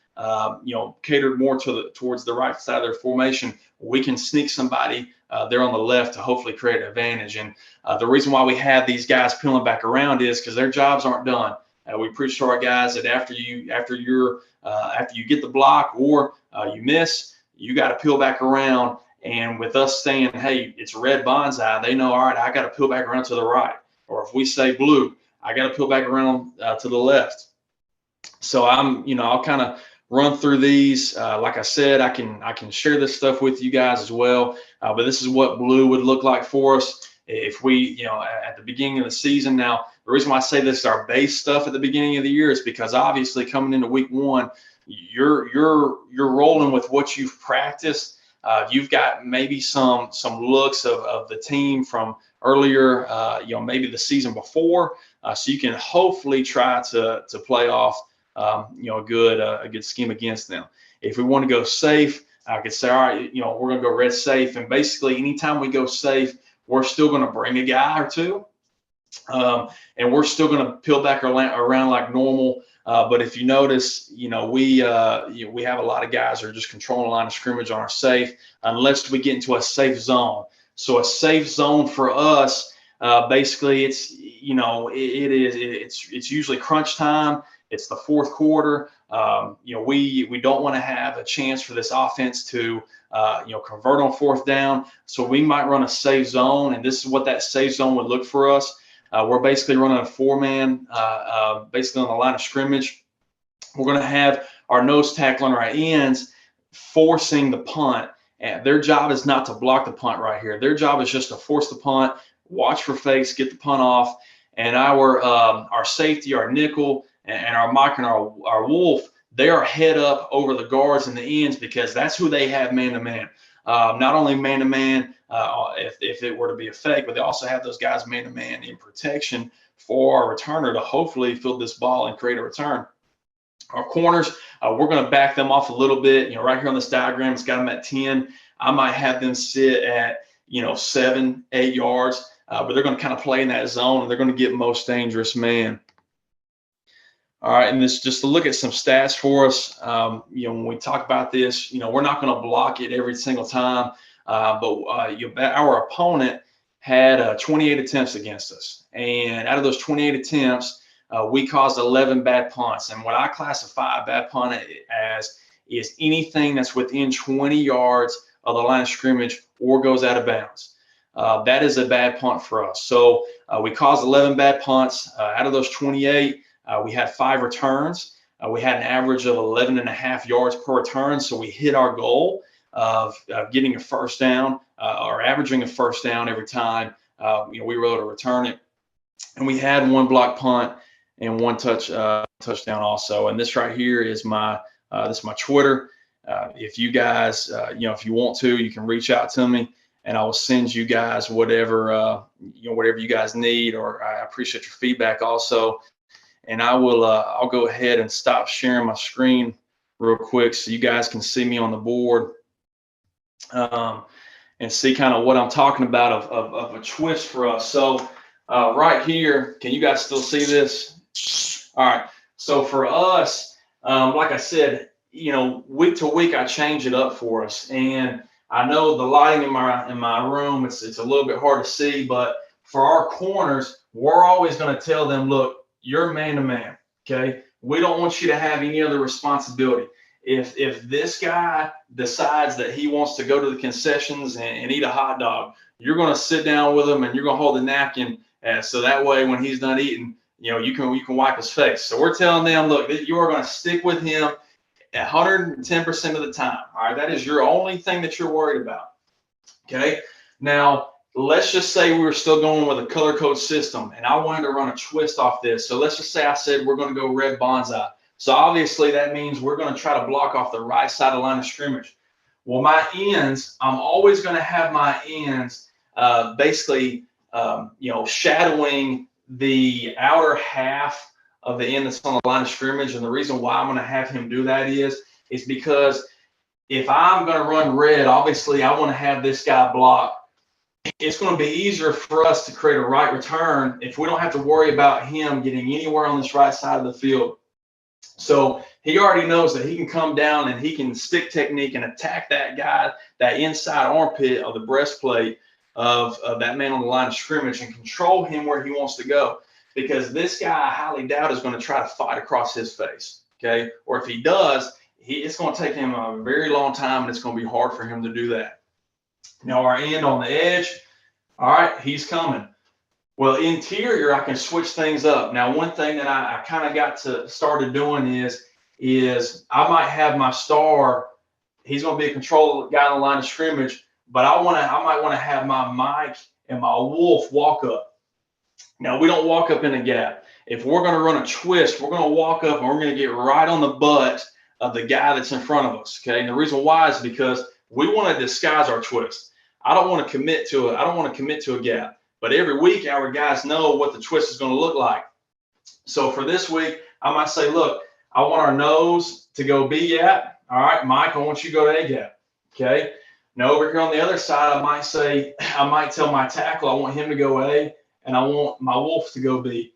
catered more towards the right side of their formation, we can sneak somebody there on the left to hopefully create an advantage. And the reason why we have these guys peeling back around is because their jobs aren't done. We preach to our guys that after you get the block or you miss, you got to peel back around. And with us saying, hey, it's red bonsai, they know, all right, I got to peel back around to the right. Or if we say blue, I got to peel back around to the left. So I'll kind of run through these. Like I said, I can share this stuff with you guys as well. But this is what blue would look like for us if we, at the beginning of the season. Now, the reason why I say this is our base stuff at the beginning of the year is because obviously coming into week 1, you're rolling with what you've practiced. You've got maybe some looks of the team from earlier, maybe the season before, so you can hopefully try to play off, a good scheme against them. If we want to go safe, I could say, all right, we're going to go red safe, and basically anytime we go safe, we're still going to bring a guy or two, and we're still going to peel back around like normal. But if you notice, we have a lot of guys who are just controlling the line of scrimmage on our safe, unless we get into a safe zone. So a safe zone for us, basically, it's it's usually crunch time. It's the fourth quarter. We don't want to have a chance for this offense to convert on fourth down. So we might run a safe zone, and this is what that safe zone would look for us. We're basically running a 4-man, basically on the line of scrimmage. We're going to have our nose tackle on our ends forcing the punt. And their job is not to block the punt right here. Their job is just to force the punt, watch for fakes, get the punt off. And our safety, our nickel, and our Mike and our Wolf, they are head up over the guards and the ends, because that's who they have man-to-man. Not only man-to-man if it were to be a fake, but they also have those guys man-to-man in protection for our returner to hopefully field this ball and create a return. Our corners, we're going to back them off a little bit. Right here on this diagram, it's got them at 10. I might have them sit at 7, 8 yards, but they're going to kind of play in that zone, and they're going to get most dangerous man. All right, and this just to look at some stats for us. When we talk about this, we're not going to block it every single time, but our opponent had 28 attempts against us. And out of those 28 attempts, we caused 11 bad punts. And what I classify a bad punt as is anything that's within 20 yards of the line of scrimmage or goes out of bounds. That is a bad punt for us. So we caused 11 bad punts. Out of those 28, we had 5 returns. We had an average of 11.5 yards per return. So we hit our goal of getting a first down or averaging a first down every time we were able to return it. And we had 1 block punt and 1 touchdown also. And this right here is my this is my Twitter. If you guys if you want to, you can reach out to me and I will send you guys whatever whatever you guys need, or I appreciate your feedback also. And I will I'll go ahead and stop sharing my screen real quick so you guys can see me on the board and see kind of what I'm talking about of a twist for us. So right here, can you guys still see this? All right. So for us, like I said, week to week I change it up for us, and I know the lighting in my room it's a little bit hard to see, but for our corners, we're always going to tell them, look, you're man to man. Okay. We don't want you to have any other responsibility. If this guy decides that he wants to go to the concessions and eat a hot dog, you're going to sit down with him and you're going to hold the napkin, so that way when he's done eating, you can wipe his face. So we're telling them, look, you are going to stick with him 110% of the time. All right, that is your only thing that you're worried about. Okay. Now let's just say we were still going with a color code system, and I wanted to run a twist off this. So let's just say I said we're going to go red bonsai. So obviously that means we're going to try to block off the right side of the line of scrimmage. Well, my ends, I'm always going to have my ends basically, shadowing the outer half of the end that's on the line of scrimmage. And the reason why I'm going to have him do that is because if I'm going to run red, obviously I want to have this guy block. It's going to be easier for us to create a right return if we don't have to worry about him getting anywhere on this right side of the field. So he already knows that he can come down and he can stick technique and attack that guy, that inside armpit of the breastplate of that man on the line of scrimmage, and control him where he wants to go. Because this guy, I highly doubt, is going to try to fight across his face. Okay. Or if he does, it's going to take him a very long time, and it's going to be hard for him to do that. Now our end on the edge, all right, he's coming. Well, interior, I can switch things up. Now, one thing that I kind of got to started doing is I might have my star. He's going to be a control guy on the line of scrimmage, but I might want to have my Mike and my Wolf walk up. Now, we don't walk up in a gap. If we're going to run a twist, we're going to walk up and we're going to get right on the butt of the guy that's in front of us. Okay, and the reason why is because we want to disguise our twist. I don't want to commit to it. I don't want to commit to a gap. But every week, our guys know what the twist is going to look like. So for this week, I might say, look, I want our nose to go B gap. All right, Mike, I want you to go to A gap. Okay. Now over here on the other side, I might tell my tackle, I want him to go A, and I want my Wolf to go B.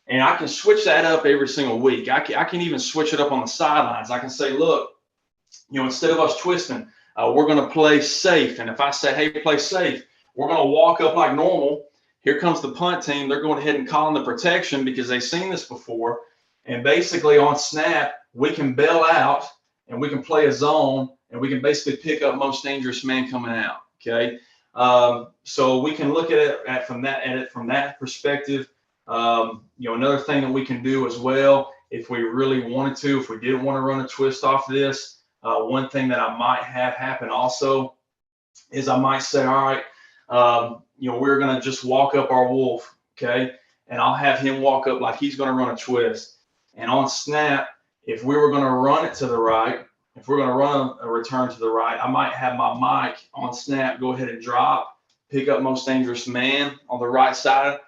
And I can switch that up every single week. I can even switch it up on the sidelines. I can say, look, instead of us twisting, we're going to play safe. And if I say, hey, play safe, we're going to walk up like normal. Here comes the punt team. They're going ahead and calling the protection because they've seen this before. And basically on snap, we can bail out and we can play a zone, and we can basically pick up most dangerous man coming out. Okay. So we can look at it from that perspective. Another thing that we can do as well, if we really wanted to, if we didn't want to run a twist off this, one thing that I might have happen also is I might say, all right, we're going to just walk up our Wolf, okay? And I'll have him walk up like he's going to run a twist. And on snap, if we were going to run it to the right, if we're going to run a return to the right, I might have my Mike on snap go ahead and drop, pick up most dangerous man on the right side,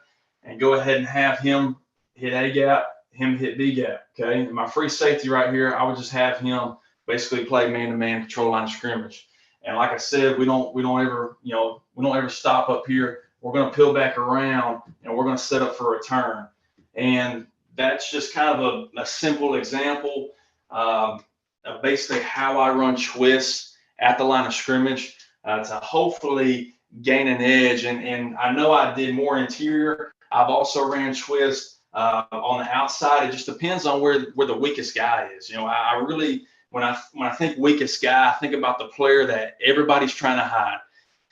and go ahead and have him hit A gap, him hit B gap, okay? And my free safety right here, I would just have him basically play man-to-man control line of scrimmage. And like I said, we don't ever stop up here. We're going to peel back around and we're going to set up for a return. And that's just kind of a simple example of basically how I run twists at the line of scrimmage to hopefully gain an edge. And I know I did more interior. I've also ran twist on the outside. It just depends on where the weakest guy is. I really, when I think weakest guy, I think about the player that everybody's trying to hide.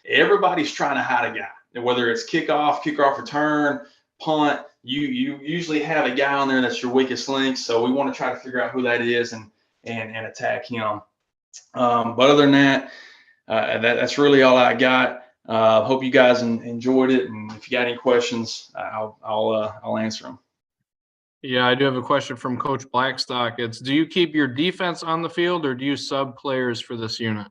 Everybody's trying to hide a guy. And whether it's kickoff return, punt, you usually have a guy on there that's your weakest link. So we want to try to figure out who that is and attack him. But other than that, that's really all I got. Hope you guys enjoyed it, and if you got any questions, I'll answer them. Yeah, I do have a question from Coach Blackstock. It's, do you keep your defense on the field, or do you sub players for this unit?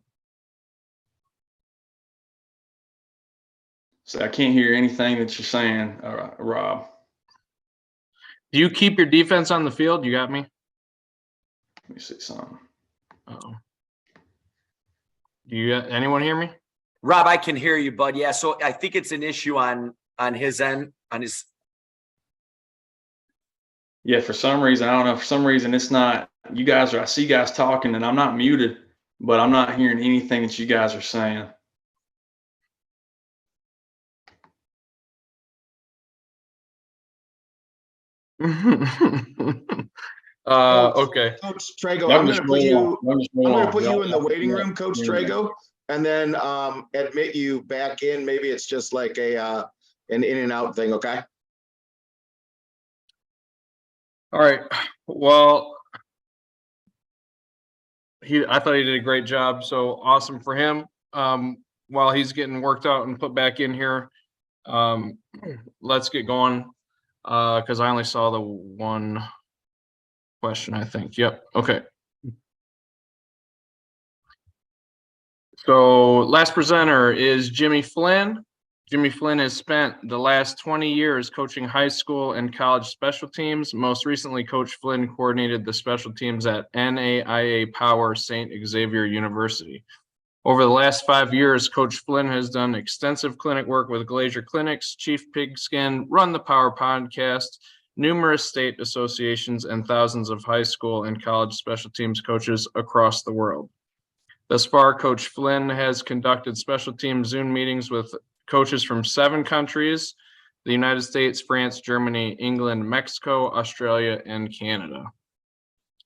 So I can't hear anything that you're saying, Rob. Do you keep your defense on the field? You got me? Let me see something. Uh-oh. Anyone hear me? Rob, I can hear you, bud. Yeah, so I think it's an issue on his end, on his. Yeah, for some reason, I don't know. For some reason, it's not. I see guys talking, and I'm not muted, but I'm not hearing anything that you guys are saying. Okay. Coach Trago, I'm going to put you in the waiting room, Coach Trago, and then admit you back in. Maybe it's just like an in and out thing. Okay. All right. Well, I thought he did a great job. So awesome for him. While he's getting worked out and put back in here, let's get going. Because I only saw the one question, I think. Yep. Okay. So last presenter is Jimmy Flynn. Jimmy Flynn has spent the last 20 years coaching high school and college special teams. Most recently, Coach Flynn coordinated the special teams at NAIA Power St. Xavier University. Over the last 5 years, Coach Flynn has done extensive clinic work with Glacier Clinics, Chief Pigskin, Run the Power podcast, numerous state associations, and thousands of high school and college special teams coaches across the world. Thus far, Coach Flynn has conducted special team Zoom meetings with coaches from 7 countries: the United States, France, Germany, England, Mexico, Australia, and Canada.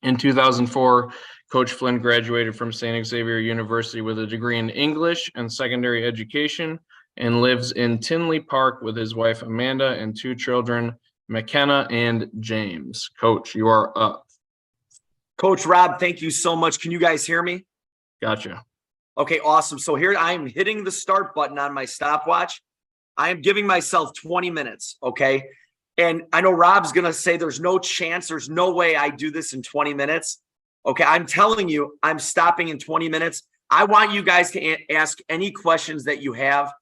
In 2004, Coach Flynn graduated from St. Xavier University with a degree in English and secondary education and lives in Tinley Park with his wife, Amanda, and 2 children, McKenna and James. Coach, you are up. Coach Rob, thank you so much. Can you guys hear me? Gotcha. Okay, awesome. So here I am hitting the start button on my stopwatch. I am giving myself 20 minutes, okay? And I know Rob's going to say there's no chance, there's no way I do this in 20 minutes. Okay, I'm telling you, I'm stopping in 20 minutes. I want you guys to ask any questions that you have.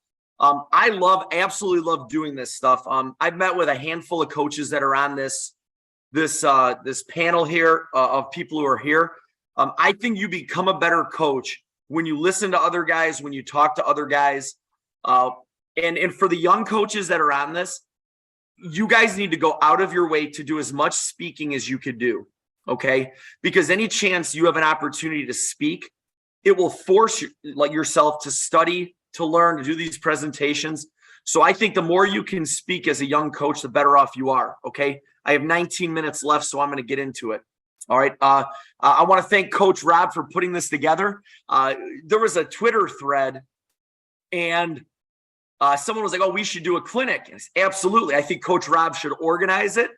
I absolutely love doing this stuff. I've met with a handful of coaches that are on this panel here of people who are here. I think you become a better coach when you listen to other guys, when you talk to other guys. And for the young coaches that are on this, you guys need to go out of your way to do as much speaking as you could do, okay? Because any chance you have an opportunity to speak, it will force yourself to study, to learn, to do these presentations. So I think the more you can speak as a young coach, the better off you are, okay? I have 19 minutes left, so I'm going to get into it. All right. I want to thank Coach Rob for putting this together. There was a Twitter thread, and someone was like, "Oh, we should do a clinic." And absolutely. I think Coach Rob should organize it,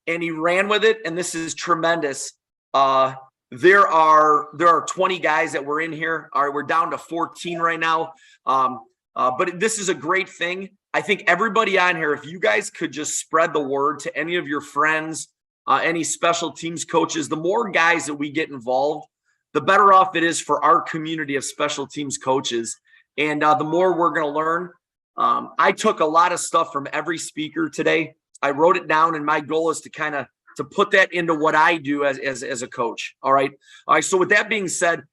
and he ran with it. And this is tremendous. There are 20 guys that were in here. All right, we're down to 14 right now. But this is a great thing. I think everybody on here, if you guys could just spread the word to any of your friends, any special teams coaches, the more guys that we get involved, the better off it is for our community of special teams coaches. And the more we're going to learn. I took a lot of stuff from every speaker today. I wrote it down, and my goal is to put that into what I do as a coach. All right. So with that being said,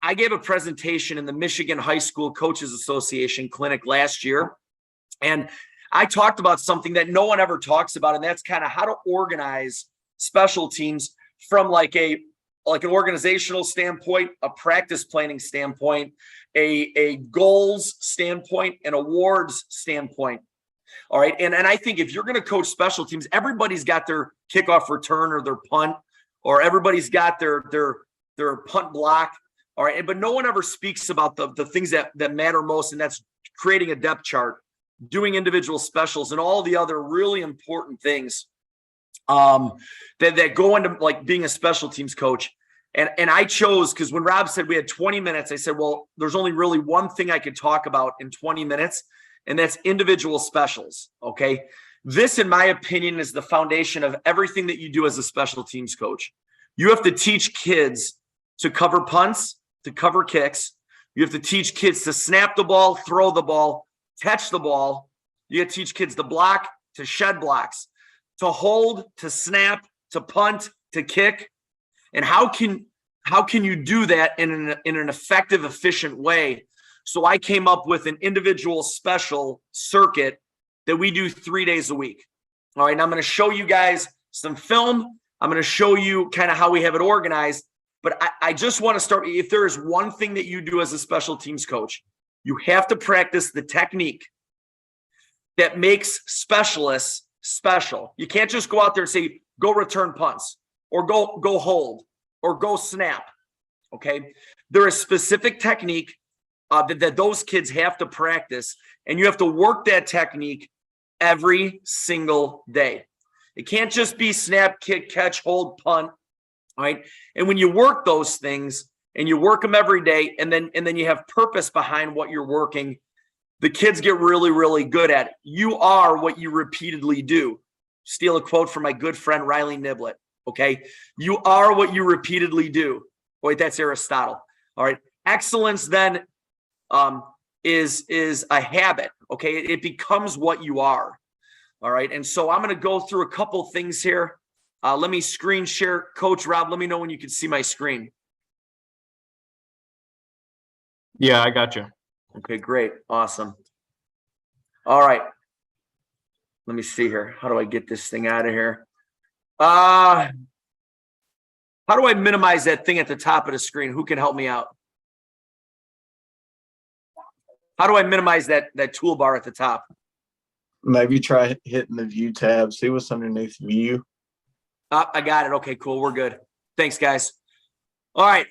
I gave a presentation in the Michigan High School Coaches Association clinic last year. And I talked about something that no one ever talks about, and that's kind of how to organize special teams from like a like an organizational standpoint, a practice planning standpoint, a goals standpoint, an awards standpoint. All right. And I think if you're going to coach special teams, everybody's got their kickoff return or their punt, or everybody's got their punt block. All right. But no one ever speaks about the things that matter most. And that's creating a depth chart, doing individual specials, and all the other really important things that go into like being a special teams coach. And I chose, because when Rob said we had 20 minutes, I said, well, there's only really one thing I could talk about in 20 minutes, and that's individual specials. Okay. This, in my opinion, is the foundation of everything that you do as a special teams coach. You have to teach kids to cover punts, to cover kicks. You have to teach kids to snap the ball, throw the ball, catch the ball. You have to teach kids to block, to shed blocks, to hold, to snap, to punt, to kick. And how can you do that in an effective, efficient way? So I came up with an individual special circuit that we do 3 days a week. All right. And I'm going to show you guys some film. I'm going to show you kind of how we have it organized. But I just want to start. If there is one thing that you do as a special teams coach, you have to practice the technique that makes specialists special. You can't just go out there and say, go return punts, or go hold, or go snap. Okay. There is specific technique that those kids have to practice, and you have to work that technique every single day. It can't just be snap, kick, catch, hold, punt. All right. And when you work those things and you work them every day, and then you have purpose behind what you're working, the kids get really, really good at it. You are what you repeatedly do. Steal a quote from my good friend Riley Niblett. Okay. You are what you repeatedly do. Wait, that's Aristotle. All right. Excellence then is a habit. Okay. It becomes what you are. All right. And so I'm going to go through a couple things here. Let me screen share. Coach Rob, let me know when you can see my screen. Yeah, I got you. Okay, great. Awesome. All right. Let me see here. How do I get this thing out of here? How do I minimize that thing at the top of the screen? Who can help me out? How do I minimize that toolbar at the top? Maybe try hitting the view tab. See what's underneath view. I got it. Okay, cool. We're good. Thanks, guys. All right.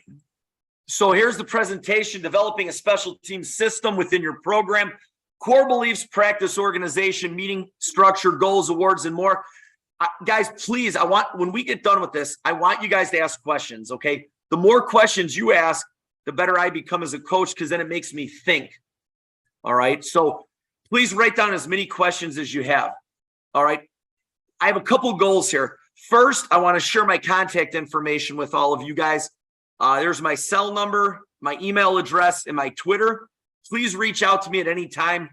So here's the presentation: developing a special team system within your program, core beliefs, practice, organization, meeting structure, goals, awards, and more. Guys, please, when we get done with this, I want you guys to ask questions. Okay. The more questions you ask, the better I become as a coach, because then it makes me think. All right. So please write down as many questions as you have. All right. I have a couple goals here. First, I want to share my contact information with all of you guys. There's my cell number, my email address, and my Twitter. Please reach out to me at any time.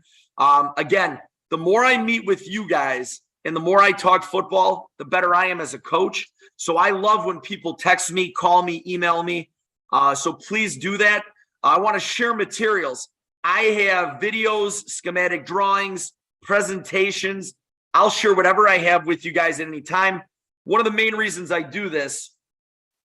Again, the more I meet with you guys and the more I talk football, the better I am as a coach. So I love when people text me, call me, email me. So please do that. I want to share materials. I have videos, schematic drawings, presentations. I'll share whatever I have with you guys at any time. One of the main reasons I do this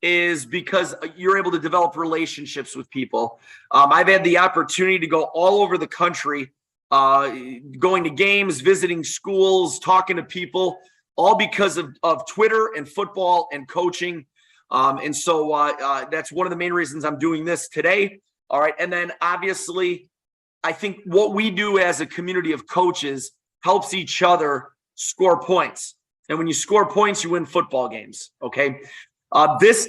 is because you're able to develop relationships with people. I've had the opportunity to go all over the country, going to games, visiting schools, talking to people, all because of Twitter and football and coaching. And so that's one of the main reasons I'm doing this today. All right. And then obviously, I think what we do as a community of coaches helps each other score points. And when you score points, you win football games. Okay.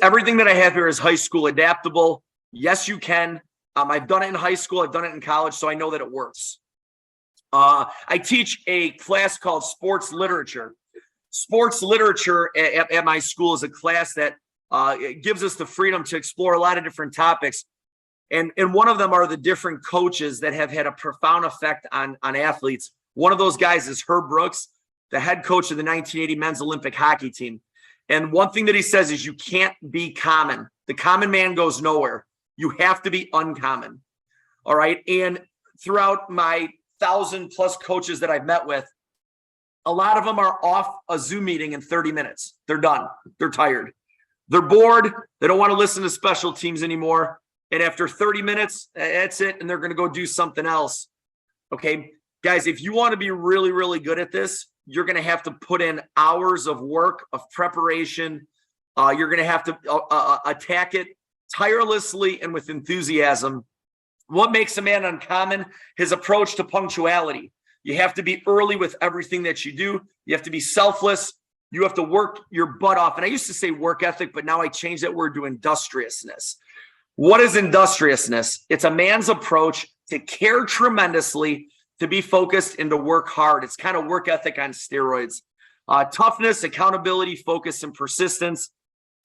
Everything that I have here is high school adaptable. Yes, you can. I've done it in high school. I've done it in college, so I know that it works. I teach a class called sports literature. Sports literature at my school is a class that gives us the freedom to explore a lot of different topics. And one of them are the different coaches that have had a profound effect on athletes. One of those guys is Herb Brooks, the head coach of the 1980 men's Olympic hockey team. And one thing that he says is you can't be common. The common man goes nowhere. You have to be uncommon. All right. And throughout my 1,000+ coaches that I've met with, a lot of them are off a Zoom meeting in 30 minutes. They're done. They're tired. They're bored. They don't want to listen to special teams anymore. And after 30 minutes, that's it. And they're going to go do something else. Okay, guys, if you want to be really, really good at this, you're going to have to put in hours of work, of preparation. You're going to have to attack it tirelessly and with enthusiasm. What makes a man uncommon? His approach to punctuality. You have to be early with everything that you do. You have to be selfless. You have to work your butt off. And I used to say work ethic, but now I changed that word to industriousness. What is industriousness? It's a man's approach to care tremendously, to be focused, and to work hard. It's kind of work ethic on steroids. Toughness, accountability, focus, and persistence.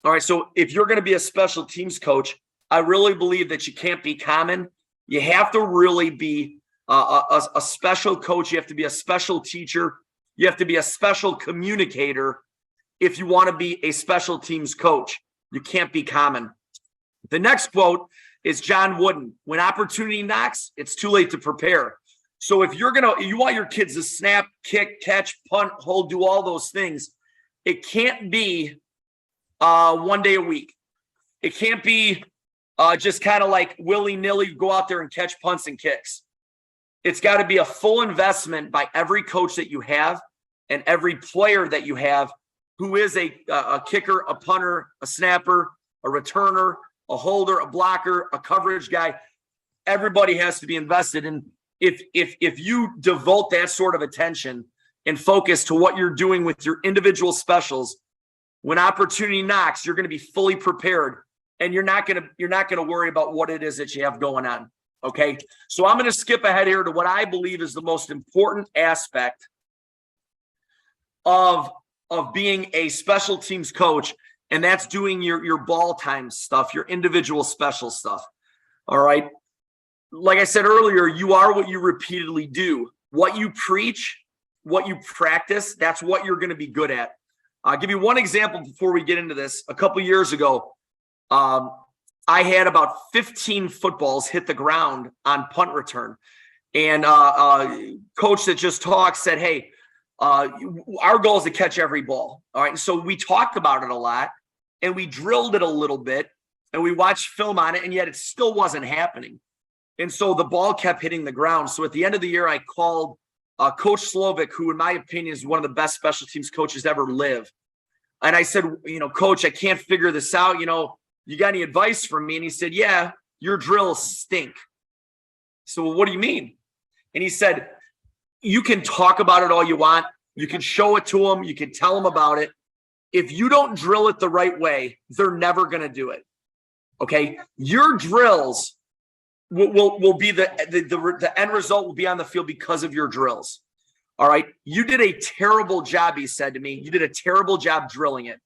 All right, so if you're going to be a special teams coach, I really believe that you can't be common. You have to really be a special coach. You have to be a special teacher. You have to be a special communicator if you want to be a special teams coach. You can't be common. The next quote is John Wooden. When opportunity knocks, it's too late to prepare. So if you want your kids to snap, kick, catch, punt, hold, do all those things, it can't be 1 day a week. It can't be just kind of like willy-nilly go out there and catch punts and kicks. It's got to be a full investment by every coach that you have and every player that you have who is a kicker, a punter, a snapper, a returner, a holder, a blocker, a coverage guy. Everybody has to be invested. And if you devote that sort of attention and focus to what you're doing with your individual specials, when opportunity knocks, you're going to be fully prepared, and you're not going to worry about what it is that you have going on. Okay. So I'm going to skip ahead here to what I believe is the most important aspect of being a special teams coach. And that's doing your ball time stuff, your individual special stuff. All right. Like I said earlier, you are what you repeatedly do. What you preach, what you practice, that's what you're going to be good at. I'll give you one example before we get into this. A couple years ago, I had about 15 footballs hit the ground on punt return. And coach that just talked said, hey, our goal is to catch every ball. All right. And so we talked about it a lot, and we drilled it a little bit, and we watched film on it, and yet it still wasn't happening. And so the ball kept hitting the ground. So at the end of the year, I called Coach Slovic, who in my opinion is one of the best special teams coaches ever live. And I said, Coach, I can't figure this out. You got any advice for me? And he said, yeah, your drills stink. So well, what do you mean? And he said, you can talk about it all you want. You can show it to them. You can tell them about it. If you don't drill it the right way, they're never going to do it. Okay. Your drills will be the end result will be on the field because of your drills. All right. You did a terrible job, he said to me. You did a terrible job drilling it.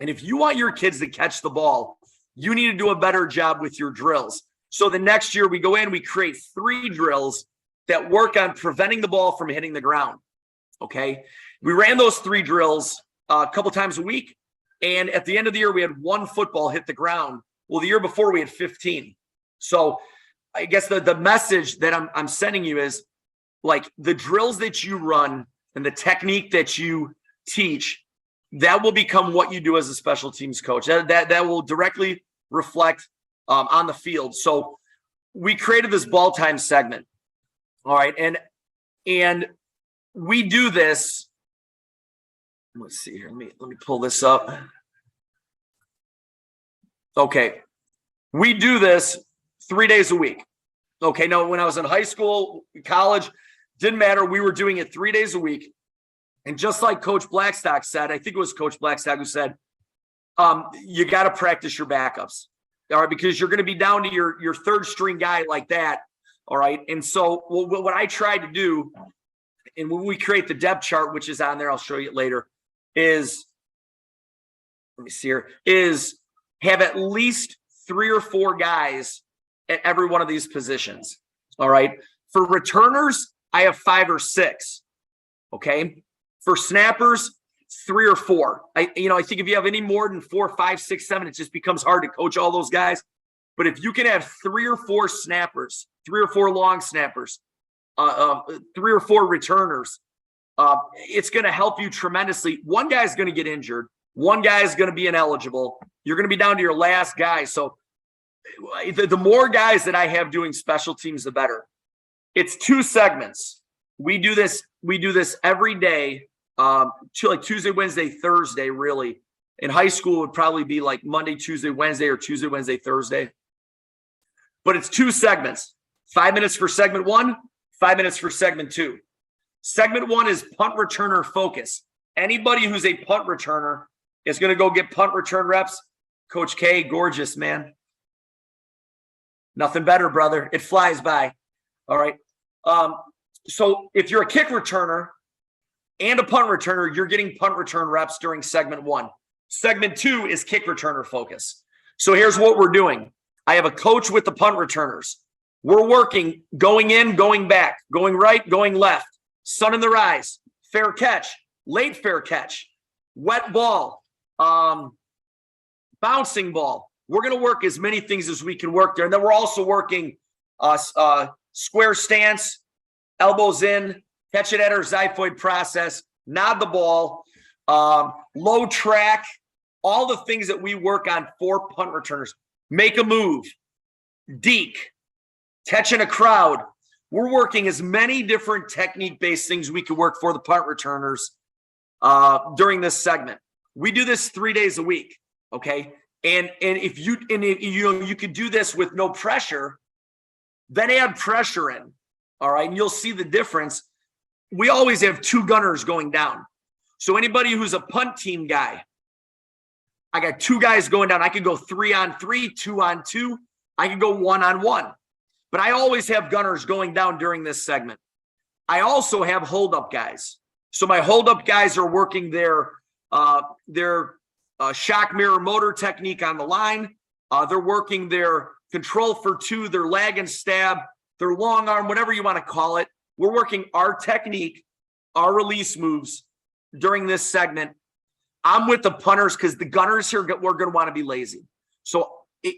And if you want your kids to catch the ball, you need to do a better job with your drills. So the next year we go in, we create 3 drills that work on preventing the ball from hitting the ground. Okay. We ran those 3 drills a couple times a week. And at the end of the year, we had 1 football hit the ground. Well, the year before we had 15. So I guess the message that I'm sending you is, like, the drills that you run and the technique that you teach, that will become what you do as a special teams coach. That will directly reflect on the field. So we created this ball time segment. All right. And we do this. Let's see here. Let me pull this up. Okay. We do this 3 days a week. Okay. Now, when I was in high school, college, didn't matter. We were doing it 3 days a week. And just like Coach Blackstock said, I think it was Coach Blackstock who said, you got to practice your backups. All right. Because you're going to be down to your third string guy like that. All right. And so what I tried to do, and when we create the depth chart, which is on there, I'll show you it later, is, let me see here, is have at least 3 or 4 guys at every one of these positions. All right. For returners, I have 5 or 6. Okay. For snappers, 3 or 4. I think if you have any more than 4, 5, 6, 7, it just becomes hard to coach all those guys. But if you can have 3 or 4 snappers, 3 or 4 long snappers, 3 or 4 returners, it's going to help you tremendously. One guy is going to get injured. One guy is going to be ineligible. You're going to be down to your last guy. So the more guys that I have doing special teams, the better. It's 2 segments. We do this every day, like Tuesday, Wednesday, Thursday, really. In high school, it would probably be like Monday, Tuesday, Wednesday, or Tuesday, Wednesday, Thursday. But it's 2 segments. 5 minutes for segment 1, 5 minutes for segment 2. Segment 1 is punt returner focus. Anybody who's a punt returner is going to go get punt return reps. Coach K, gorgeous, man. Nothing better, brother. It flies by. All right. So if you're a kick returner and a punt returner, you're getting punt return reps during segment 1. Segment 2 is kick returner focus. So here's what we're doing. I have a coach with the punt returners. We're working going in, going back, going right, going left, sun in the rise, fair catch, late fair catch, wet ball, bouncing ball. We're going to work as many things as we can work there. And then we're also working square stance, elbows in, catch it at our xiphoid process, nod the ball, low track, all the things that we work on for punt returners. Make a move, deke, catch in a crowd. We're working as many different technique-based things we can work for the punt returners during this segment. We do this 3 days a week, okay? And if you could do this with no pressure, then add pressure in, all right? And you'll see the difference. We always have 2 gunners going down. So anybody who's a punt team guy, I got 2 guys going down. I could go 3-on-3, 2-on-2. I could go 1-on-1. But I always have gunners going down during this segment. I also have hold-up guys. So my hold-up guys are working their shock mirror motor technique on the line. They're working their control for 2, their lag and stab, their long arm, whatever you want to call it. We're working our technique, our release moves during this segment. I'm with the punters because the gunners here, we're going to want to be lazy. So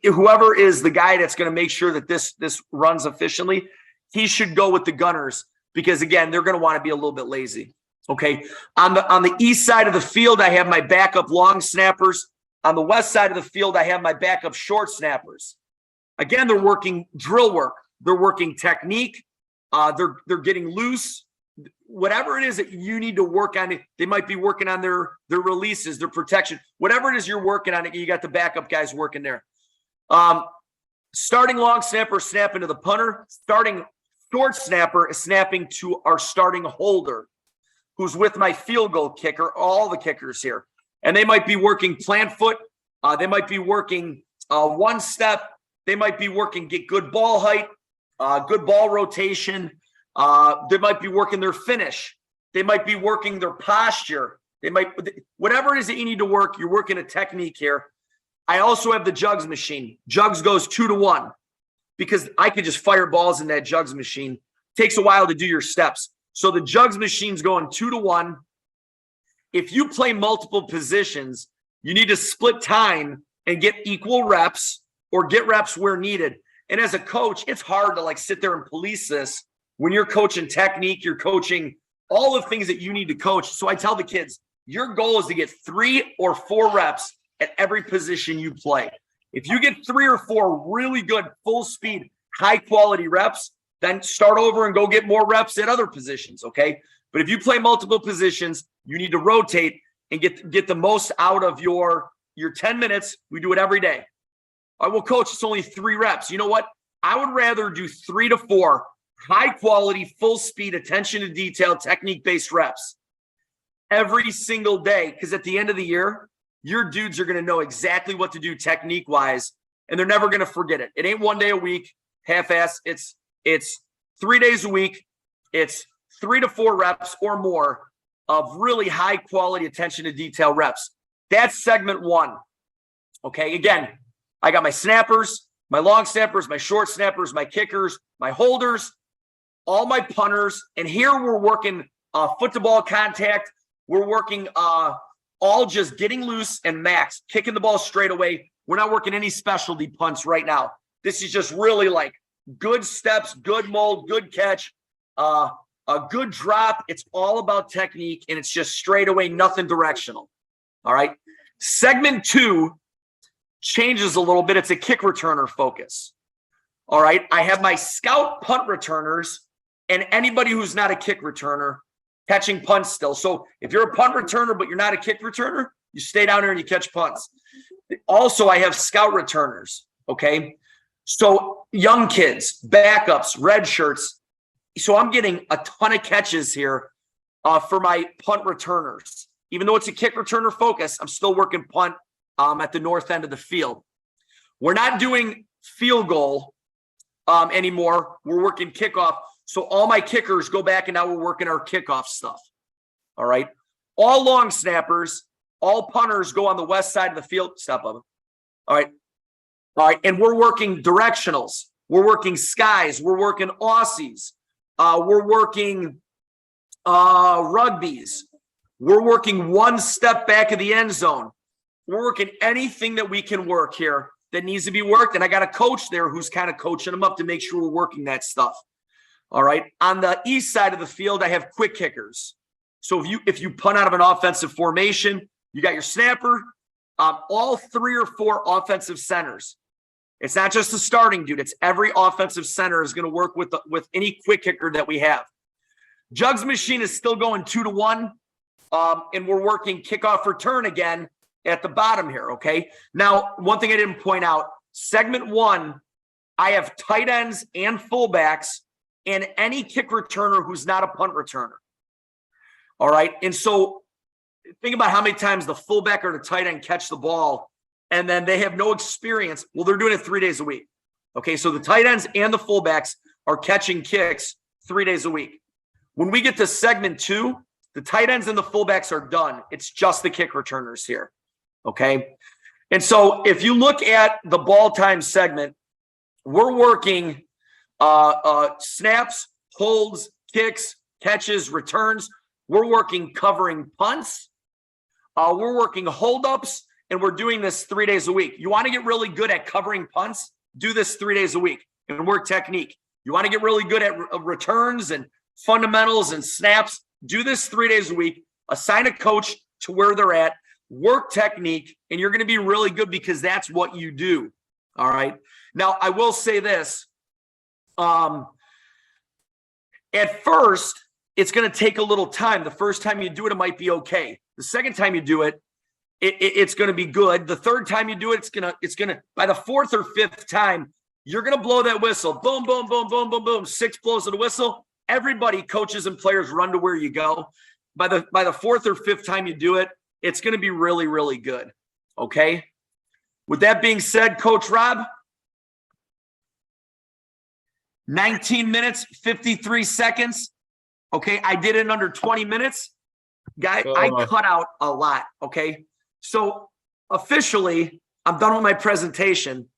whoever is the guy that's going to make sure that this runs efficiently, he should go with the gunners because, again, they're going to want to be a little bit lazy. Okay. On the east side of the field, I have my backup long snappers. On the west side of the field, I have my backup short snappers. Again, they're working drill work. They're working technique. They're getting loose. Whatever it is that you need to work on, they might be working on their releases, their protection. Whatever it is you're working on, you got the backup guys working there. Starting long snapper snapping to the punter. Starting short snapper is snapping to our starting holder, who's with my field goal kicker, all the kickers here. And they might be working plant foot. They might be working one step. They might be working get good ball height, good ball rotation. They might be working their finish. They might be working their posture. Whatever it is that you need to work, you're working a technique here. I also have the jugs machine. Jugs goes 2-to-1 because I could just fire balls in that jugs machine. Takes a while to do your steps. So the jugs machine's going 2-to-1. If you play multiple positions, you need to split time and get equal reps or get reps where needed. And as a coach, it's hard to sit there and police this. When you're coaching technique, you're coaching all the things that you need to coach. So I tell the kids, your goal is to get 3 or 4 reps at every position you play. If you get 3 or 4 really good, full speed, high quality reps, then start over and go get more reps at other positions, okay? But if you play multiple positions, you need to rotate and get the most out of your 10 minutes. We do it every day. All right, well, coach, it's only 3 reps. You know what? I would rather do 3 to 4 high quality, full speed, attention to detail, technique-based reps every single day. Because at the end of the year, your dudes are going to know exactly what to do technique-wise, and they're never going to forget it. It ain't 1 day a week, half-ass. It's 3 days a week. It's 3 to 4 reps or more of really high quality attention to detail reps. That's segment 1. Okay. Again, I got my snappers, my long snappers, my short snappers, my kickers, my holders, all my punters. And here we're working foot to ball contact. We're working all just getting loose and max, kicking the ball straight away. We're not working any specialty punts right now. This is just really good steps, good mold, good catch, a good drop. It's all about technique, and it's just straight away, nothing directional. All right. Segment 2 changes a little bit. It's a kick returner focus. All right. I have my scout punt returners and anybody who's not a kick returner catching punts still. So if you're a punt returner, but you're not a kick returner, you stay down here and you catch punts. Also, I have scout returners. Okay. So young kids, backups, red shirts. So I'm getting a ton of catches here for my punt returners. Even though it's a kick returner focus, I'm still working punt at the north end of the field. We're not doing field goal anymore. We're working kickoff. So all my kickers go back and now we're working our kickoff stuff. All right. All long snappers, all punters go on the west side of the field. Step of it. All right. All right. And we're working directionals. We're working skies. We're working Aussies. We're working rugbies. We're working one step back of the end zone. We're working anything that we can work here that needs to be worked. And I got a coach there who's kind of coaching them up to make sure we're working that stuff. All right. On the east side of the field, I have quick kickers. So if you punt out of an offensive formation, you got your snapper, all 3 or 4 offensive centers. It's not just the starting dude. It's every offensive center is going to work with any quick kicker that we have. Jugs machine is still going 2-to-1. And we're working kickoff return again at the bottom here. Okay. Now, one thing I didn't point out, segment 1, I have tight ends and fullbacks and any kick returner who's not a punt returner. All right. And so think about how many times the fullback or the tight end catch the ball and then they have no experience. Well, they're doing it 3 days a week. Okay. So the tight ends and the fullbacks are catching kicks 3 days a week. When we get to segment 2, the tight ends and the fullbacks are done. It's just the kick returners here. Okay. And so if you look at the ball time segment, we're working snaps, holds, kicks, catches, returns. We're working covering punts. We're working holdups, and we're doing this 3 days a week. You want to get really good at covering punts? Do this 3 days a week and work technique. You want to get really good at returns and fundamentals and snaps? Do this 3 days a week. Assign a coach to where they're at. Work technique, and you're going to be really good because that's what you do. All right. Now, I will say this. At first, it's going to take a little time. The first time you do it, it might be okay. The second time you do it, it's going to be good. The third time you do it, it's gonna. By the 4th or 5th time, you're going to blow that whistle. Boom, boom, boom, boom, boom, boom. 6 blows of the whistle. Everybody, coaches and players, run to where you go. By the 4th or 5th time you do it, it's going to be really, really good. Okay. With that being said, Coach Rob, 19 minutes, 53 seconds. Okay. I did it in under 20 minutes. Guy, I cut out a lot. Okay. So officially, I'm done with my presentation.